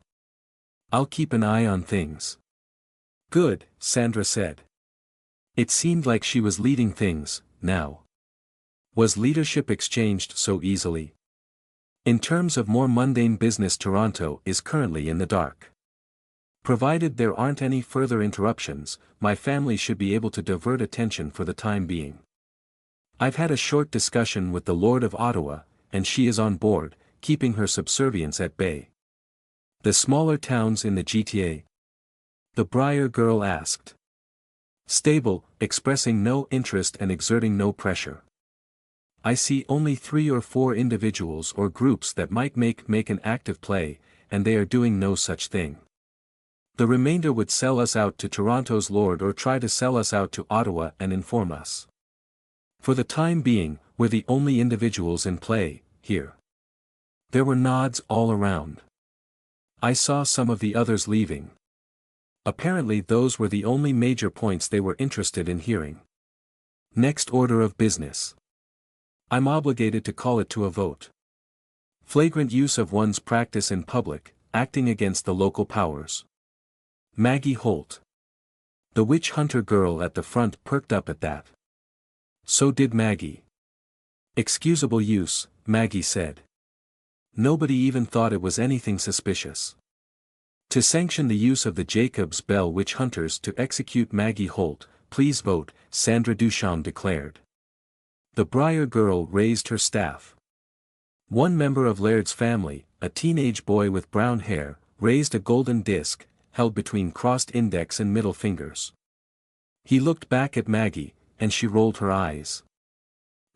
I'll keep an eye on things. Good, Sandra said. It seemed like she was leading things, now. Was leadership exchanged so easily? In terms of more mundane business, Toronto is currently in the dark. Provided there aren't any further interruptions, my family should be able to divert attention for the time being. I've had a short discussion with the Lord of Ottawa, and she is on board, keeping her subservience at bay. The smaller towns in the GTA? The Briar girl asked. Stable, expressing no interest and exerting no pressure. I see only 3 or 4 individuals or groups that might make an active play, and they are doing no such thing. The remainder would sell us out to Toronto's Lord or try to sell us out to Ottawa and inform us. For the time being, we're the only individuals in play, here. There were nods all around. I saw some of the others leaving. Apparently those were the only major points they were interested in hearing. Next order of business. I'm obligated to call it to a vote. Flagrant use of one's practice in public, acting against the local powers. Maggie Holt. The witch hunter girl at the front perked up at that. So did Maggie. Excusable use, Maggie said. Nobody even thought it was anything suspicious. To sanction the use of the Jacob's Bell witch hunters to execute Maggie Holt, please vote, Sandra Duchamp declared. The Briar girl raised her staff. One member of Laird's family, a teenage boy with brown hair, raised a golden disc, held between crossed index and middle fingers. He looked back at Maggie, and she rolled her eyes.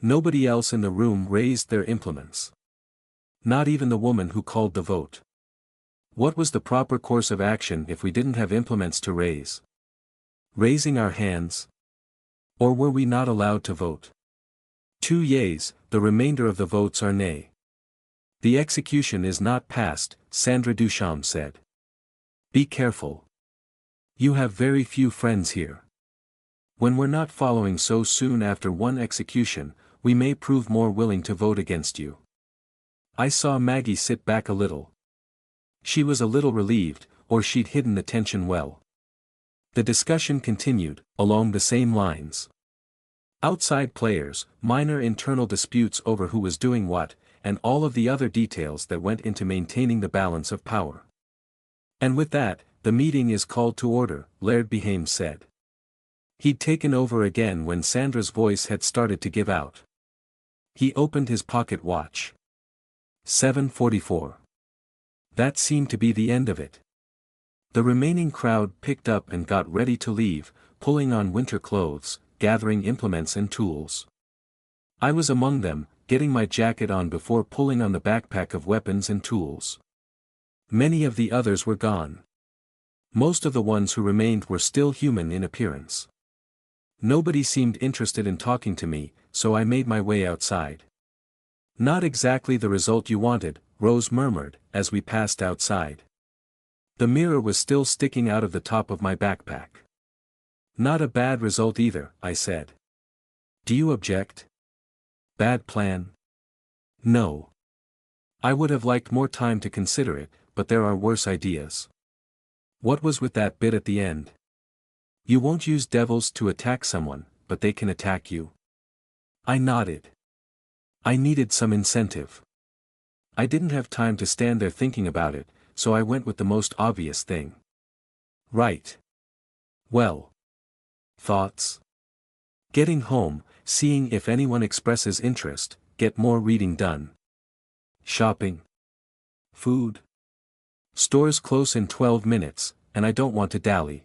Nobody else in the room raised their implements. Not even the woman who called the vote. What was the proper course of action if we didn't have implements to raise? Raising our hands? Or were we not allowed to vote? 2 yeas, the remainder of the votes are nay. The execution is not passed, Sandra Duchamp said. Be careful. You have very few friends here. When we're not following so soon after one execution, we may prove more willing to vote against you. I saw Maggie sit back a little. She was a little relieved, or she'd hidden the tension well. The discussion continued, along the same lines. Outside players, minor internal disputes over who was doing what, and all of the other details that went into maintaining the balance of power. And with that, the meeting is called to order, Laird Behaim said. He'd taken over again when Sandra's voice had started to give out. He opened his pocket watch. 7:44. That seemed to be the end of it. The remaining crowd picked up and got ready to leave, pulling on winter clothes, gathering implements and tools. I was among them, getting my jacket on before pulling on the backpack of weapons and tools. Many of the others were gone. Most of the ones who remained were still human in appearance. Nobody seemed interested in talking to me, so I made my way outside. Not exactly the result you wanted, Rose murmured, as we passed outside. The mirror was still sticking out of the top of my backpack. Not a bad result either, I said. Do you object? Bad plan? No. I would have liked more time to consider it, but there are worse ideas. What was with that bit at the end? You won't use devils to attack someone, but they can attack you. I nodded. I needed some incentive. I didn't have time to stand there thinking about it, so I went with the most obvious thing. Right. Well. Thoughts? Getting home, seeing if anyone expresses interest, get more reading done. Shopping. Food. Stores close in 12 minutes, and I don't want to dally.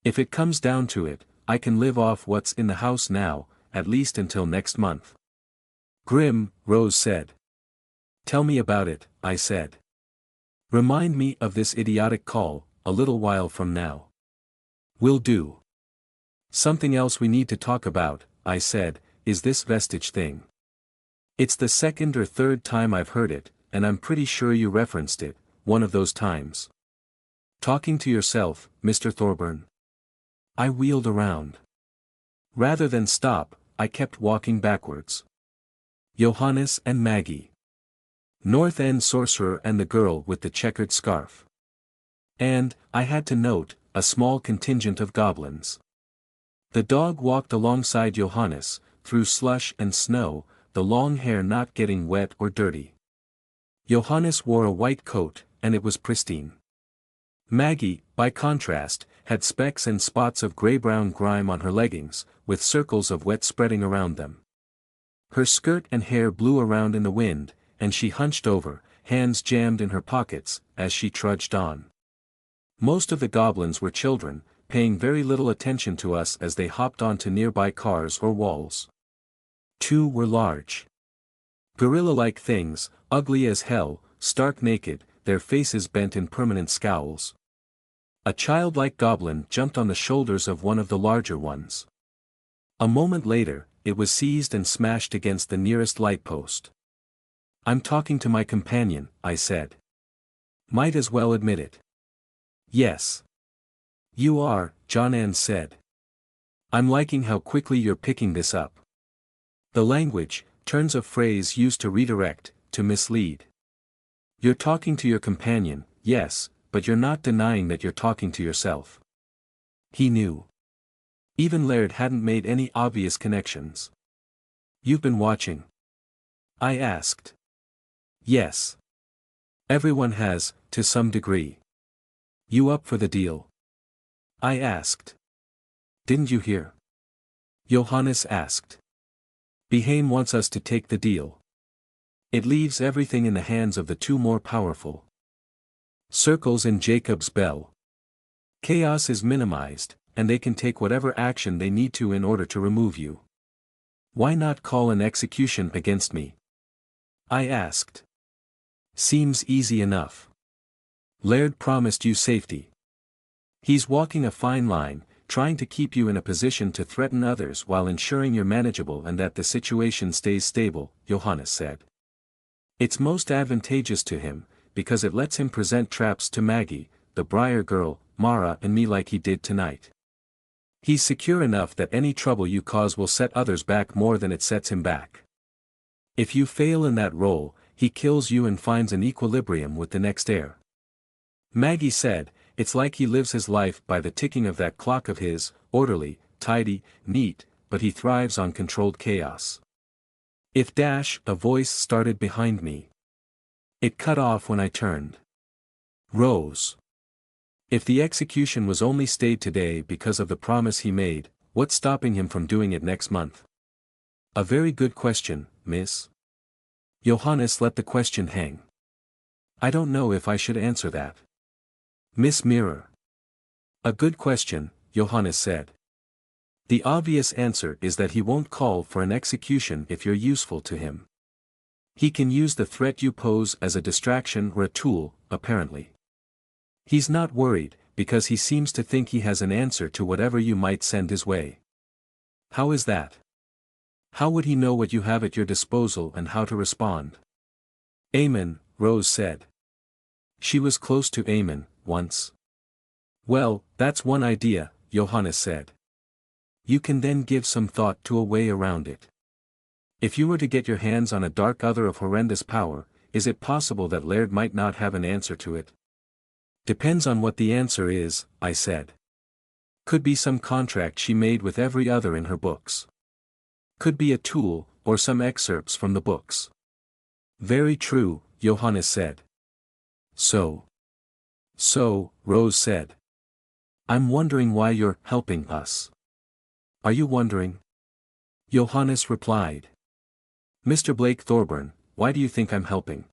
If it comes down to it, I can live off what's in the house now, at least until next month. Grim, Rose said. Tell me about it, I said. Remind me of this idiotic call, a little while from now. Will do. Something else we need to talk about, I said, is this vestige thing. It's the 2nd or 3rd time I've heard it, and I'm pretty sure you referenced it, one of those times. Talking to yourself, Mr. Thorburn. I wheeled around. Rather than stop, I kept walking backwards. Johannes and Maggie. North End sorcerer and the girl with the checkered scarf. And, I had to note, a small contingent of goblins. The dog walked alongside Johannes, through slush and snow, the long hair not getting wet or dirty. Johannes wore a white coat, and it was pristine. Maggie, by contrast, had specks and spots of grey-brown grime on her leggings, with circles of wet spreading around them. Her skirt and hair blew around in the wind, and she hunched over, hands jammed in her pockets, as she trudged on. Most of the goblins were children, paying very little attention to us as they hopped onto nearby cars or walls. 2 were large. Gorilla-like things, ugly as hell, stark naked, their faces bent in permanent scowls. A childlike goblin jumped on the shoulders of one of the larger ones. A moment later, it was seized and smashed against the nearest light post. "I'm talking to my companion," I said. "Might as well admit it." "Yes. You are," John said. "I'm liking how quickly you're picking this up. The language, turns of phrase used to redirect, to mislead. You're talking to your companion, yes, but you're not denying that you're talking to yourself." He knew. Even Laird hadn't made any obvious connections. "You've been watching?" I asked. "Yes. Everyone has, to some degree. You up for the deal?" I asked. "Didn't you hear?" Johannes asked. "Behane wants us to take the deal. It leaves everything in the hands of the 2 more powerful. Circles in Jacob's bell. Chaos is minimized, and they can take whatever action they need to in order to remove you. Why not call an execution against me?" I asked. "Seems easy enough. Laird promised you safety. He's walking a fine line, trying to keep you in a position to threaten others while ensuring you're manageable and that the situation stays stable," Johannes said. "It's most advantageous to him, because it lets him present traps to Maggie, the Briar girl, Mara and me like he did tonight. He's secure enough that any trouble you cause will set others back more than it sets him back. If you fail in that role, he kills you and finds an equilibrium with the next heir." Maggie said, "It's like he lives his life by the ticking of that clock of his, orderly, tidy, neat, but he thrives on controlled chaos." "If a voice started behind me. It cut off when I turned. Rose. If the execution was only stayed today because of the promise he made, what's stopping him from doing it next month?" "A very good question, miss." Johannes let the question hang. "I don't know if I should answer that." "Miss Mirror." "A good question," Johannes said. "The obvious answer is that he won't call for an execution if you're useful to him. He can use the threat you pose as a distraction or a tool, apparently. He's not worried, because he seems to think he has an answer to whatever you might send his way." "How is that? How would he know what you have at your disposal and how to respond?" "Amen," Rose said. She was close to Amen, once. "Well, that's one idea," Johannes said. "You can then give some thought to a way around it. If you were to get your hands on a dark other of horrendous power, is it possible that Laird might not have an answer to it?" "Depends on what the answer is," I said. "Could be some contract she made with every other in her books. Could be a tool, or some excerpts from the books." "Very true," Johannes said. So, Rose said. "I'm wondering why you're helping us." "Are you wondering?" Johannes replied. "Mr. Blake Thorburn, why do you think I'm helping?"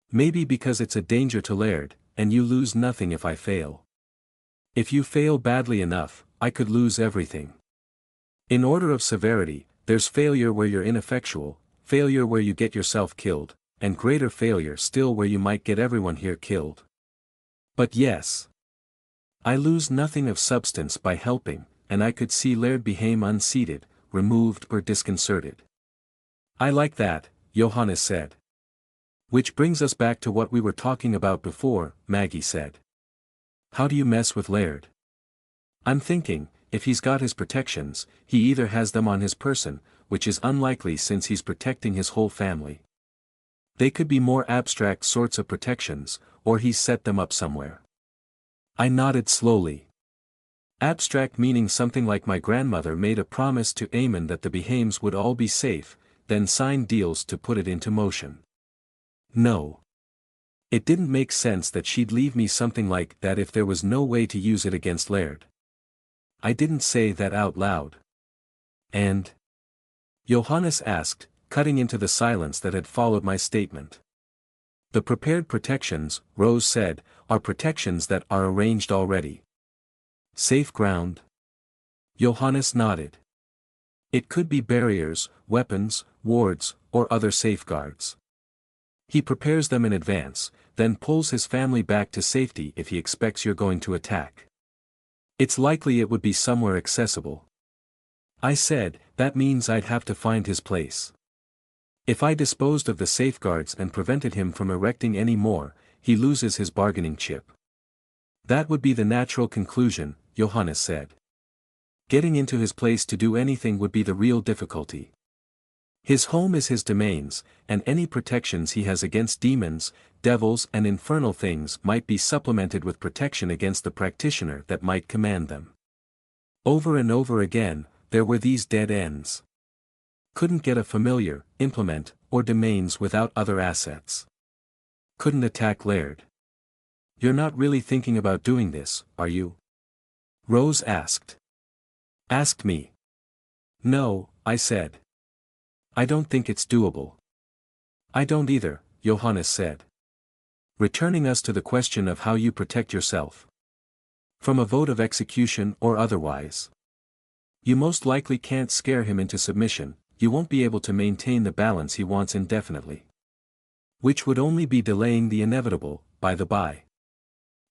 "Maybe because it's a danger to Laird, and you lose nothing if I fail. If you fail badly enough, I could lose everything. In order of severity, there's failure where you're ineffectual, failure where you get yourself killed, and greater failure still where you might get everyone here killed. But yes, I lose nothing of substance by helping, and I could see Laird behame unseated, removed or disconcerted." "I like that," Johannes said. "Which brings us back to what we were talking about before," Maggie said. "How do you mess with Laird?" "I'm thinking, if he's got his protections, he either has them on his person, which is unlikely since he's protecting his whole family. They could be more abstract sorts of protections, or he's set them up somewhere. I nodded slowly. Abstract meaning something like my grandmother made a promise to Aemon that the Behames would all be safe, then signed deals to put it into motion. No. It didn't make sense that she'd leave me something like that if there was no way to use it against Laird. I didn't say that out loud. And? Johannes asked, cutting into the silence that had followed my statement. The prepared protections, Rose said, are protections that are arranged already. Safe ground? Johannes nodded. It could be barriers, weapons, wards, or other safeguards. He prepares them in advance, then pulls his family back to safety if he expects you're going to attack. It's likely it would be somewhere accessible. I said, that means I'd have to find his place. If I disposed of the safeguards and prevented him from erecting any more, he loses his bargaining chip. That would be the natural conclusion, Johannes said. Getting into his place to do anything would be the real difficulty. His home is his domains, and any protections he has against demons, devils and infernal things might be supplemented with protection against the practitioner that might command them. Over and over again, there were these dead ends. Couldn't get a familiar, implement, or domains without other assets. Couldn't attack Laird. You're not really thinking about doing this, are you? Rose asked. Asked me. No, I said. I don't think it's doable. I don't either, Johannes said. Returning us to the question of how you protect yourself. From a vote of execution or otherwise. You most likely can't scare him into submission, you won't be able to maintain the balance he wants indefinitely. Which would only be delaying the inevitable, by the by.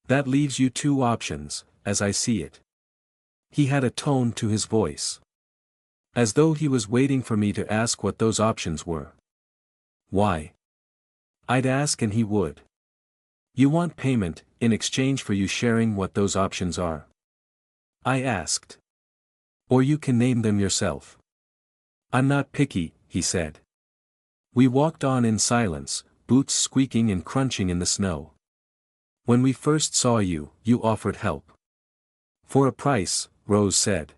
That leaves you two options, as I see it. He had a tone to his voice. As though he was waiting for me to ask what those options were. Why? I'd ask and he would. You want payment, in exchange for you sharing what those options are? I asked. Or you can name them yourself. I'm not picky, he said. We walked on in silence, boots squeaking and crunching in the snow. When we first saw you, you offered help. For a price, Rose said.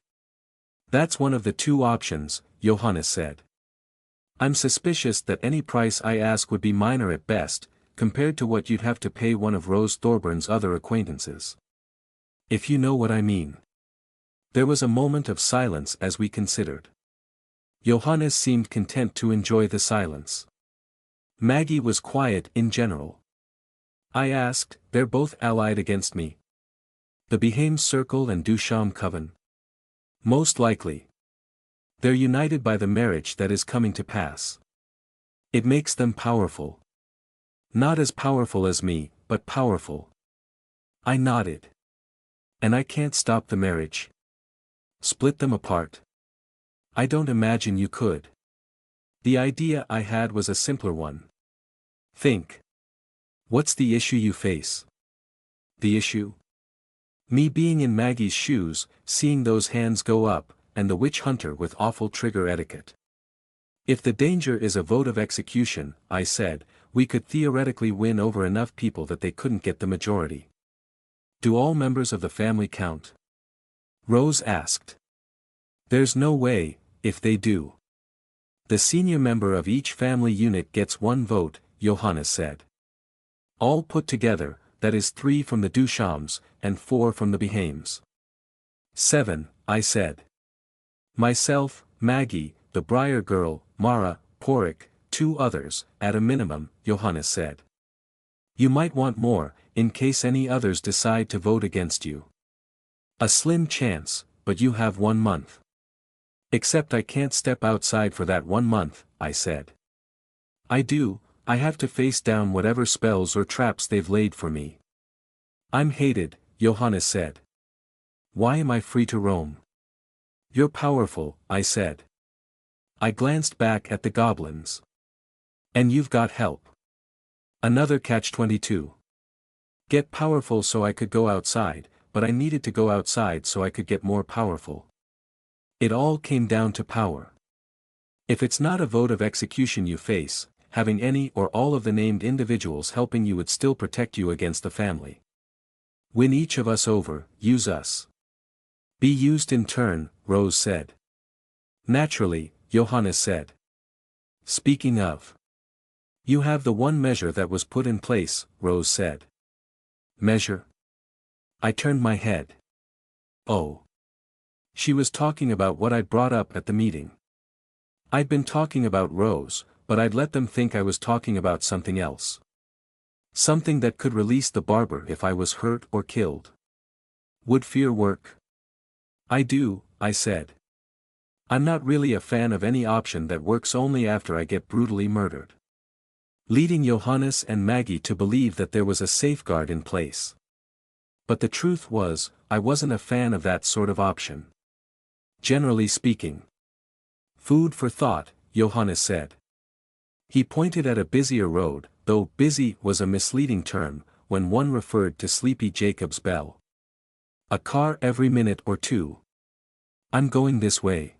That's one of the two options, Johannes said. I'm suspicious that any price I ask would be minor at best, compared to what you'd have to pay one of Rose Thorburn's other acquaintances. If you know what I mean. There was a moment of silence as we considered. Johannes seemed content to enjoy the silence. Maggie was quiet in general. I asked, they're both allied against me. The Behames Circle and Dusham Coven. Most likely. They're united by the marriage that is coming to pass. It makes them powerful. Not as powerful as me, but powerful. I nodded. And I can't stop the marriage. Split them apart. I don't imagine you could. The idea I had was a simpler one. Think. What's the issue you face? The issue? Me being in Maggie's shoes, seeing those hands go up, and the witch hunter with awful trigger etiquette. If the danger is a vote of execution, I said, we could theoretically win over enough people that they couldn't get the majority. Do all members of the family count? Rose asked. There's no way, if they do. The senior member of each family unit gets one vote, Johannes said. All put together, that is 3 from the Dushams, and 4 from the Behames. 7, I said. Myself, Maggie, the Briar girl, Mara, Porik, 2 others, at a minimum, Johannes said. You might want more, in case any others decide to vote against you. A slim chance, but you have 1 month. Except I can't step outside for that 1 month, I said. I do, I have to face down whatever spells or traps they've laid for me. I'm hated, Johannes said. Why am I free to roam? You're powerful, I said. I glanced back at the goblins. And you've got help. Another catch-22. Get powerful so I could go outside, but I needed to go outside so I could get more powerful. It all came down to power. If it's not a vote of execution you face, having any or all of the named individuals helping you would still protect you against the family. Win each of us over, use us. Be used in turn, Rose said. Naturally, Johannes said. Speaking of. You have the one measure that was put in place, Rose said. Measure? I turned my head. Oh. She was talking about what I'd brought up at the meeting. I'd been talking about Rose, but I'd let them think I was talking about something else. Something that could release the barber if I was hurt or killed. Would fear work? I do, I said. I'm not really a fan of any option that works only after I get brutally murdered. Leading Johannes and Maggie to believe that there was a safeguard in place. But the truth was, I wasn't a fan of that sort of option. Generally speaking. Food for thought, Johannes said. He pointed at a busier road, though busy was a misleading term, when one referred to sleepy Jacob's Bell. A car every minute or two. I'm going this way.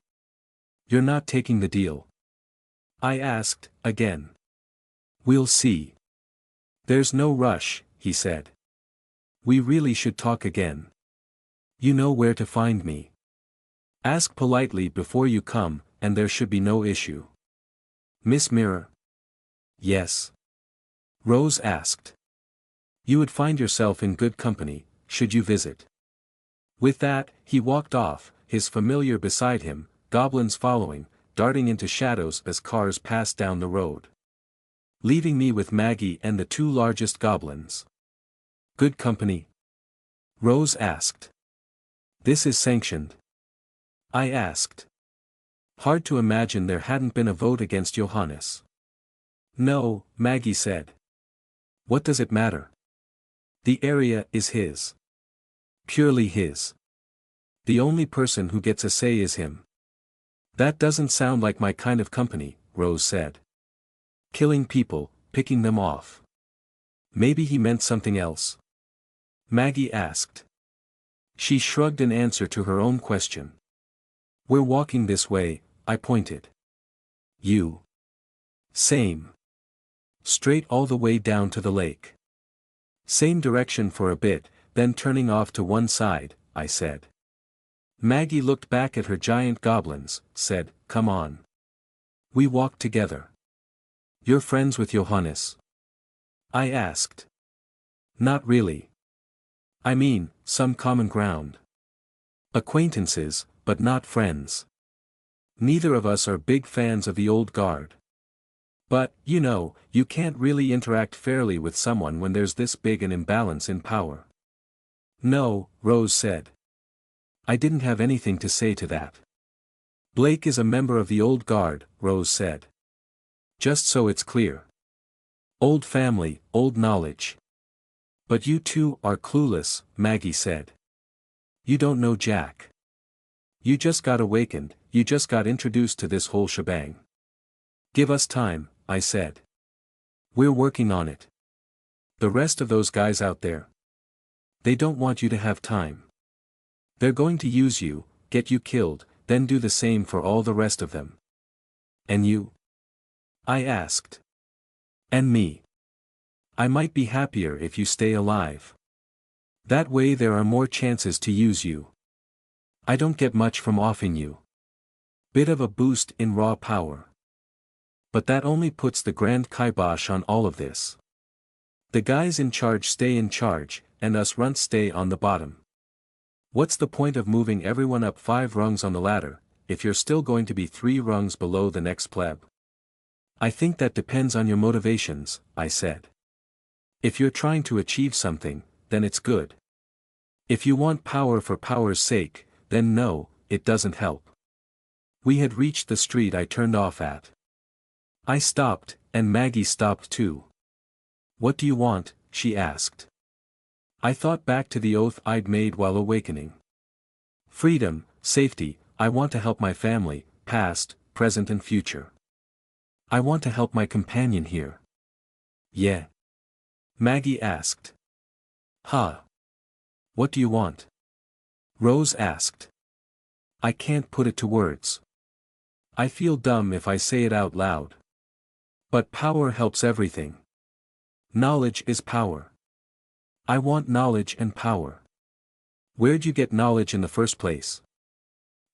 You're not taking the deal? I asked, again. We'll see. There's no rush, he said. We really should talk again. You know where to find me. Ask politely before you come, and there should be no issue. Miss Mirror? Yes. Rose asked. You would find yourself in good company, should you visit. With that, he walked off, his familiar beside him, goblins following, darting into shadows as cars passed down the road. Leaving me with Maggie and the two largest goblins. Good company? Rose asked. This is sanctioned? I asked. Hard to imagine there hadn't been a vote against Johannes. No, Maggie said. What does it matter? The area is his. Purely his. The only person who gets a say is him. That doesn't sound like my kind of company, Rose said. Killing people, picking them off. Maybe he meant something else. Maggie asked. She shrugged in answer to her own question. We're walking this way, I pointed. You. Same. Straight all the way down to the lake. Same direction for a bit, then turning off to one side, I said. Maggie looked back at her giant goblins, said, Come on. We walked together. You're friends with Johannes? I asked. Not really. I mean, some common ground. Acquaintances, but not friends. Neither of us are big fans of the old guard. But, you know, you can't really interact fairly with someone when there's this big an imbalance in power. No, Rose said. I didn't have anything to say to that. Blake is a member of the old guard, Rose said. Just so it's clear. Old family, old knowledge. But you two are clueless, Maggie said. You don't know Jack. You just got awakened, you just got introduced to this whole shebang. Give us time, I said. We're working on it. The rest of those guys out there. They don't want you to have time. They're going to use you, get you killed, then do the same for all the rest of them. And you? I asked. And me. I might be happier if you stay alive. That way there are more chances to use you. I don't get much from offing you. Bit of a boost in raw power. But that only puts the grand kibosh on all of this. The guys in charge stay in charge, and us runts stay on the bottom. What's the point of moving everyone up 5 rungs on the ladder, if you're still going to be 3 rungs below the next pleb? I think that depends on your motivations, I said. If you're trying to achieve something, then it's good. If you want power for power's sake, then no, it doesn't help. We had reached the street I turned off at. I stopped, and Maggie stopped too. What do you want? She asked. I thought back to the oath I'd made while awakening. Freedom, safety, I want to help my family, past, present and future. I want to help my companion here. Yeah. Maggie asked. Huh. What do you want? Rose asked. I can't put it to words. I feel dumb if I say it out loud. But power helps everything. Knowledge is power. I want knowledge and power. Where'd you get knowledge in the first place?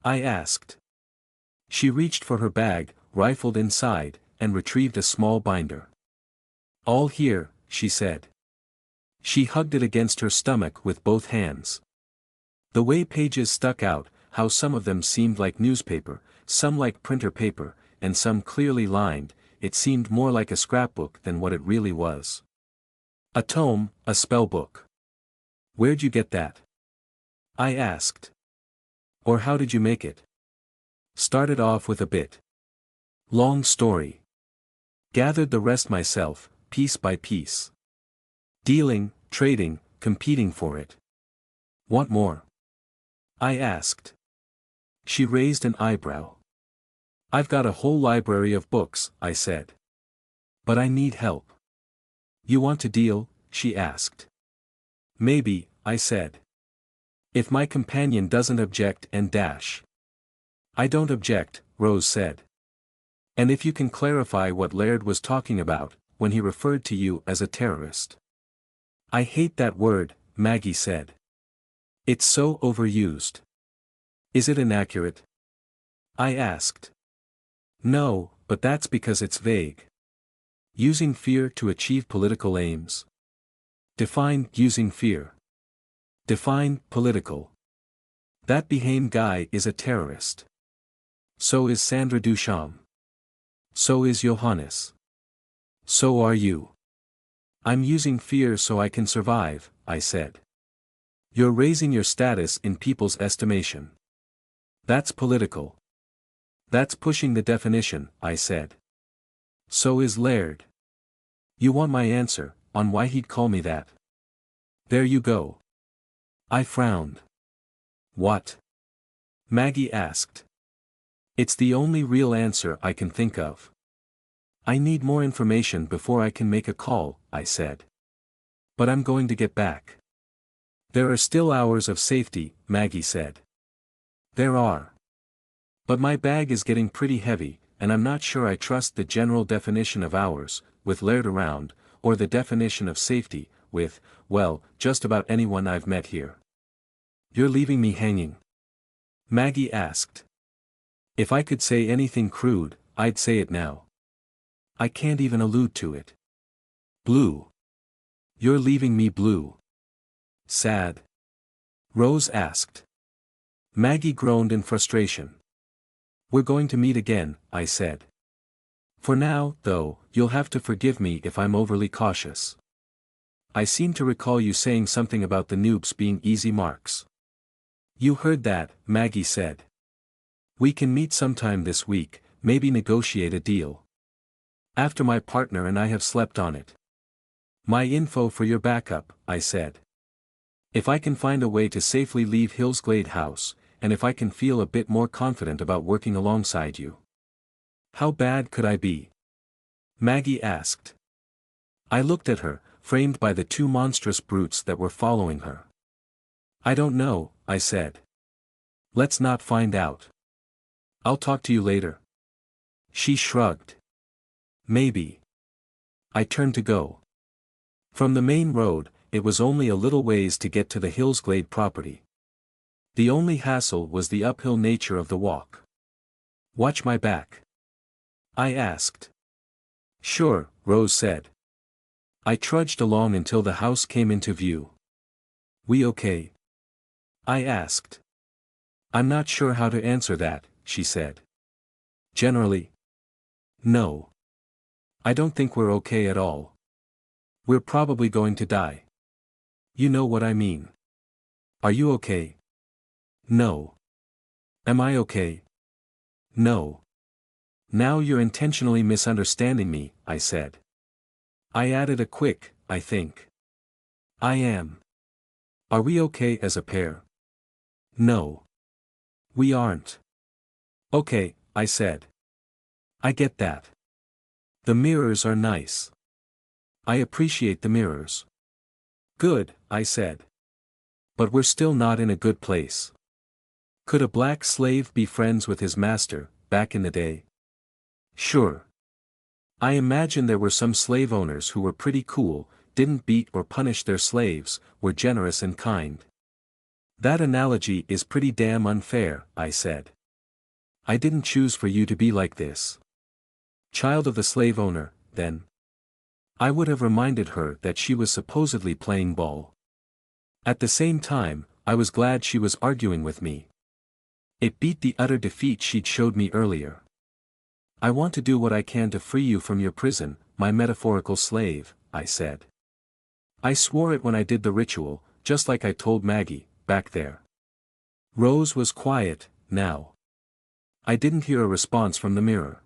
I asked. She reached for her bag, rifled inside, and retrieved a small binder. All here, she said. She hugged it against her stomach with both hands. The way pages stuck out, how some of them seemed like newspaper, some like printer paper, and some clearly lined, it seemed more like a scrapbook than what it really was. A tome, a spell book. Where'd you get that? I asked. Or how did you make it? Started off with a bit. Long story. Gathered the rest myself, piece by piece. Dealing, trading, competing for it. Want more? I asked. She raised an eyebrow. I've got a whole library of books, I said. But I need help. You want to deal? She asked. Maybe, I said. If my companion doesn't object and dash. I don't object, Rose said. And if you can clarify what Laird was talking about, when he referred to you as a terrorist. I hate that word, Maggie said. It's so overused. Is it inaccurate? I asked. No, but that's because it's vague. Using fear to achieve political aims. Define using fear. Define political. That Behame guy is a terrorist. So is Sandra Duchamp. So is Johannes. So are you. I'm using fear so I can survive, I said. You're raising your status in people's estimation. That's political. That's pushing the definition, I said. So is Laird. You want my answer, on why he'd call me that? There you go. I frowned. What? Maggie asked. It's the only real answer I can think of. I need more information before I can make a call, I said. But I'm going to get back. There are still hours of safety, Maggie said. There are. But my bag is getting pretty heavy, and I'm not sure I trust the general definition of hours, with Laird around, or the definition of safety, with, well, just about anyone I've met here. You're leaving me hanging? Maggie asked. If I could say anything crude, I'd say it now. I can't even allude to it. Blue. You're leaving me blue. Sad? Rose asked. Maggie groaned in frustration. We're going to meet again, I said. For now, though, you'll have to forgive me if I'm overly cautious. I seem to recall you saying something about the noobs being easy marks. You heard that, Maggie said. We can meet sometime this week, maybe negotiate a deal. After my partner and I have slept on it. My info for your backup, I said. If I can find a way to safely leave Hillsglade House, and if I can feel a bit more confident about working alongside you. How bad could I be? Maggie asked. I looked at her, framed by the two monstrous brutes that were following her. I don't know, I said. Let's not find out. I'll talk to you later. She shrugged. Maybe. I turned to go. From the main road, it was only a little ways to get to the Hillsglade property. The only hassle was the uphill nature of the walk. Watch my back. I asked. Sure, Rose said. I trudged along until the house came into view. We okay? I asked. I'm not sure how to answer that, she said. Generally. No. I don't think we're okay at all. We're probably going to die. You know what I mean. Are you okay? No. Am I okay? No. Now you're intentionally misunderstanding me, I said. I added a quick, I think. I am. Are we okay as a pair? No. We aren't. Okay, I said. I get that. The mirrors are nice. I appreciate the mirrors. Good, I said. But we're still not in a good place. Could a black slave be friends with his master, back in the day? Sure. I imagine there were some slave owners who were pretty cool, didn't beat or punish their slaves, were generous and kind. That analogy is pretty damn unfair, I said. I didn't choose for you to be like this. Child of the slave owner, then. I would have reminded her that she was supposedly playing ball. At the same time, I was glad she was arguing with me. It beat the utter defeat she'd showed me earlier. I want to do what I can to free you from your prison, my metaphorical slave, I said. I swore it when I did the ritual, just like I told Maggie, back there. Rose was quiet, now. I didn't hear a response from the mirror.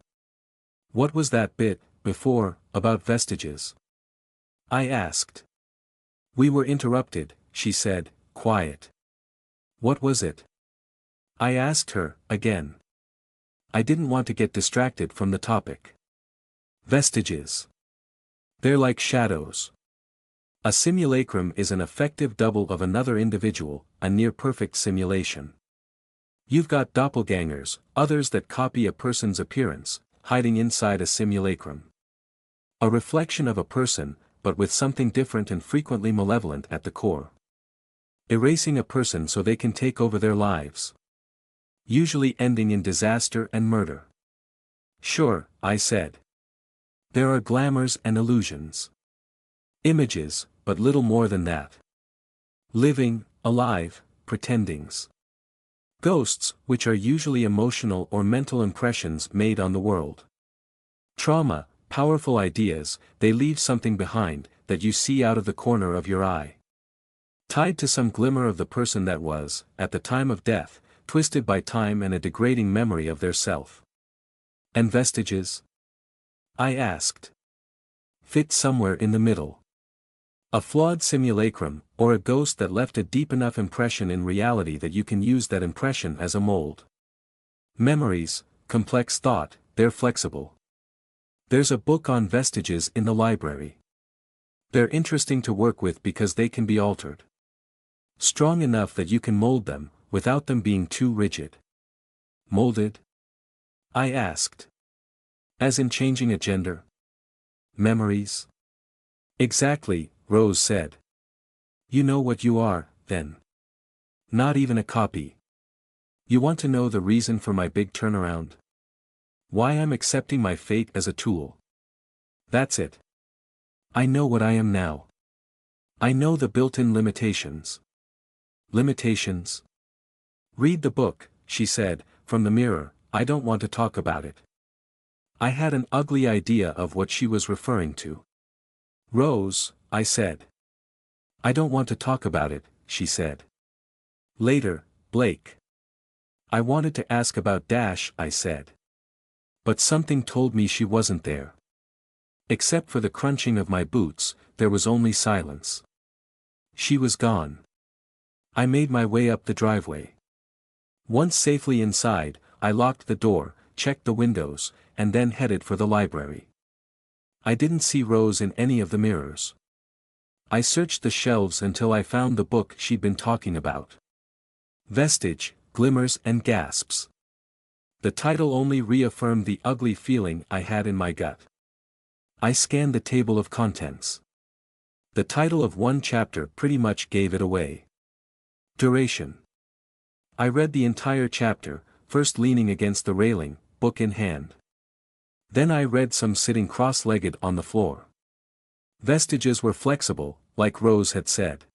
What was that bit, before, about vestiges? I asked. We were interrupted, she said, quiet. What was it? I asked her, again. I didn't want to get distracted from the topic. Vestiges. They're like shadows. A simulacrum is an effective double of another individual, a near-perfect simulation. You've got doppelgangers, others that copy a person's appearance, hiding inside a simulacrum. A reflection of a person, but with something different and frequently malevolent at the core. Erasing a person so they can take over their lives. Usually ending in disaster and murder. Sure, I said. There are glamours and illusions. Images, but little more than that. Living, alive, pretendings. Ghosts, which are usually emotional or mental impressions made on the world. Trauma, powerful ideas, they leave something behind, that you see out of the corner of your eye. Tied to some glimmer of the person that was, at the time of death, twisted by time and a degrading memory of their self. And vestiges? I asked. Fit somewhere in the middle. A flawed simulacrum, or a ghost that left a deep enough impression in reality that you can use that impression as a mold. Memories, complex thought, they're flexible. There's a book on vestiges in the library. They're interesting to work with because they can be altered. Strong enough that you can mold them, without them being too rigid. Molded? I asked. As in changing a gender? Memories? Exactly, Rose said. You know what you are, then. Not even a copy. You want to know the reason for my big turnaround? Why I'm accepting my fate as a tool. That's it. I know what I am now. I know the built-in limitations. Limitations? Read the book, she said, from the mirror. I don't want to talk about it. I had an ugly idea of what she was referring to. Rose, I said. I don't want to talk about it, she said. Later, Blake. I wanted to ask about Dash, I said. But something told me she wasn't there. Except for the crunching of my boots, there was only silence. She was gone. I made my way up the driveway. Once safely inside, I locked the door, checked the windows, and then headed for the library. I didn't see Rose in any of the mirrors. I searched the shelves until I found the book she'd been talking about. Vestige, Glimmers and Gasps. The title only reaffirmed the ugly feeling I had in my gut. I scanned the table of contents. The title of one chapter pretty much gave it away. Duration. I read the entire chapter, first leaning against the railing, book in hand. Then I read some sitting cross-legged on the floor. Vestiges were flexible, like Rose had said.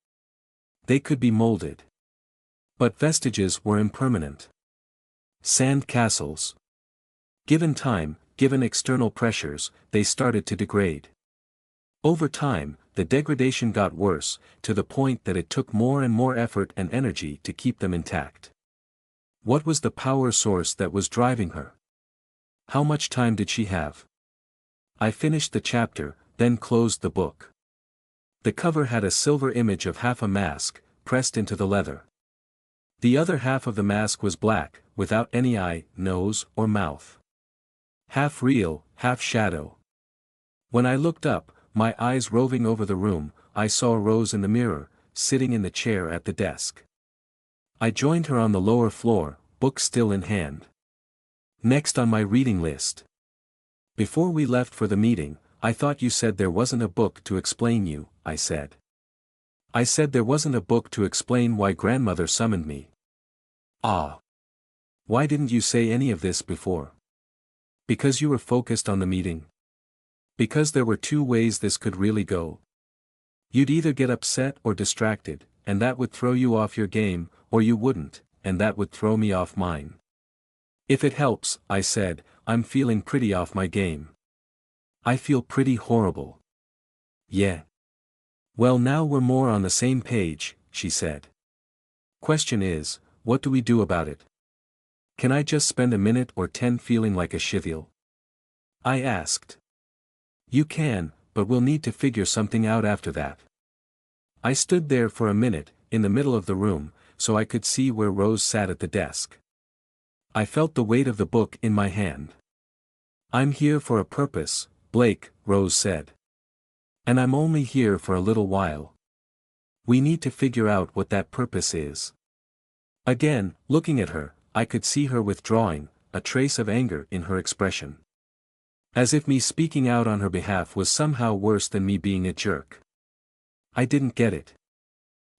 They could be molded. But vestiges were impermanent. Sand castles. Given time, given external pressures, they started to degrade. Over time, the degradation got worse, to the point that it took more and more effort and energy to keep them intact. What was the power source that was driving her? How much time did she have? I finished the chapter, then closed the book. The cover had a silver image of half a mask, pressed into the leather. The other half of the mask was black, without any eye, nose, or mouth. Half real, half shadow. When I looked up, my eyes roving over the room, I saw Rose in the mirror, sitting in the chair at the desk. I joined her on the lower floor, book still in hand. Next on my reading list. Before we left for the meeting, I thought you said there wasn't a book to explain you, I said. I said there wasn't a book to explain why grandmother summoned me. Ah. Why didn't you say any of this before? Because you were focused on the meeting. Because there were two ways this could really go. You'd either get upset or distracted, and that would throw you off your game, or you wouldn't, and that would throw me off mine. If it helps, I said, I'm feeling pretty off my game. I feel pretty horrible. Yeah. Well, now we're more on the same page, she said. Question is, what do we do about it? Can I just spend a minute or 10 feeling like a shitheel? I asked. You can, but we'll need to figure something out after that. I stood there for a minute, in the middle of the room, so I could see where Rose sat at the desk. I felt the weight of the book in my hand. I'm here for a purpose, Blake, Rose said. And I'm only here for a little while. We need to figure out what that purpose is. Again, looking at her, I could see her withdrawing, a trace of anger in her expression. As if me speaking out on her behalf was somehow worse than me being a jerk. I didn't get it.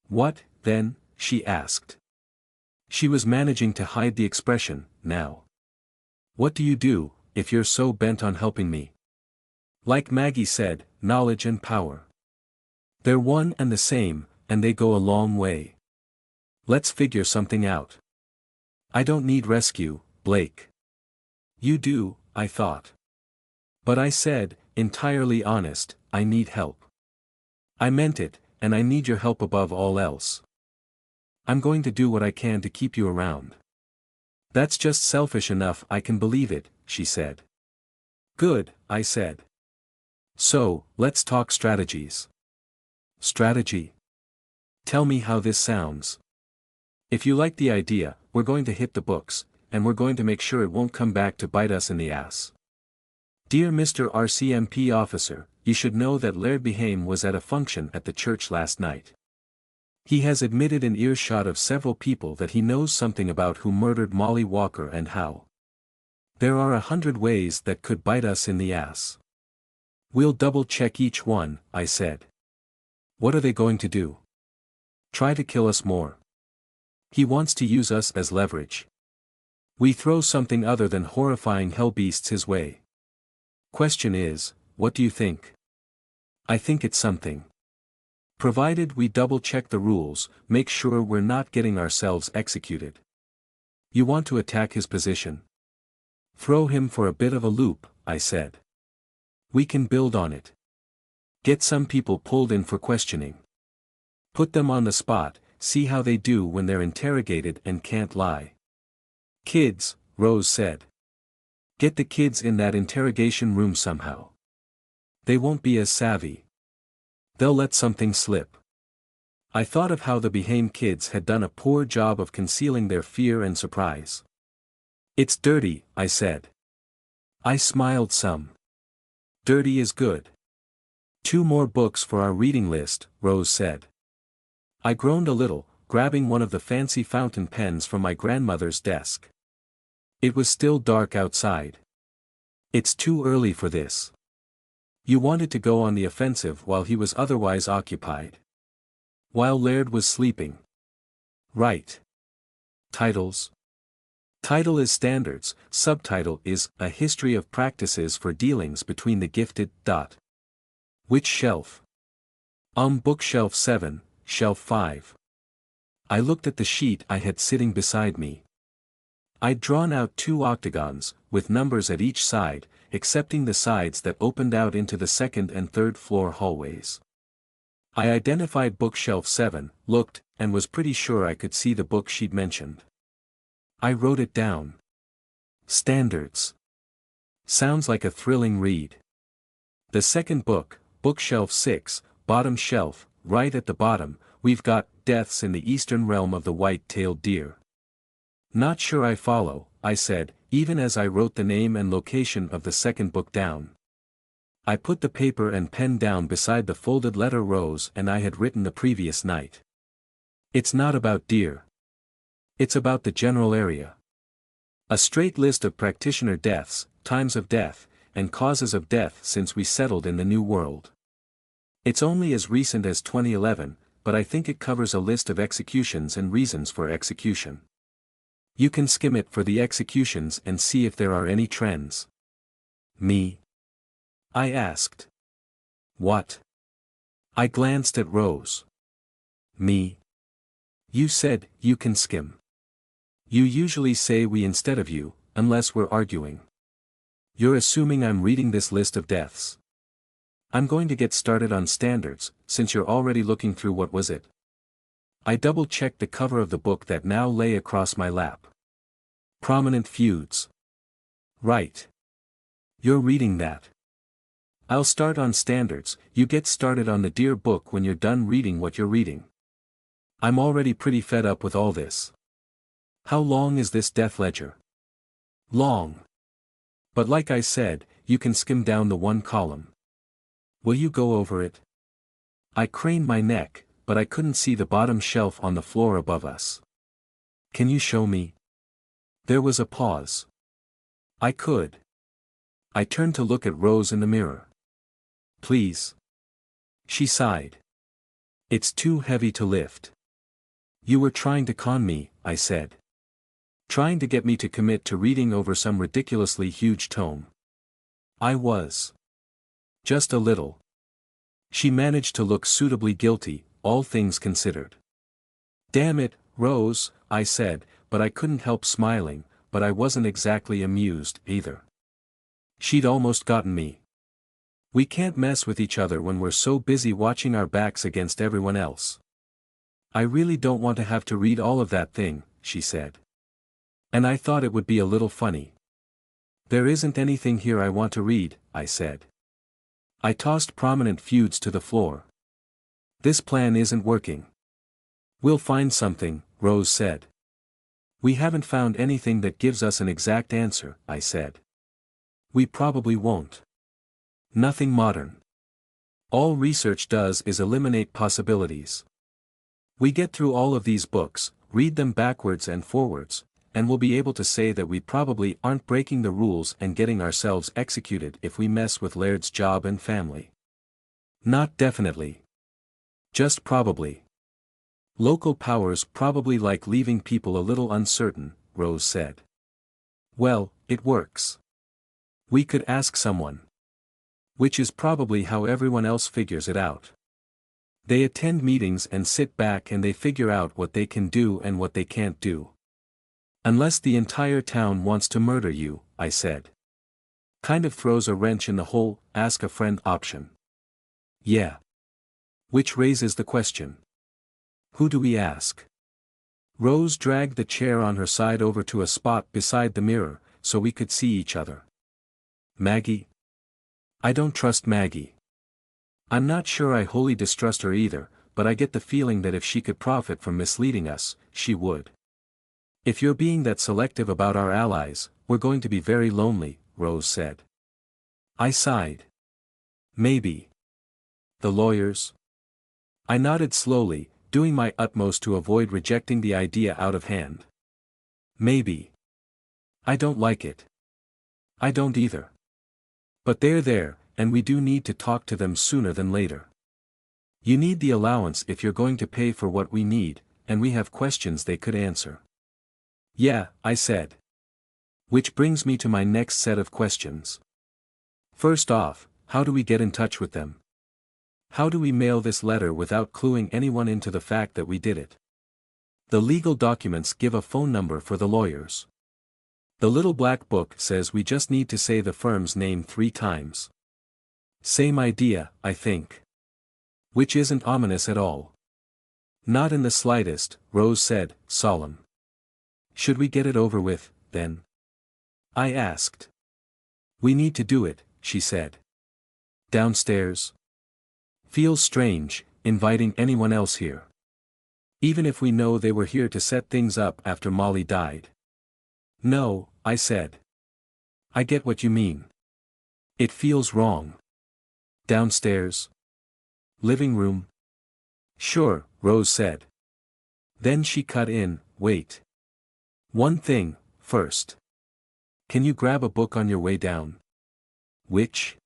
What, then? She asked. She was managing to hide the expression, now. What do you do, if you're so bent on helping me? Like Maggie said, knowledge and power. They're one and the same, and they go a long way. Let's figure something out. I don't need rescue, Blake. You do, I thought. But I said, entirely honest, I need help. I meant it, and I need your help above all else. I'm going to do what I can to keep you around. That's just selfish enough, I can believe it, she said. Good, I said. So, let's talk strategies. Strategy? Tell me how this sounds. If you like the idea, we're going to hit the books, and we're going to make sure it won't come back to bite us in the ass. Dear Mr. RCMP officer, you should know that Laird Behame was at a function at the church last night. He has admitted in earshot of several people that he knows something about who murdered Molly Walker and how. There are 100 ways that could bite us in the ass. We'll double-check each one, I said. What are they going to do? Try to kill us more. He wants to use us as leverage. We throw something other than horrifying hellbeasts his way. Question is, what do you think? I think it's something. Provided we double-check the rules, make sure we're not getting ourselves executed. You want to attack his position? Throw him for a bit of a loop, I said. We can build on it. Get some people pulled in for questioning. Put them on the spot, see how they do when they're interrogated and can't lie. Kids, Rose said. Get the kids in that interrogation room somehow. They won't be as savvy. They'll let something slip. I thought of how the Behame kids had done a poor job of concealing their fear and surprise. It's dirty, I said. I smiled some. Dirty is good. 2 more books for our reading list, Rose said. I groaned a little, grabbing one of the fancy fountain pens from my grandmother's desk. It was still dark outside. It's too early for this. You wanted to go on the offensive while he was otherwise occupied. While Laird was sleeping. Right. Titles. Title is standards, subtitle is A History of Practices for Dealings Between the Gifted. Which shelf? Bookshelf 7, shelf 5. I looked at the sheet I had sitting beside me. I'd drawn out 2 octagons, with numbers at each side, excepting the sides that opened out into the 2nd and 3rd floor hallways. I identified bookshelf 7, looked, and was pretty sure I could see the book she'd mentioned. I wrote it down. Standards. Sounds like a thrilling read. The second book, bookshelf 6, bottom shelf, right at the bottom, we've got Deaths in the Eastern Realm of the White-Tailed Deer. Not sure I follow, I said, even as I wrote the name and location of the second book down. I put the paper and pen down beside the folded letter Rose and I had written the previous night. It's not about deer. It's about the general area. A straight list of practitioner deaths, times of death, and causes of death since we settled in the New World. It's only as recent as 2011, but I think it covers a list of executions and reasons for execution. You can skim it for the executions and see if there are any trends. Me? I asked. What? I glanced at Rose. Me? You said, you can skim. You usually say we instead of you, unless we're arguing. You're assuming I'm reading this list of deaths. I'm going to get started on standards, since you're already looking through what was it. I double-checked the cover of the book that now lay across my lap. Prominent feuds. Right. You're reading that. I'll start on standards, you get started on the dear book when you're done reading what you're reading. I'm already pretty fed up with all this. How long is this death ledger? Long. But like I said, you can skim down the one column. Will you go over it? I craned my neck, but I couldn't see the bottom shelf on the floor above us. Can you show me? There was a pause. I could. I turned to look at Rose in the mirror. Please. She sighed. It's too heavy to lift. You were trying to con me, I said. Trying to get me to commit to reading over some ridiculously huge tome. I was. Just a little. She managed to look suitably guilty, all things considered. Damn it, Rose, I said, but I couldn't help smiling, but I wasn't exactly amused, either. She'd almost gotten me. We can't mess with each other when we're so busy watching our backs against everyone else. I really don't want to have to read all of that thing, she said. And I thought it would be a little funny. There isn't anything here I want to read, I said. I tossed Prominent Feuds to the floor. This plan isn't working. We'll find something, Rose said. We haven't found anything that gives us an exact answer, I said. We probably won't. Nothing modern. All research does is eliminate possibilities. We get through all of these books, read them backwards and forwards, and we'll be able to say that we probably aren't breaking the rules and getting ourselves executed if we mess with Laird's job and family. Not definitely. Just probably. Local powers probably like leaving people a little uncertain, Rose said. Well, it works. We could ask someone. Which is probably how everyone else figures it out. They attend meetings and sit back and they figure out what they can do and what they can't do. Unless the entire town wants to murder you, I said. Kind of throws a wrench in the whole ask a friend option. Yeah. Which raises the question. Who do we ask? Rose dragged the chair on her side over to a spot beside the mirror, so we could see each other. Maggie? I don't trust Maggie. I'm not sure I wholly distrust her either, but I get the feeling that if she could profit from misleading us, she would. If you're being that selective about our allies, we're going to be very lonely, Rose said. I sighed. Maybe. The lawyers? I nodded slowly, doing my utmost to avoid rejecting the idea out of hand. Maybe. I don't like it. I don't either. But they're there, and we do need to talk to them sooner than later. You need the allowance if you're going to pay for what we need, and we have questions they could answer. Yeah, I said. Which brings me to my next set of questions. First off, how do we get in touch with them? How do we mail this letter without cluing anyone into the fact that we did it? The legal documents give a phone number for the lawyers. The little black book says we just need to say the firm's name 3 times. Same idea, I think. Which isn't ominous at all. Not in the slightest, Rose said, solemn. Should we get it over with, then? I asked. We need to do it, she said. Downstairs? Feels strange, inviting anyone else here. Even if we know they were here to set things up after Molly died. No, I said. I get what you mean. It feels wrong. Downstairs? Living room? Sure, Rose said. Then she cut in, wait. One thing, first. Can you grab a book on your way down? Which?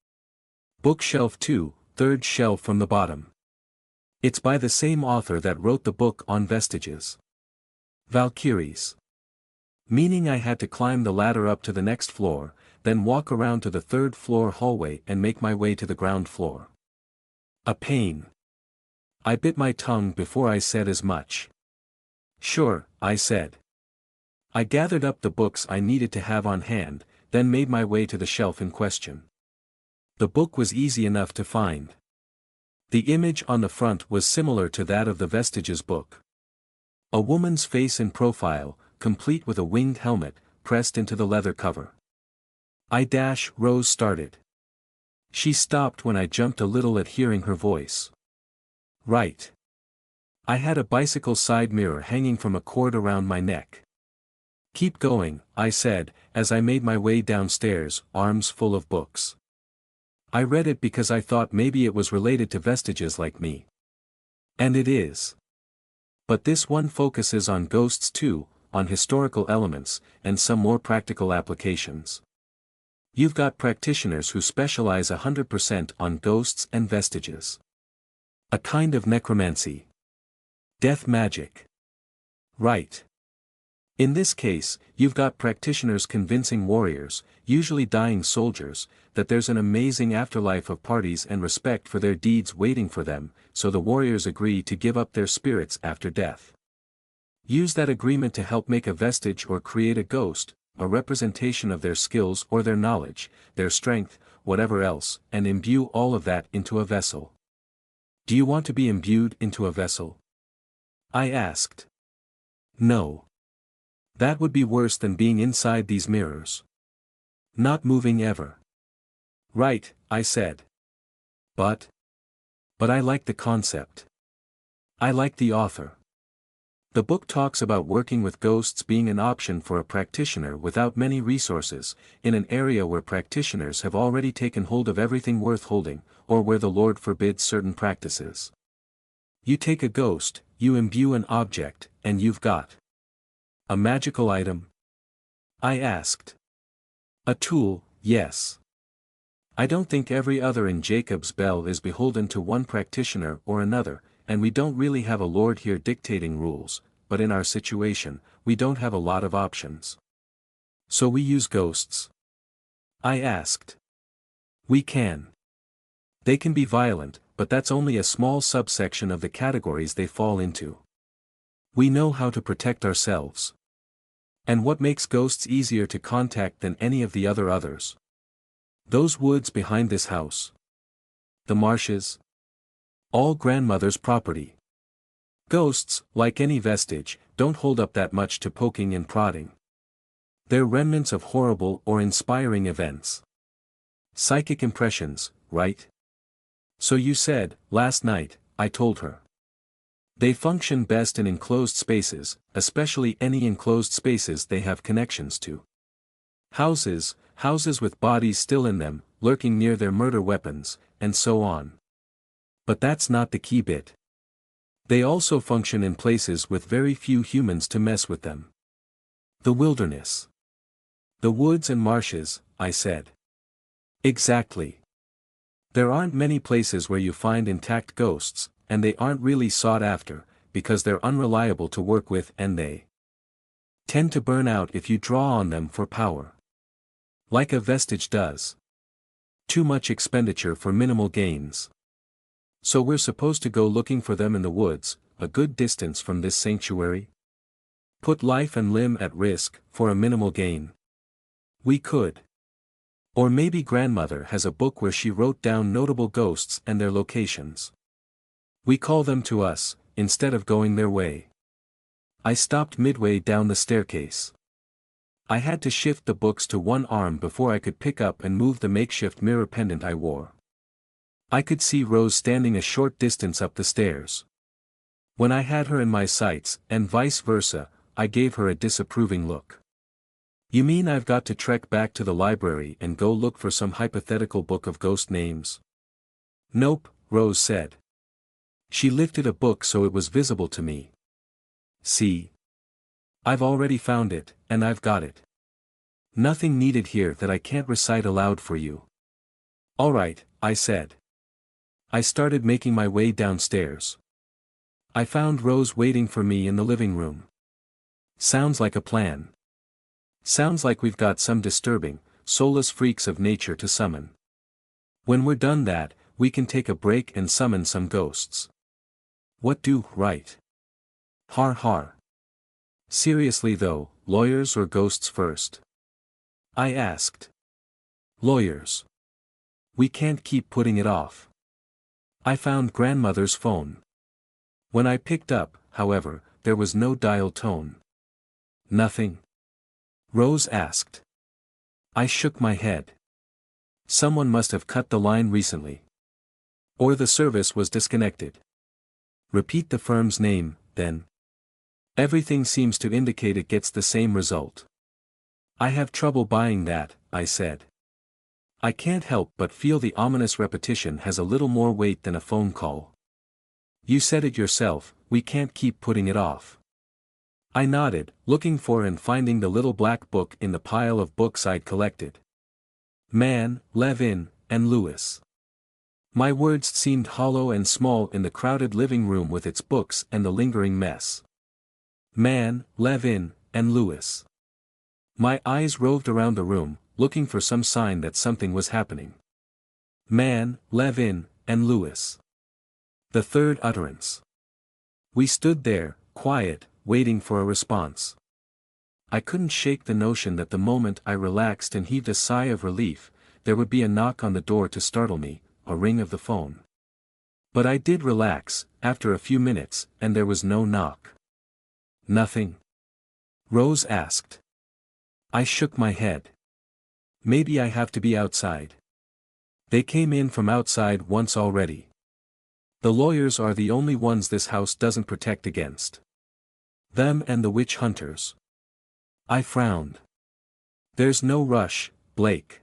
Bookshelf 2, third shelf from the bottom. It's by the same author that wrote the book on Vestiges. Valkyries. Meaning I had to climb the ladder up to the next floor, then walk around to the third floor hallway and make my way to the ground floor. A pain. I bit my tongue before I said as much. Sure, I said. I gathered up the books I needed to have on hand, then made my way to the shelf in question. The book was easy enough to find. The image on the front was similar to that of the Vestiges book. A woman's face in profile, complete with a winged helmet, pressed into the leather cover. Rose started. She stopped when I jumped a little at hearing her voice. Right. I had a bicycle side mirror hanging from a cord around my neck. Keep going, I said, as I made my way downstairs, arms full of books. I read it because I thought maybe it was related to Vestiges like me. And it is. But this one focuses on ghosts too, on historical elements, and some more practical applications. You've got practitioners who specialize 100% on ghosts and vestiges. A kind of necromancy. Death magic. Right. In this case, you've got practitioners convincing warriors, usually dying soldiers, that there's an amazing afterlife of parties and respect for their deeds waiting for them, so the warriors agree to give up their spirits after death. Use that agreement to help make a vestige or create a ghost, a representation of their skills or their knowledge, their strength, whatever else, and imbue all of that into a vessel. Do you want to be imbued into a vessel? I asked. No. That would be worse than being inside these mirrors. Not moving ever. Right, I said. But I like the concept. I like the author. The book talks about working with ghosts being an option for a practitioner without many resources, in an area where practitioners have already taken hold of everything worth holding, or where the Lord forbids certain practices. You take a ghost, you imbue an object, and you've got a magical item? I asked. A tool, yes. I don't think every other in Jacob's Bell is beholden to one practitioner or another, and we don't really have a lord here dictating rules, but in our situation, we don't have a lot of options. So we use ghosts? I asked. We can. They can be violent, but that's only a small subsection of the categories they fall into. We know how to protect ourselves. And what makes ghosts easier to contact than any of the others? Those woods behind this house. The marshes. All grandmother's property. Ghosts, like any vestige, don't hold up that much to poking and prodding. They're remnants of horrible or inspiring events. Psychic impressions, right? So you said, last night, I told her. They function best in enclosed spaces, especially any enclosed spaces they have connections to. Houses with bodies still in them, lurking near their murder weapons, and so on. But that's not the key bit. They also function in places with very few humans to mess with them. The wilderness. The woods and marshes, I said. Exactly. There aren't many places where you find intact ghosts, and they aren't really sought after, because they're unreliable to work with and they tend to burn out if you draw on them for power. Like a vestige does. Too much expenditure for minimal gains. So we're supposed to go looking for them in the woods, a good distance from this sanctuary? Put life and limb at risk, for a minimal gain. We could. Or maybe grandmother has a book where she wrote down notable ghosts and their locations. We call them to us, instead of going their way. I stopped midway down the staircase. I had to shift the books to one arm before I could pick up and move the makeshift mirror pendant I wore. I could see Rose standing a short distance up the stairs. When I had her in my sights, and vice versa, I gave her a disapproving look. You mean I've got to trek back to the library and go look for some hypothetical book of ghost names? Nope, Rose said. She lifted a book so it was visible to me. See? I've already found it, and I've got it. Nothing needed here that I can't recite aloud for you. Alright, I said. I started making my way downstairs. I found Rose waiting for me in the living room. Sounds like a plan. Sounds like we've got some disturbing, soulless freaks of nature to summon. When we're done that, we can take a break and summon some ghosts. What do, right? Har har. Seriously though, lawyers or ghosts first? I asked. Lawyers. We can't keep putting it off. I found grandmother's phone. When I picked up, however, there was no dial tone. Nothing? Rose asked. I shook my head. Someone must have cut the line recently. Or the service was disconnected. Repeat the firm's name, then. Everything seems to indicate it gets the same result. I have trouble buying that, I said. I can't help but feel the ominous repetition has a little more weight than a phone call. You said it yourself, we can't keep putting it off. I nodded, looking for and finding the little black book in the pile of books I'd collected. Man, Levin, and Lewis. My words seemed hollow and small in the crowded living room with its books and the lingering mess. Man, Levin, and Lewis. My eyes roved around the room, looking for some sign that something was happening. Man, Levin, and Lewis. The third utterance. We stood there, quiet, waiting for a response. I couldn't shake the notion that the moment I relaxed and heaved a sigh of relief, there would be a knock on the door to startle me, a ring of the phone. But I did relax, after a few minutes, and there was no knock. Nothing? Rose asked. I shook my head. Maybe I have to be outside. They came in from outside once already. The lawyers are the only ones this house doesn't protect against. Them and the witch hunters. I frowned. There's no rush, Blake.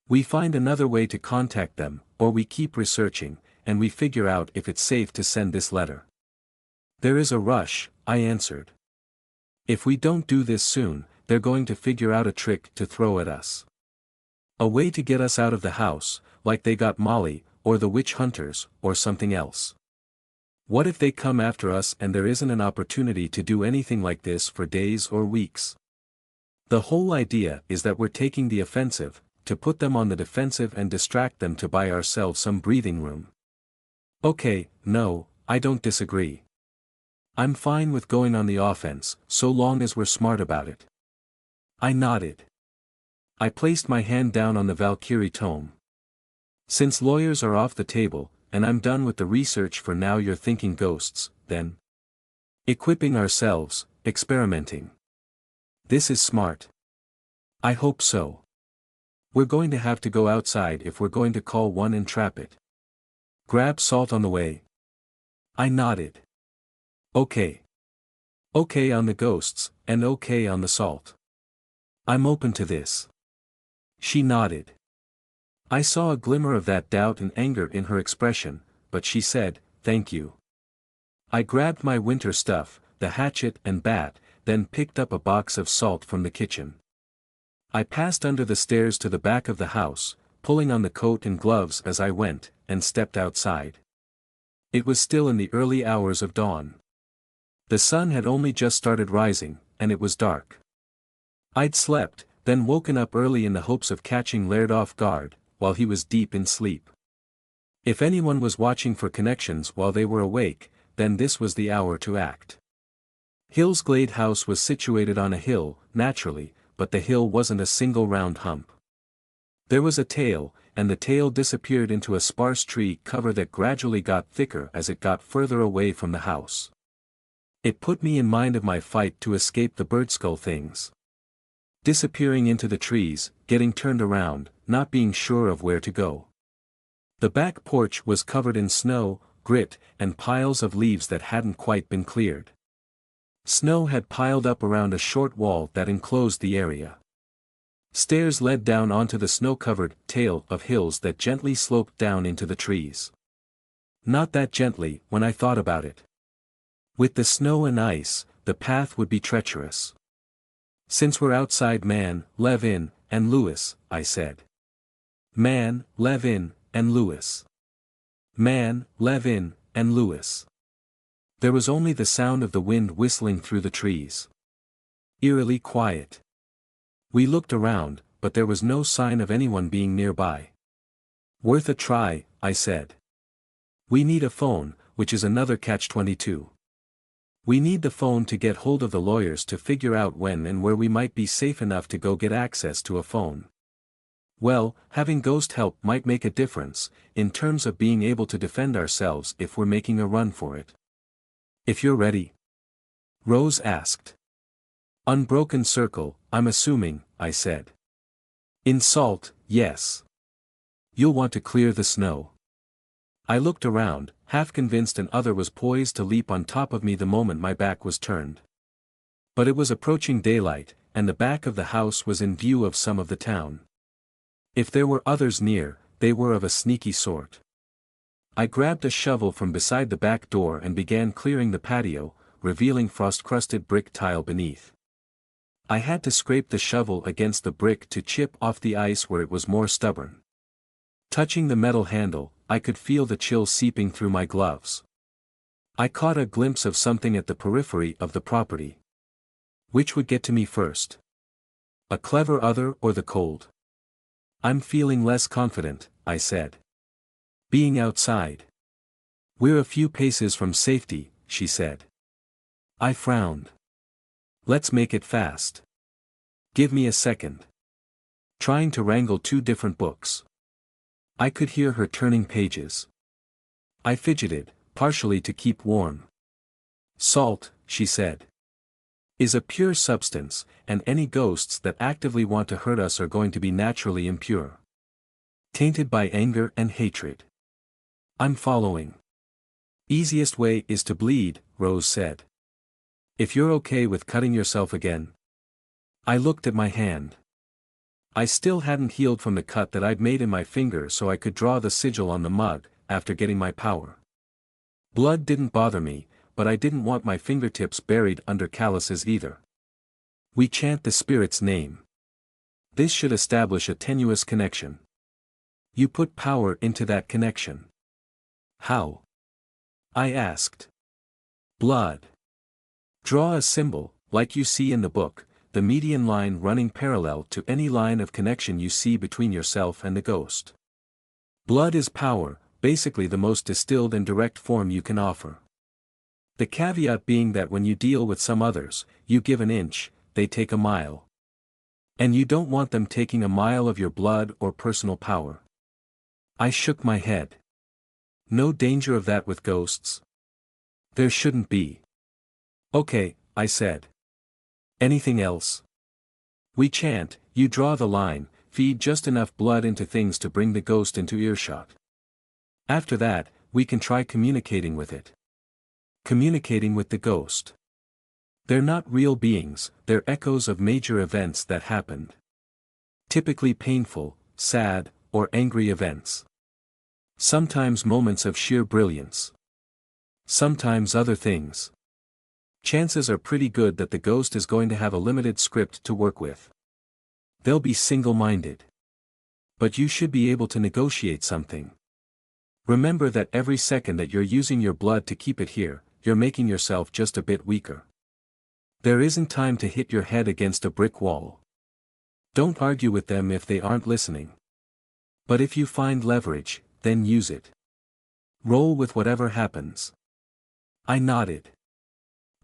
We find another way to contact them, or we keep researching, and we figure out if it's safe to send this letter. There is a rush, I answered. If we don't do this soon, they're going to figure out a trick to throw at us. A way to get us out of the house, like they got Molly, or the witch hunters, or something else. What if they come after us and there isn't an opportunity to do anything like this for days or weeks? The whole idea is that we're taking the offensive, to put them on the defensive and distract them to buy ourselves some breathing room. Okay, no, I don't disagree. I'm fine with going on the offense, so long as we're smart about it. I nodded. I placed my hand down on the Valkyrie tome. Since lawyers are off the table, and I'm done with the research for now, you're thinking ghosts, then? Equipping ourselves, experimenting. This is smart. I hope so. We're going to have to go outside if we're going to call one and trap it. Grab salt on the way. I nodded. Okay. Okay on the ghosts, and okay on the salt. I'm open to this. She nodded. I saw a glimmer of that doubt and anger in her expression, but she said, thank you. I grabbed my winter stuff, the hatchet and bat, then picked up a box of salt from the kitchen. I passed under the stairs to the back of the house, pulling on the coat and gloves as I went, and stepped outside. It was still in the early hours of dawn. The sun had only just started rising, and it was dark. I'd slept, then woken up early in the hopes of catching Laird off guard, while he was deep in sleep. If anyone was watching for connections while they were awake, then this was the hour to act. Hillsglade House was situated on a hill, naturally, but the hill wasn't a single round hump. There was a tail, and the tail disappeared into a sparse tree cover that gradually got thicker as it got further away from the house. It put me in mind of my fight to escape the birdskull things. Disappearing into the trees, getting turned around, not being sure of where to go. The back porch was covered in snow, grit, and piles of leaves that hadn't quite been cleared. Snow had piled up around a short wall that enclosed the area. Stairs led down onto the snow-covered tail of hills that gently sloped down into the trees. Not that gently, when I thought about it. With the snow and ice, the path would be treacherous. Since we're outside Man, Levin, and Lewis, I said. Man, Levin, and Lewis. Man, Levin, and Lewis. There was only the sound of the wind whistling through the trees. Eerily quiet. We looked around, but there was no sign of anyone being nearby. Worth a try, I said. We need a phone, which is another catch-22. We need the phone to get hold of the lawyers to figure out when and where we might be safe enough to go get access to a phone. Well, having ghost help might make a difference, in terms of being able to defend ourselves if we're making a run for it. If you're ready. Rose asked. Unbroken circle, I'm assuming, I said. In salt, yes. You'll want to clear the snow. I looked around, half convinced an other was poised to leap on top of me the moment my back was turned. But it was approaching daylight, and the back of the house was in view of some of the town. If there were others near, they were of a sneaky sort. I grabbed a shovel from beside the back door and began clearing the patio, revealing frost-crusted brick tile beneath. I had to scrape the shovel against the brick to chip off the ice where it was more stubborn. Touching the metal handle, I could feel the chill seeping through my gloves. I caught a glimpse of something at the periphery of the property. Which would get to me first? A clever other or the cold? I'm feeling less confident, I said. Being outside. We're a few paces from safety, she said. I frowned. Let's make it fast. Give me a second. Trying to wrangle two different books. I could hear her turning pages. I fidgeted, partially to keep warm. Salt, she said, is a pure substance, and any ghosts that actively want to hurt us are going to be naturally impure. Tainted by anger and hatred. I'm following. Easiest way is to bleed, Rose said. If you're okay with cutting yourself again. I looked at my hand. I still hadn't healed from the cut that I'd made in my finger, so I could draw the sigil on the mug, after getting my power. Blood didn't bother me, but I didn't want my fingertips buried under calluses either. We chant the spirit's name. This should establish a tenuous connection. You put power into that connection. How? I asked. Blood. Draw a symbol, like you see in the book, the median line running parallel to any line of connection you see between yourself and the ghost. Blood is power, basically the most distilled and direct form you can offer. The caveat being that when you deal with some others, you give an inch, they take a mile. And you don't want them taking a mile of your blood or personal power. I shook my head. No danger of that with ghosts. There shouldn't be. Okay, I said. Anything else? We chant, you draw the line, feed just enough blood into things to bring the ghost into earshot. After that, we can try communicating with it. Communicating with the ghost. They're not real beings, they're echoes of major events that happened. Typically painful, sad, or angry events. Sometimes moments of sheer brilliance. Sometimes other things. Chances are pretty good that the ghost is going to have a limited script to work with. They'll be single-minded. But you should be able to negotiate something. Remember that every second that you're using your blood to keep it here, you're making yourself just a bit weaker. There isn't time to hit your head against a brick wall. Don't argue with them if they aren't listening. But if you find leverage, then use it. Roll with whatever happens. I nodded.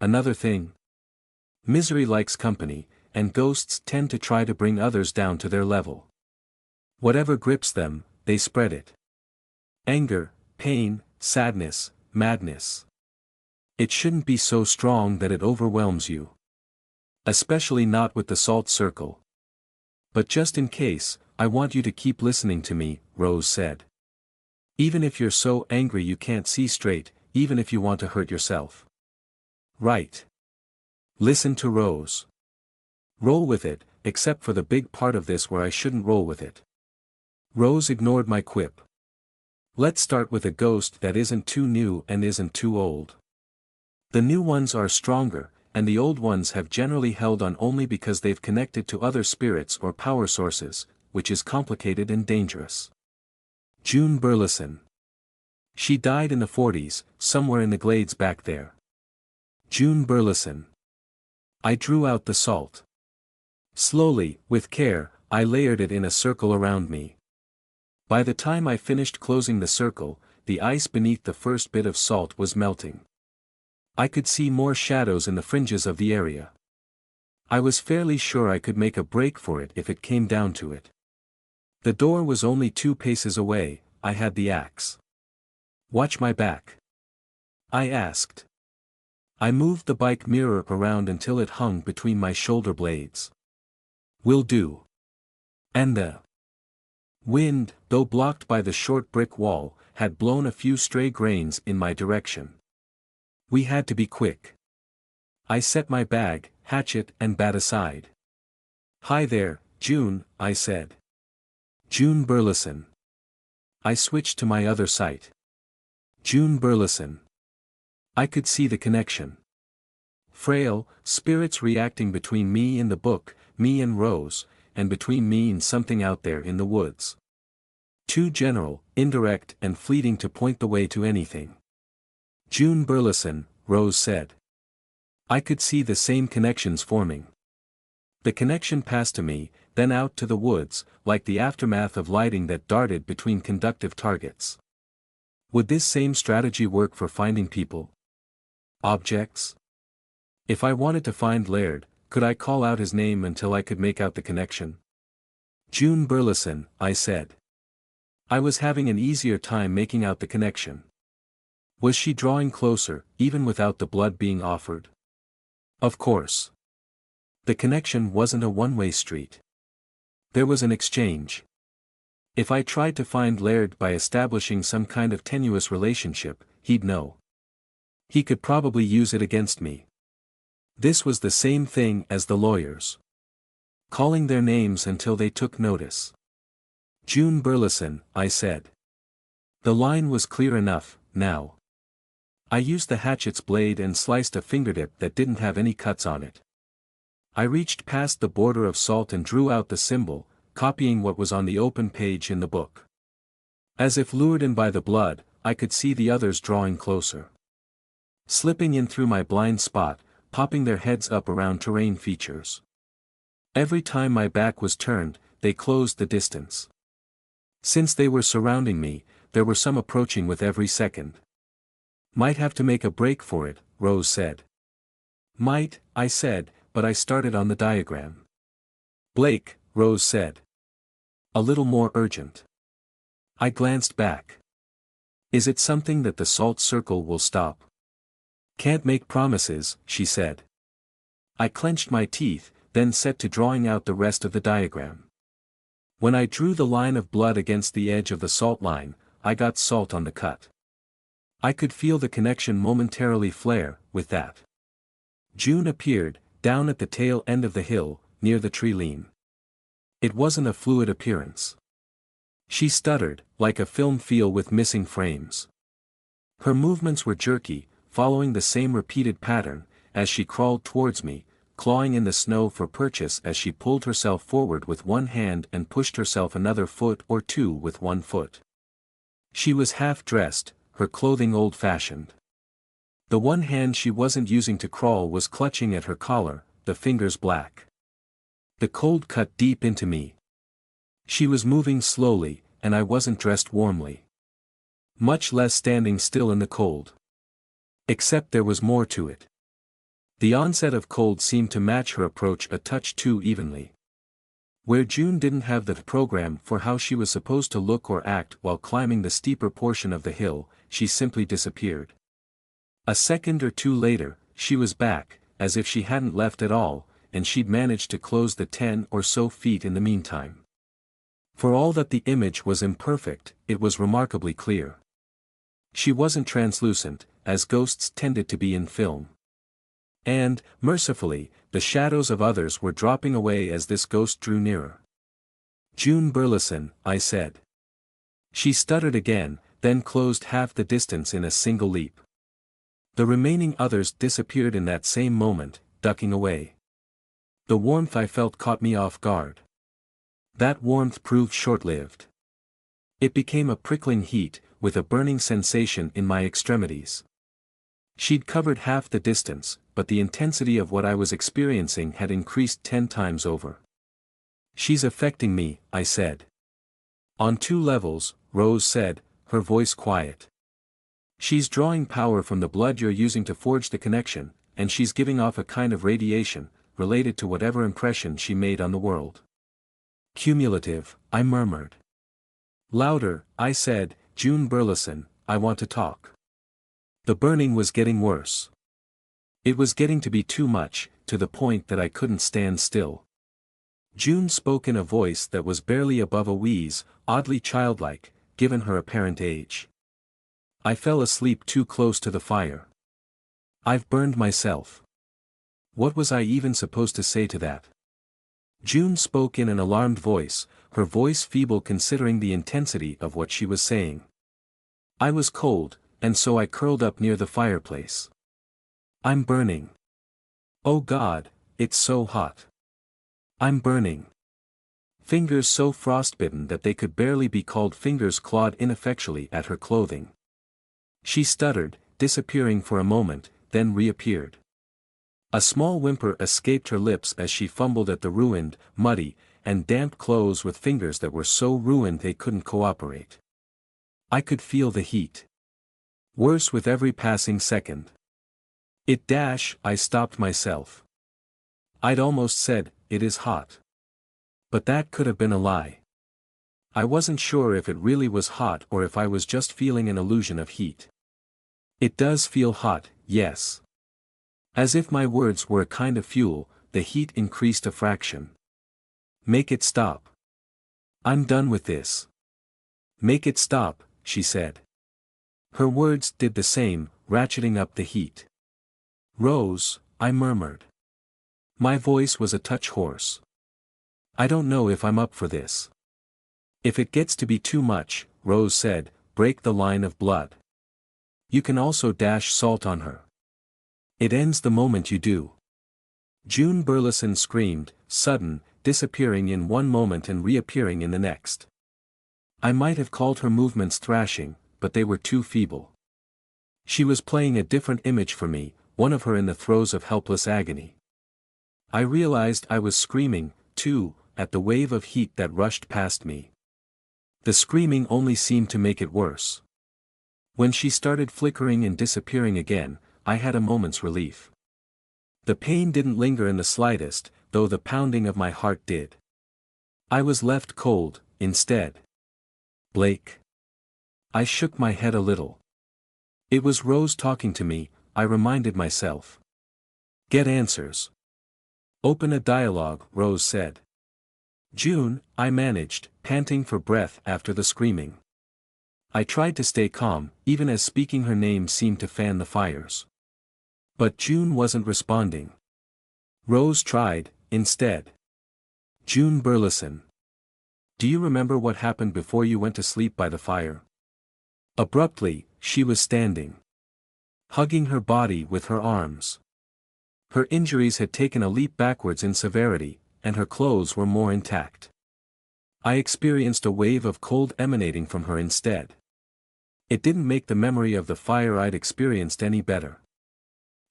Another thing. Misery likes company, and ghosts tend to try to bring others down to their level. Whatever grips them, they spread it. Anger, pain, sadness, madness. It shouldn't be so strong that it overwhelms you. Especially not with the salt circle. But just in case, I want you to keep listening to me, Rose said. Even if you're so angry you can't see straight, even if you want to hurt yourself. Right. Listen to Rose. Roll with it, except for the big part of this where I shouldn't roll with it. Rose ignored my quip. Let's start with a ghost that isn't too new and isn't too old. The new ones are stronger, and the old ones have generally held on only because they've connected to other spirits or power sources, which is complicated and dangerous. June Burleson. She died in the 40s, somewhere in the glades back there. June Burleson. I drew out the salt. Slowly, with care, I layered it in a circle around me. By the time I finished closing the circle, the ice beneath the first bit of salt was melting. I could see more shadows in the fringes of the area. I was fairly sure I could make a break for it if it came down to it. The door was only 2 paces away. I had the axe. "Watch my back?" I asked. I moved the bike mirror around until it hung between my shoulder blades. "Will do." And the wind, though blocked by the short brick wall, had blown a few stray grains in my direction. We had to be quick. I set my bag, hatchet and bat aside. "Hi there, June," I said. June Burleson. I switched to my other sight. June Burleson. I could see the connection. Frail, spirits reacting between me and the book, me and Rose, and between me and something out there in the woods. Too general, indirect and fleeting to point the way to anything. June Burleson, Rose said. I could see the same connections forming. The connection passed to me, then out to the woods, like the aftermath of lighting that darted between conductive targets. Would this same strategy work for finding people? Objects? If I wanted to find Laird, could I call out his name until I could make out the connection? June Burleson, I said. I was having an easier time making out the connection. Was she drawing closer, even without the blood being offered? Of course. The connection wasn't a one-way street. There was an exchange. If I tried to find Laird by establishing some kind of tenuous relationship, he'd know. He could probably use it against me. This was the same thing as the lawyers. Calling their names until they took notice. June Burleson, I said. The line was clear enough, now. I used the hatchet's blade and sliced a fingertip that didn't have any cuts on it. I reached past the border of salt and drew out the symbol, copying what was on the open page in the book. As if lured in by the blood, I could see the others drawing closer. Slipping in through my blind spot, popping their heads up around terrain features. Every time my back was turned, they closed the distance. Since they were surrounding me, there were some approaching with every second. Might have to make a break for it, Rose said. Might, I said, but I started on the diagram. Blake, Rose said. A little more urgent. I glanced back. Is it something that the salt circle will stop? Can't make promises, she said. I clenched my teeth, then set to drawing out the rest of the diagram. When I drew the line of blood against the edge of the salt line, I got salt on the cut. I could feel the connection momentarily flare, with that. June appeared, down at the tail end of the hill, near the tree line. It wasn't a fluid appearance. She stuttered, like a film reel with missing frames. Her movements were jerky, following the same repeated pattern, as she crawled towards me, clawing in the snow for purchase as she pulled herself forward with one hand and pushed herself another foot or two with one foot. She was half-dressed, her clothing old-fashioned. The one hand she wasn't using to crawl was clutching at her collar, the fingers black. The cold cut deep into me. She was moving slowly, and I wasn't dressed warmly. Much less standing still in the cold. Except there was more to it. The onset of cold seemed to match her approach a touch too evenly. Where June didn't have the program for how she was supposed to look or act while climbing the steeper portion of the hill, she simply disappeared. A second or two later, she was back, as if she hadn't left at all, and she'd managed to close the 10 or so feet in the meantime. For all that the image was imperfect, it was remarkably clear. She wasn't translucent, as ghosts tended to be in film. And, mercifully, the shadows of others were dropping away as this ghost drew nearer. June Burleson, I said. She stuttered again, then closed half the distance in a single leap. The remaining others disappeared in that same moment, ducking away. The warmth I felt caught me off guard. That warmth proved short-lived. It became a prickling heat, with a burning sensation in my extremities. She'd covered half the distance, but the intensity of what I was experiencing had increased 10 times over. "She's affecting me," I said. "On 2 levels," Rose said, her voice quiet. "She's drawing power from the blood you're using to forge the connection, and she's giving off a kind of radiation, related to whatever impression she made on the world." "Cumulative," I murmured. "Louder," I said, "June Burleson, I want to talk." The burning was getting worse. It was getting to be too much, to the point that I couldn't stand still. June spoke in a voice that was barely above a wheeze, oddly childlike, given her apparent age. I fell asleep too close to the fire. "I've burned myself." What was I even supposed to say to that? June spoke in an alarmed voice, her voice feeble considering the intensity of what she was saying. I was cold, and so I curled up near the fireplace. "I'm burning. Oh God, it's so hot. I'm burning." Fingers so frostbitten that they could barely be called fingers clawed ineffectually at her clothing. She stuttered, disappearing for a moment, then reappeared. A small whimper escaped her lips as she fumbled at the ruined, muddy, and damp clothes with fingers that were so ruined they couldn't cooperate. I could feel the heat. Worse with every passing second. I stopped myself. I'd almost said, "It is hot." But that could have been a lie. I wasn't sure if it really was hot or if I was just feeling an illusion of heat. "It does feel hot, yes." As if my words were a kind of fuel, the heat increased a fraction. "Make it stop. I'm done with this." "Make it stop," she said. Her words did the same, ratcheting up the heat. "Rose," I murmured. My voice was a touch hoarse. "I don't know if I'm up for this." "If it gets to be too much," Rose said, "break the line of blood. You can also dash salt on her. It ends the moment you do." June Burleson screamed, sudden, disappearing in one moment and reappearing in the next. I might have called her movements thrashing, but they were too feeble. She was playing a different image for me, one of her in the throes of helpless agony. I realized I was screaming, too, at the wave of heat that rushed past me. The screaming only seemed to make it worse. When she started flickering and disappearing again, I had a moment's relief. The pain didn't linger in the slightest, though the pounding of my heart did. I was left cold, instead. "Blake." I shook my head a little. It was Rose talking to me, I reminded myself. "Get answers. Open a dialogue," Rose said. "June," I managed, panting for breath after the screaming. I tried to stay calm, even as speaking her name seemed to fan the fires. But June wasn't responding. Rose tried, instead. "June Burleson. Do you remember what happened before you went to sleep by the fire?" Abruptly, she was standing. Hugging her body with her arms. Her injuries had taken a leap backwards in severity, and her clothes were more intact. I experienced a wave of cold emanating from her instead. It didn't make the memory of the fire I'd experienced any better.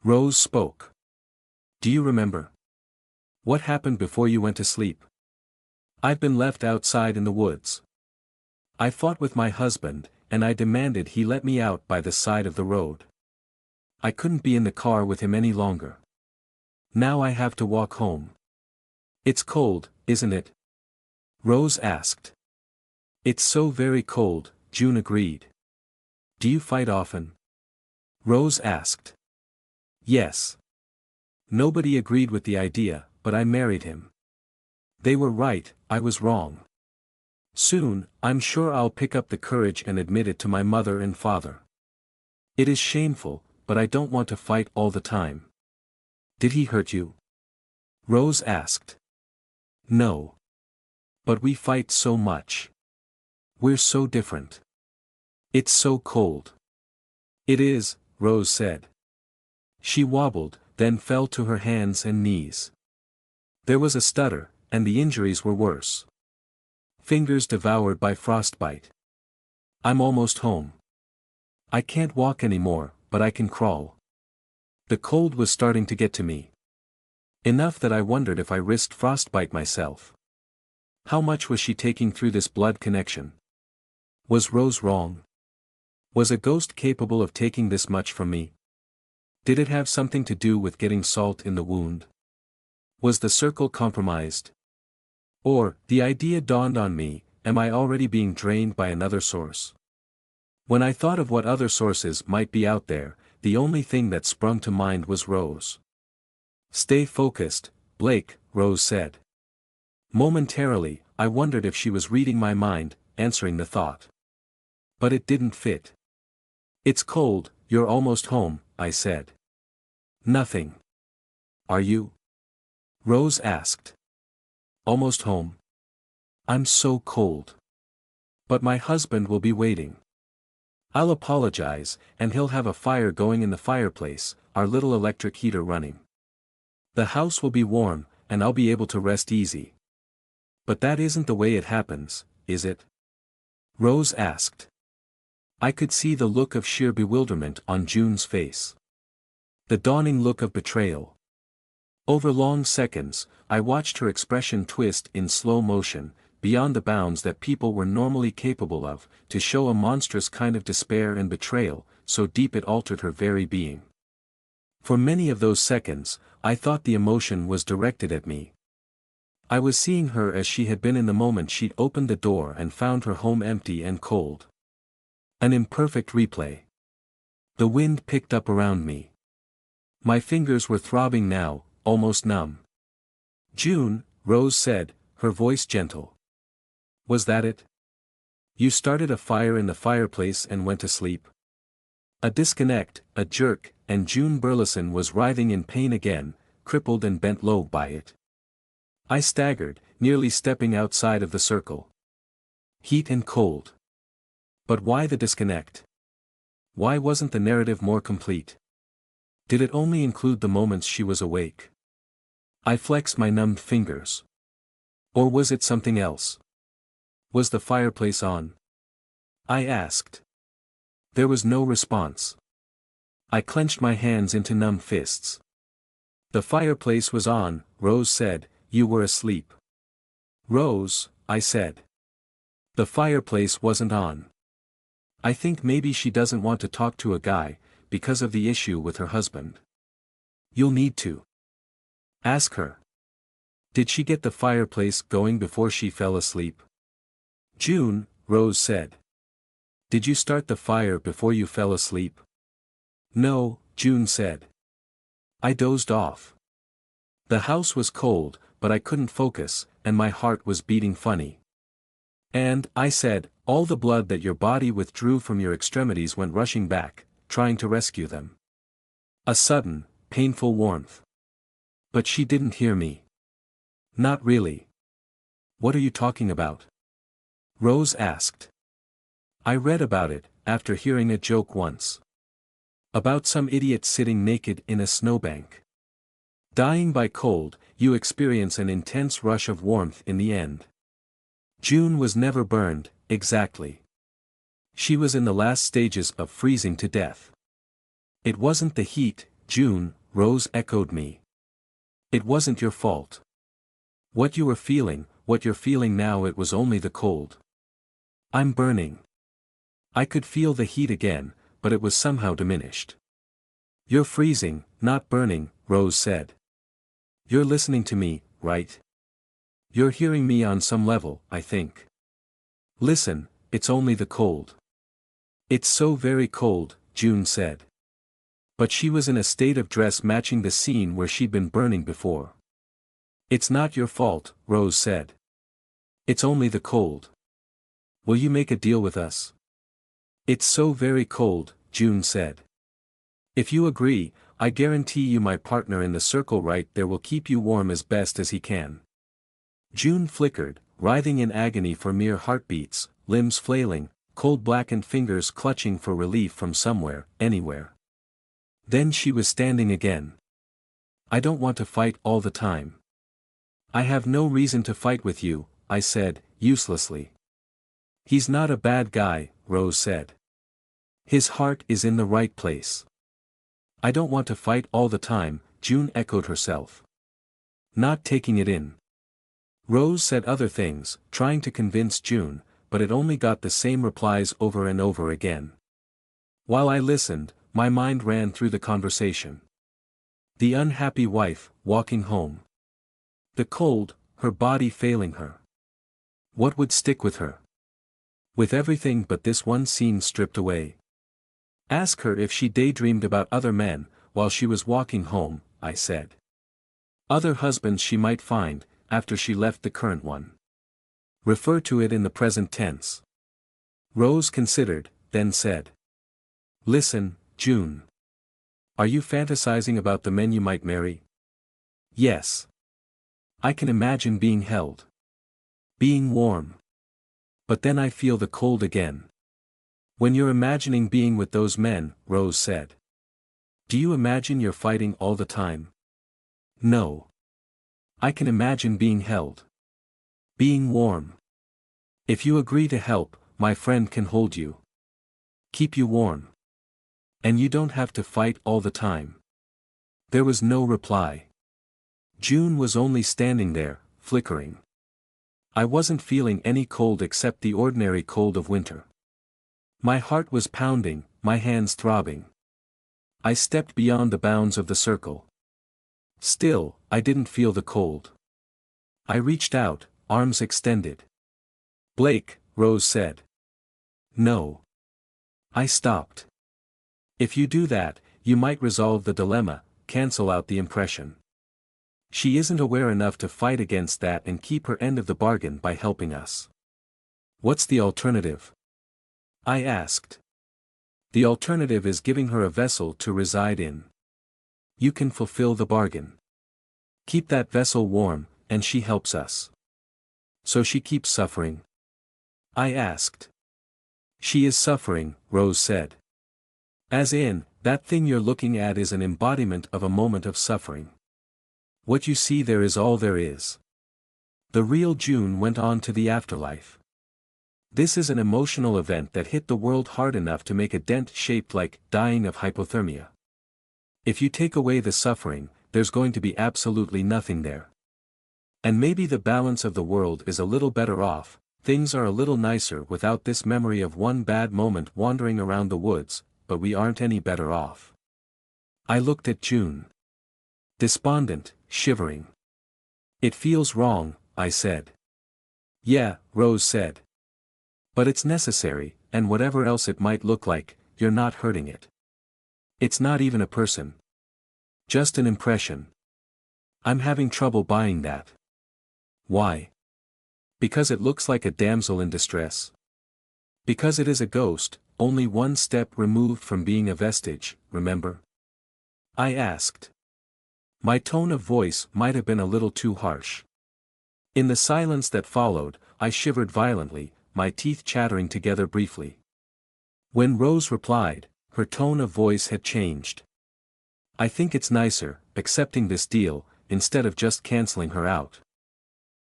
Rose spoke. "Do you remember? What happened before you went to sleep?" "I've been left outside in the woods. I fought with my husband, and I demanded he let me out by the side of the road. I couldn't be in the car with him any longer. Now I have to walk home." "It's cold, isn't it?" Rose asked. "It's so very cold," June agreed. "Do you fight often?" Rose asked. "Yes." Nobody agreed with the idea, but I married him. They were right, I was wrong. Soon, I'm sure I'll pick up the courage and admit it to my mother and father. It is shameful, but I don't want to fight all the time. "Did he hurt you?" Rose asked. "No. But we fight so much. We're so different. It's so cold." "It is," Rose said. She wobbled, then fell to her hands and knees. There was a stutter, and the injuries were worse. Fingers devoured by frostbite. I'm almost home. I can't walk anymore, but I can crawl. The cold was starting to get to me. Enough that I wondered if I risked frostbite myself. How much was she taking through this blood connection? Was Rose wrong? Was a ghost capable of taking this much from me? Did it have something to do with getting salt in the wound? Was the circle compromised? Or, the idea dawned on me, am I already being drained by another source? When I thought of what other sources might be out there, the only thing that sprung to mind was Rose. Stay focused, Blake, Rose said. Momentarily, I wondered if she was reading my mind, answering the thought. But it didn't fit. It's cold, you're almost home, I said. Nothing. Are you? Rose asked. Almost home. I'm so cold. But my husband will be waiting. I'll apologize, and he'll have a fire going in the fireplace, our little electric heater running. The house will be warm, and I'll be able to rest easy. But that isn't the way it happens, is it? Rose asked. I could see the look of sheer bewilderment on June's face. The dawning look of betrayal. Over long seconds, I watched her expression twist in slow motion, beyond the bounds that people were normally capable of, to show a monstrous kind of despair and betrayal, so deep it altered her very being. For many of those seconds, I thought the emotion was directed at me. I was seeing her as she had been in the moment she'd opened the door and found her home empty and cold. An imperfect replay. The wind picked up around me. My fingers were throbbing now, almost numb. June, Rose said, her voice gentle. Was that it? You started a fire in the fireplace and went to sleep? A disconnect, a jerk, and June Burleson was writhing in pain again, crippled and bent low by it. I staggered, nearly stepping outside of the circle. Heat and cold. But why the disconnect? Why wasn't the narrative more complete? Did it only include the moments she was awake? I flexed my numbed fingers. Or was it something else? Was the fireplace on? I asked. There was no response. I clenched my hands into numb fists. The fireplace was on, Rose said, you were asleep. Rose, I said. The fireplace wasn't on. I think maybe she doesn't want to talk to a guy, because of the issue with her husband. You'll need to. Ask her. Did she get the fireplace going before she fell asleep? June, Rose said. Did you start the fire before you fell asleep? No, June said. I dozed off. The house was cold, but I couldn't focus, and my heart was beating funny. And, I said, all the blood that your body withdrew from your extremities went rushing back, trying to rescue them. A sudden, painful warmth. But she didn't hear me. Not really. What are you talking about? Rose asked. I read about it, after hearing a joke once. About some idiot sitting naked in a snowbank. Dying by cold, you experience an intense rush of warmth in the end. June was never burned, exactly. She was in the last stages of freezing to death. It wasn't the heat, June, Rose echoed me. It wasn't your fault. What you were feeling, what you're feeling now, it was only the cold. I'm burning. I could feel the heat again, but it was somehow diminished. You're freezing, not burning, Rose said. You're listening to me, right? You're hearing me on some level, I think. Listen, it's only the cold. It's so very cold, June said. But she was in a state of dress matching the scene where she'd been burning before. It's not your fault, Rose said. It's only the cold. Will you make a deal with us? It's so very cold, June said. If you agree, I guarantee you my partner in the circle right there will keep you warm as best as he can. June flickered, writhing in agony for mere heartbeats, limbs flailing, cold blackened fingers clutching for relief from somewhere, anywhere. Then she was standing again. I don't want to fight all the time. I have no reason to fight with you, I said, uselessly. He's not a bad guy, Rose said. His heart is in the right place. I don't want to fight all the time, June echoed herself. Not taking it in. Rose said other things, trying to convince June, but it only got the same replies over and over again. While I listened, my mind ran through the conversation. The unhappy wife, walking home. The cold, her body failing her. What would stick with her? With everything but this one scene stripped away. Ask her if she daydreamed about other men, while she was walking home, I said. Other husbands she might find, after she left the current one. Refer to it in the present tense. Rose considered, then said. Listen, June. Are you fantasizing about the men you might marry? Yes. I can imagine being held. Being warm. But then I feel the cold again. When you're imagining being with those men, Rose said. Do you imagine you're fighting all the time? No. I can imagine being held. Being warm. If you agree to help, my friend can hold you. Keep you warm. And you don't have to fight all the time. There was no reply. June was only standing there, flickering. I wasn't feeling any cold except the ordinary cold of winter. My heart was pounding, my hands throbbing. I stepped beyond the bounds of the circle. Still, I didn't feel the cold. I reached out, arms extended. Blake, Rose said. No. I stopped. If you do that, you might resolve the dilemma, cancel out the impression. She isn't aware enough to fight against that and keep her end of the bargain by helping us. What's the alternative? I asked. The alternative is giving her a vessel to reside in. You can fulfill the bargain. Keep that vessel warm, and she helps us. So she keeps suffering? I asked. She is suffering, Rose said. As in, that thing you're looking at is an embodiment of a moment of suffering. What you see there is all there is. The real June went on to the afterlife. This is an emotional event that hit the world hard enough to make a dent shaped like dying of hypothermia. If you take away the suffering, there's going to be absolutely nothing there. And maybe the balance of the world is a little better off, things are a little nicer without this memory of one bad moment wandering around the woods, but we aren't any better off. I looked at June. Despondent, shivering. It feels wrong, I said. Yeah, Rose said. But it's necessary, and whatever else it might look like, you're not hurting it. It's not even a person. Just an impression. I'm having trouble buying that. Why? Because it looks like a damsel in distress. Because it is a ghost, only one step removed from being a vestige, remember? I asked. My tone of voice might have been a little too harsh. In the silence that followed, I shivered violently, my teeth chattering together briefly. When Rose replied, her tone of voice had changed. I think it's nicer, accepting this deal, instead of just canceling her out.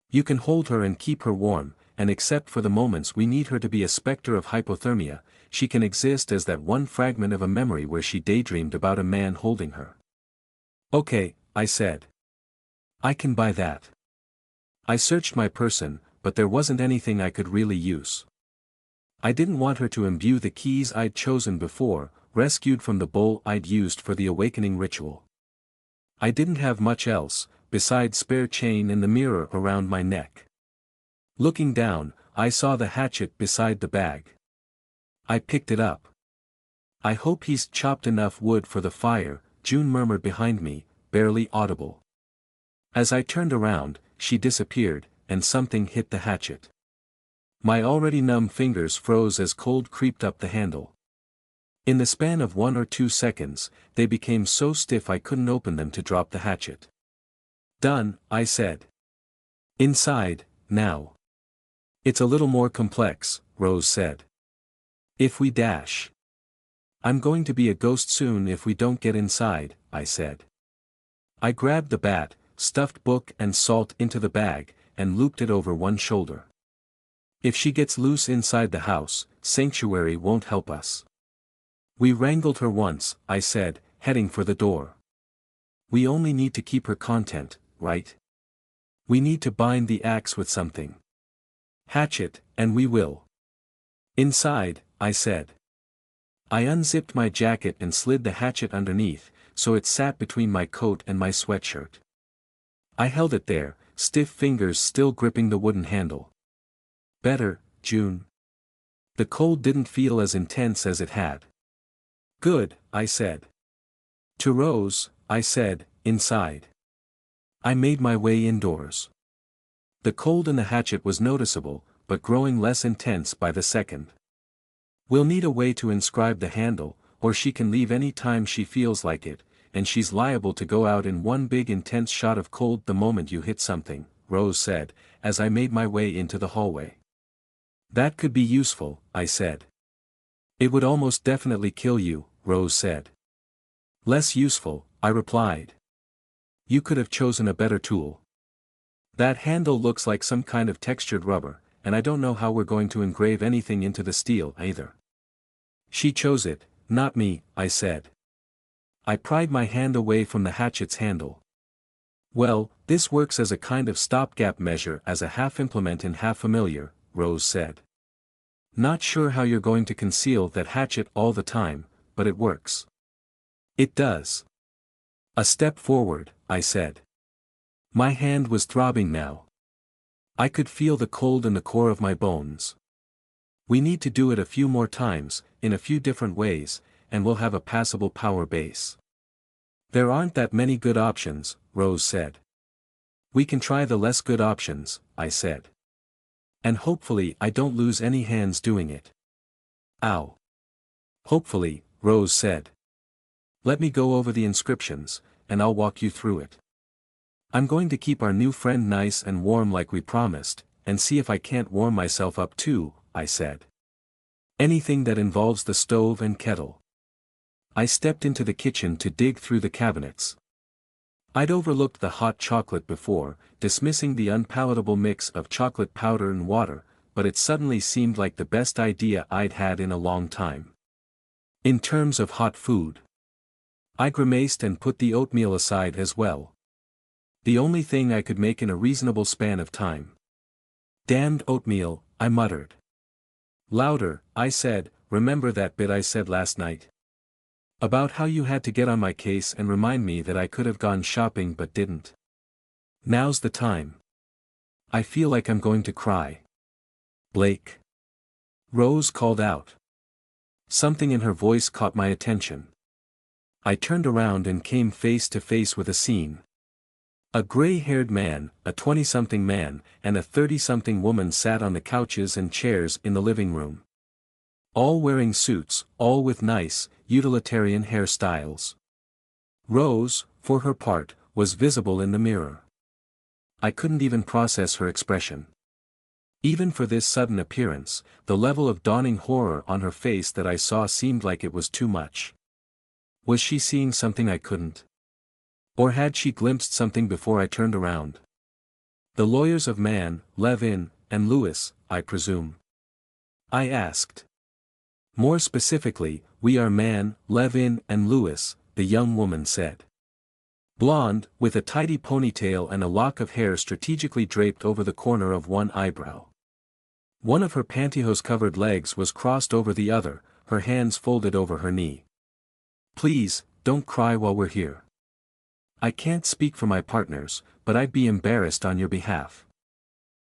You can hold her and keep her warm, and except for the moments we need her to be a specter of hypothermia, she can exist as that one fragment of a memory where she daydreamed about a man holding her. Okay, I said. I can buy that. I searched my person, but there wasn't anything I could really use. I didn't want her to imbue the keys I'd chosen before, rescued from the bowl I'd used for the awakening ritual. I didn't have much else, besides spare chain and the mirror around my neck. Looking down, I saw the hatchet beside the bag. I picked it up. I hope he's chopped enough wood for the fire, June murmured behind me, barely audible. As I turned around, she disappeared, and something hit the hatchet. My already numb fingers froze as cold creeped up the handle. In the span of 1 or 2 seconds, they became so stiff I couldn't open them to drop the hatchet. Done, I said. Inside, now. It's a little more complex, Rose said. If we dash. I'm going to be a ghost soon if we don't get inside, I said. I grabbed the bat, stuffed book and salt into the bag, and looped it over one shoulder. If she gets loose inside the house, sanctuary won't help us. We wrangled her once, I said, heading for the door. We only need to keep her content, right? We need to bind the axe with something. Hatchet, and we will. Inside, I said. I unzipped my jacket and slid the hatchet underneath, so it sat between my coat and my sweatshirt. I held it there, stiff fingers still gripping the wooden handle. Better, June. The cold didn't feel as intense as it had. Good, I said. To Rose, I said, inside. I made my way indoors. The cold in the hatchet was noticeable, but growing less intense by the second. We'll need a way to inscribe the handle, or she can leave any time she feels like it, and she's liable to go out in one big intense shot of cold the moment you hit something, Rose said, as I made my way into the hallway. That could be useful, I said. It would almost definitely kill you, Rose said. Less useful, I replied. You could have chosen a better tool. That handle looks like some kind of textured rubber, and I don't know how we're going to engrave anything into the steel either. She chose it, not me, I said. I pried my hand away from the hatchet's handle. Well, this works as a kind of stopgap measure, as a half implement and half familiar, Rose said. Not sure how you're going to conceal that hatchet all the time, but it works. It does. A step forward, I said. My hand was throbbing now. I could feel the cold in the core of my bones. We need to do it a few more times, in a few different ways, and we'll have a passable power base. There aren't that many good options, Rose said. We can try the less good options, I said. And hopefully I don't lose any hands doing it. Ow. Hopefully, Rose said. Let me go over the inscriptions, and I'll walk you through it. I'm going to keep our new friend nice and warm like we promised, and see if I can't warm myself up too, I said. Anything that involves the stove and kettle. I stepped into the kitchen to dig through the cabinets. I'd overlooked the hot chocolate before, dismissing the unpalatable mix of chocolate powder and water, but it suddenly seemed like the best idea I'd had in a long time. In terms of hot food. I grimaced and put the oatmeal aside as well. The only thing I could make in a reasonable span of time. Damned oatmeal, I muttered. Louder, I said, remember that bit I said last night? About how you had to get on my case and remind me that I could have gone shopping but didn't. Now's the time. I feel like I'm going to cry. Blake. Rose called out. Something in her voice caught my attention. I turned around and came face to face with a scene. A gray-haired man, a 20-something man, and a 30-something woman sat on the couches and chairs in the living room. All wearing suits, all with nice, utilitarian hairstyles. Rose, for her part, was visible in the mirror. I couldn't even process her expression. Even for this sudden appearance, the level of dawning horror on her face that I saw seemed like it was too much. Was she seeing something I couldn't? Or had she glimpsed something before I turned around? The lawyers of Mann, Levin, and Lewis, I presume. I asked. More specifically, we are Mann, Levin, and Lewis, the young woman said. Blonde, with a tidy ponytail and a lock of hair strategically draped over the corner of one eyebrow. One of her pantyhose-covered legs was crossed over the other, her hands folded over her knee. Please, don't cry while we're here. I can't speak for my partners, but I'd be embarrassed on your behalf.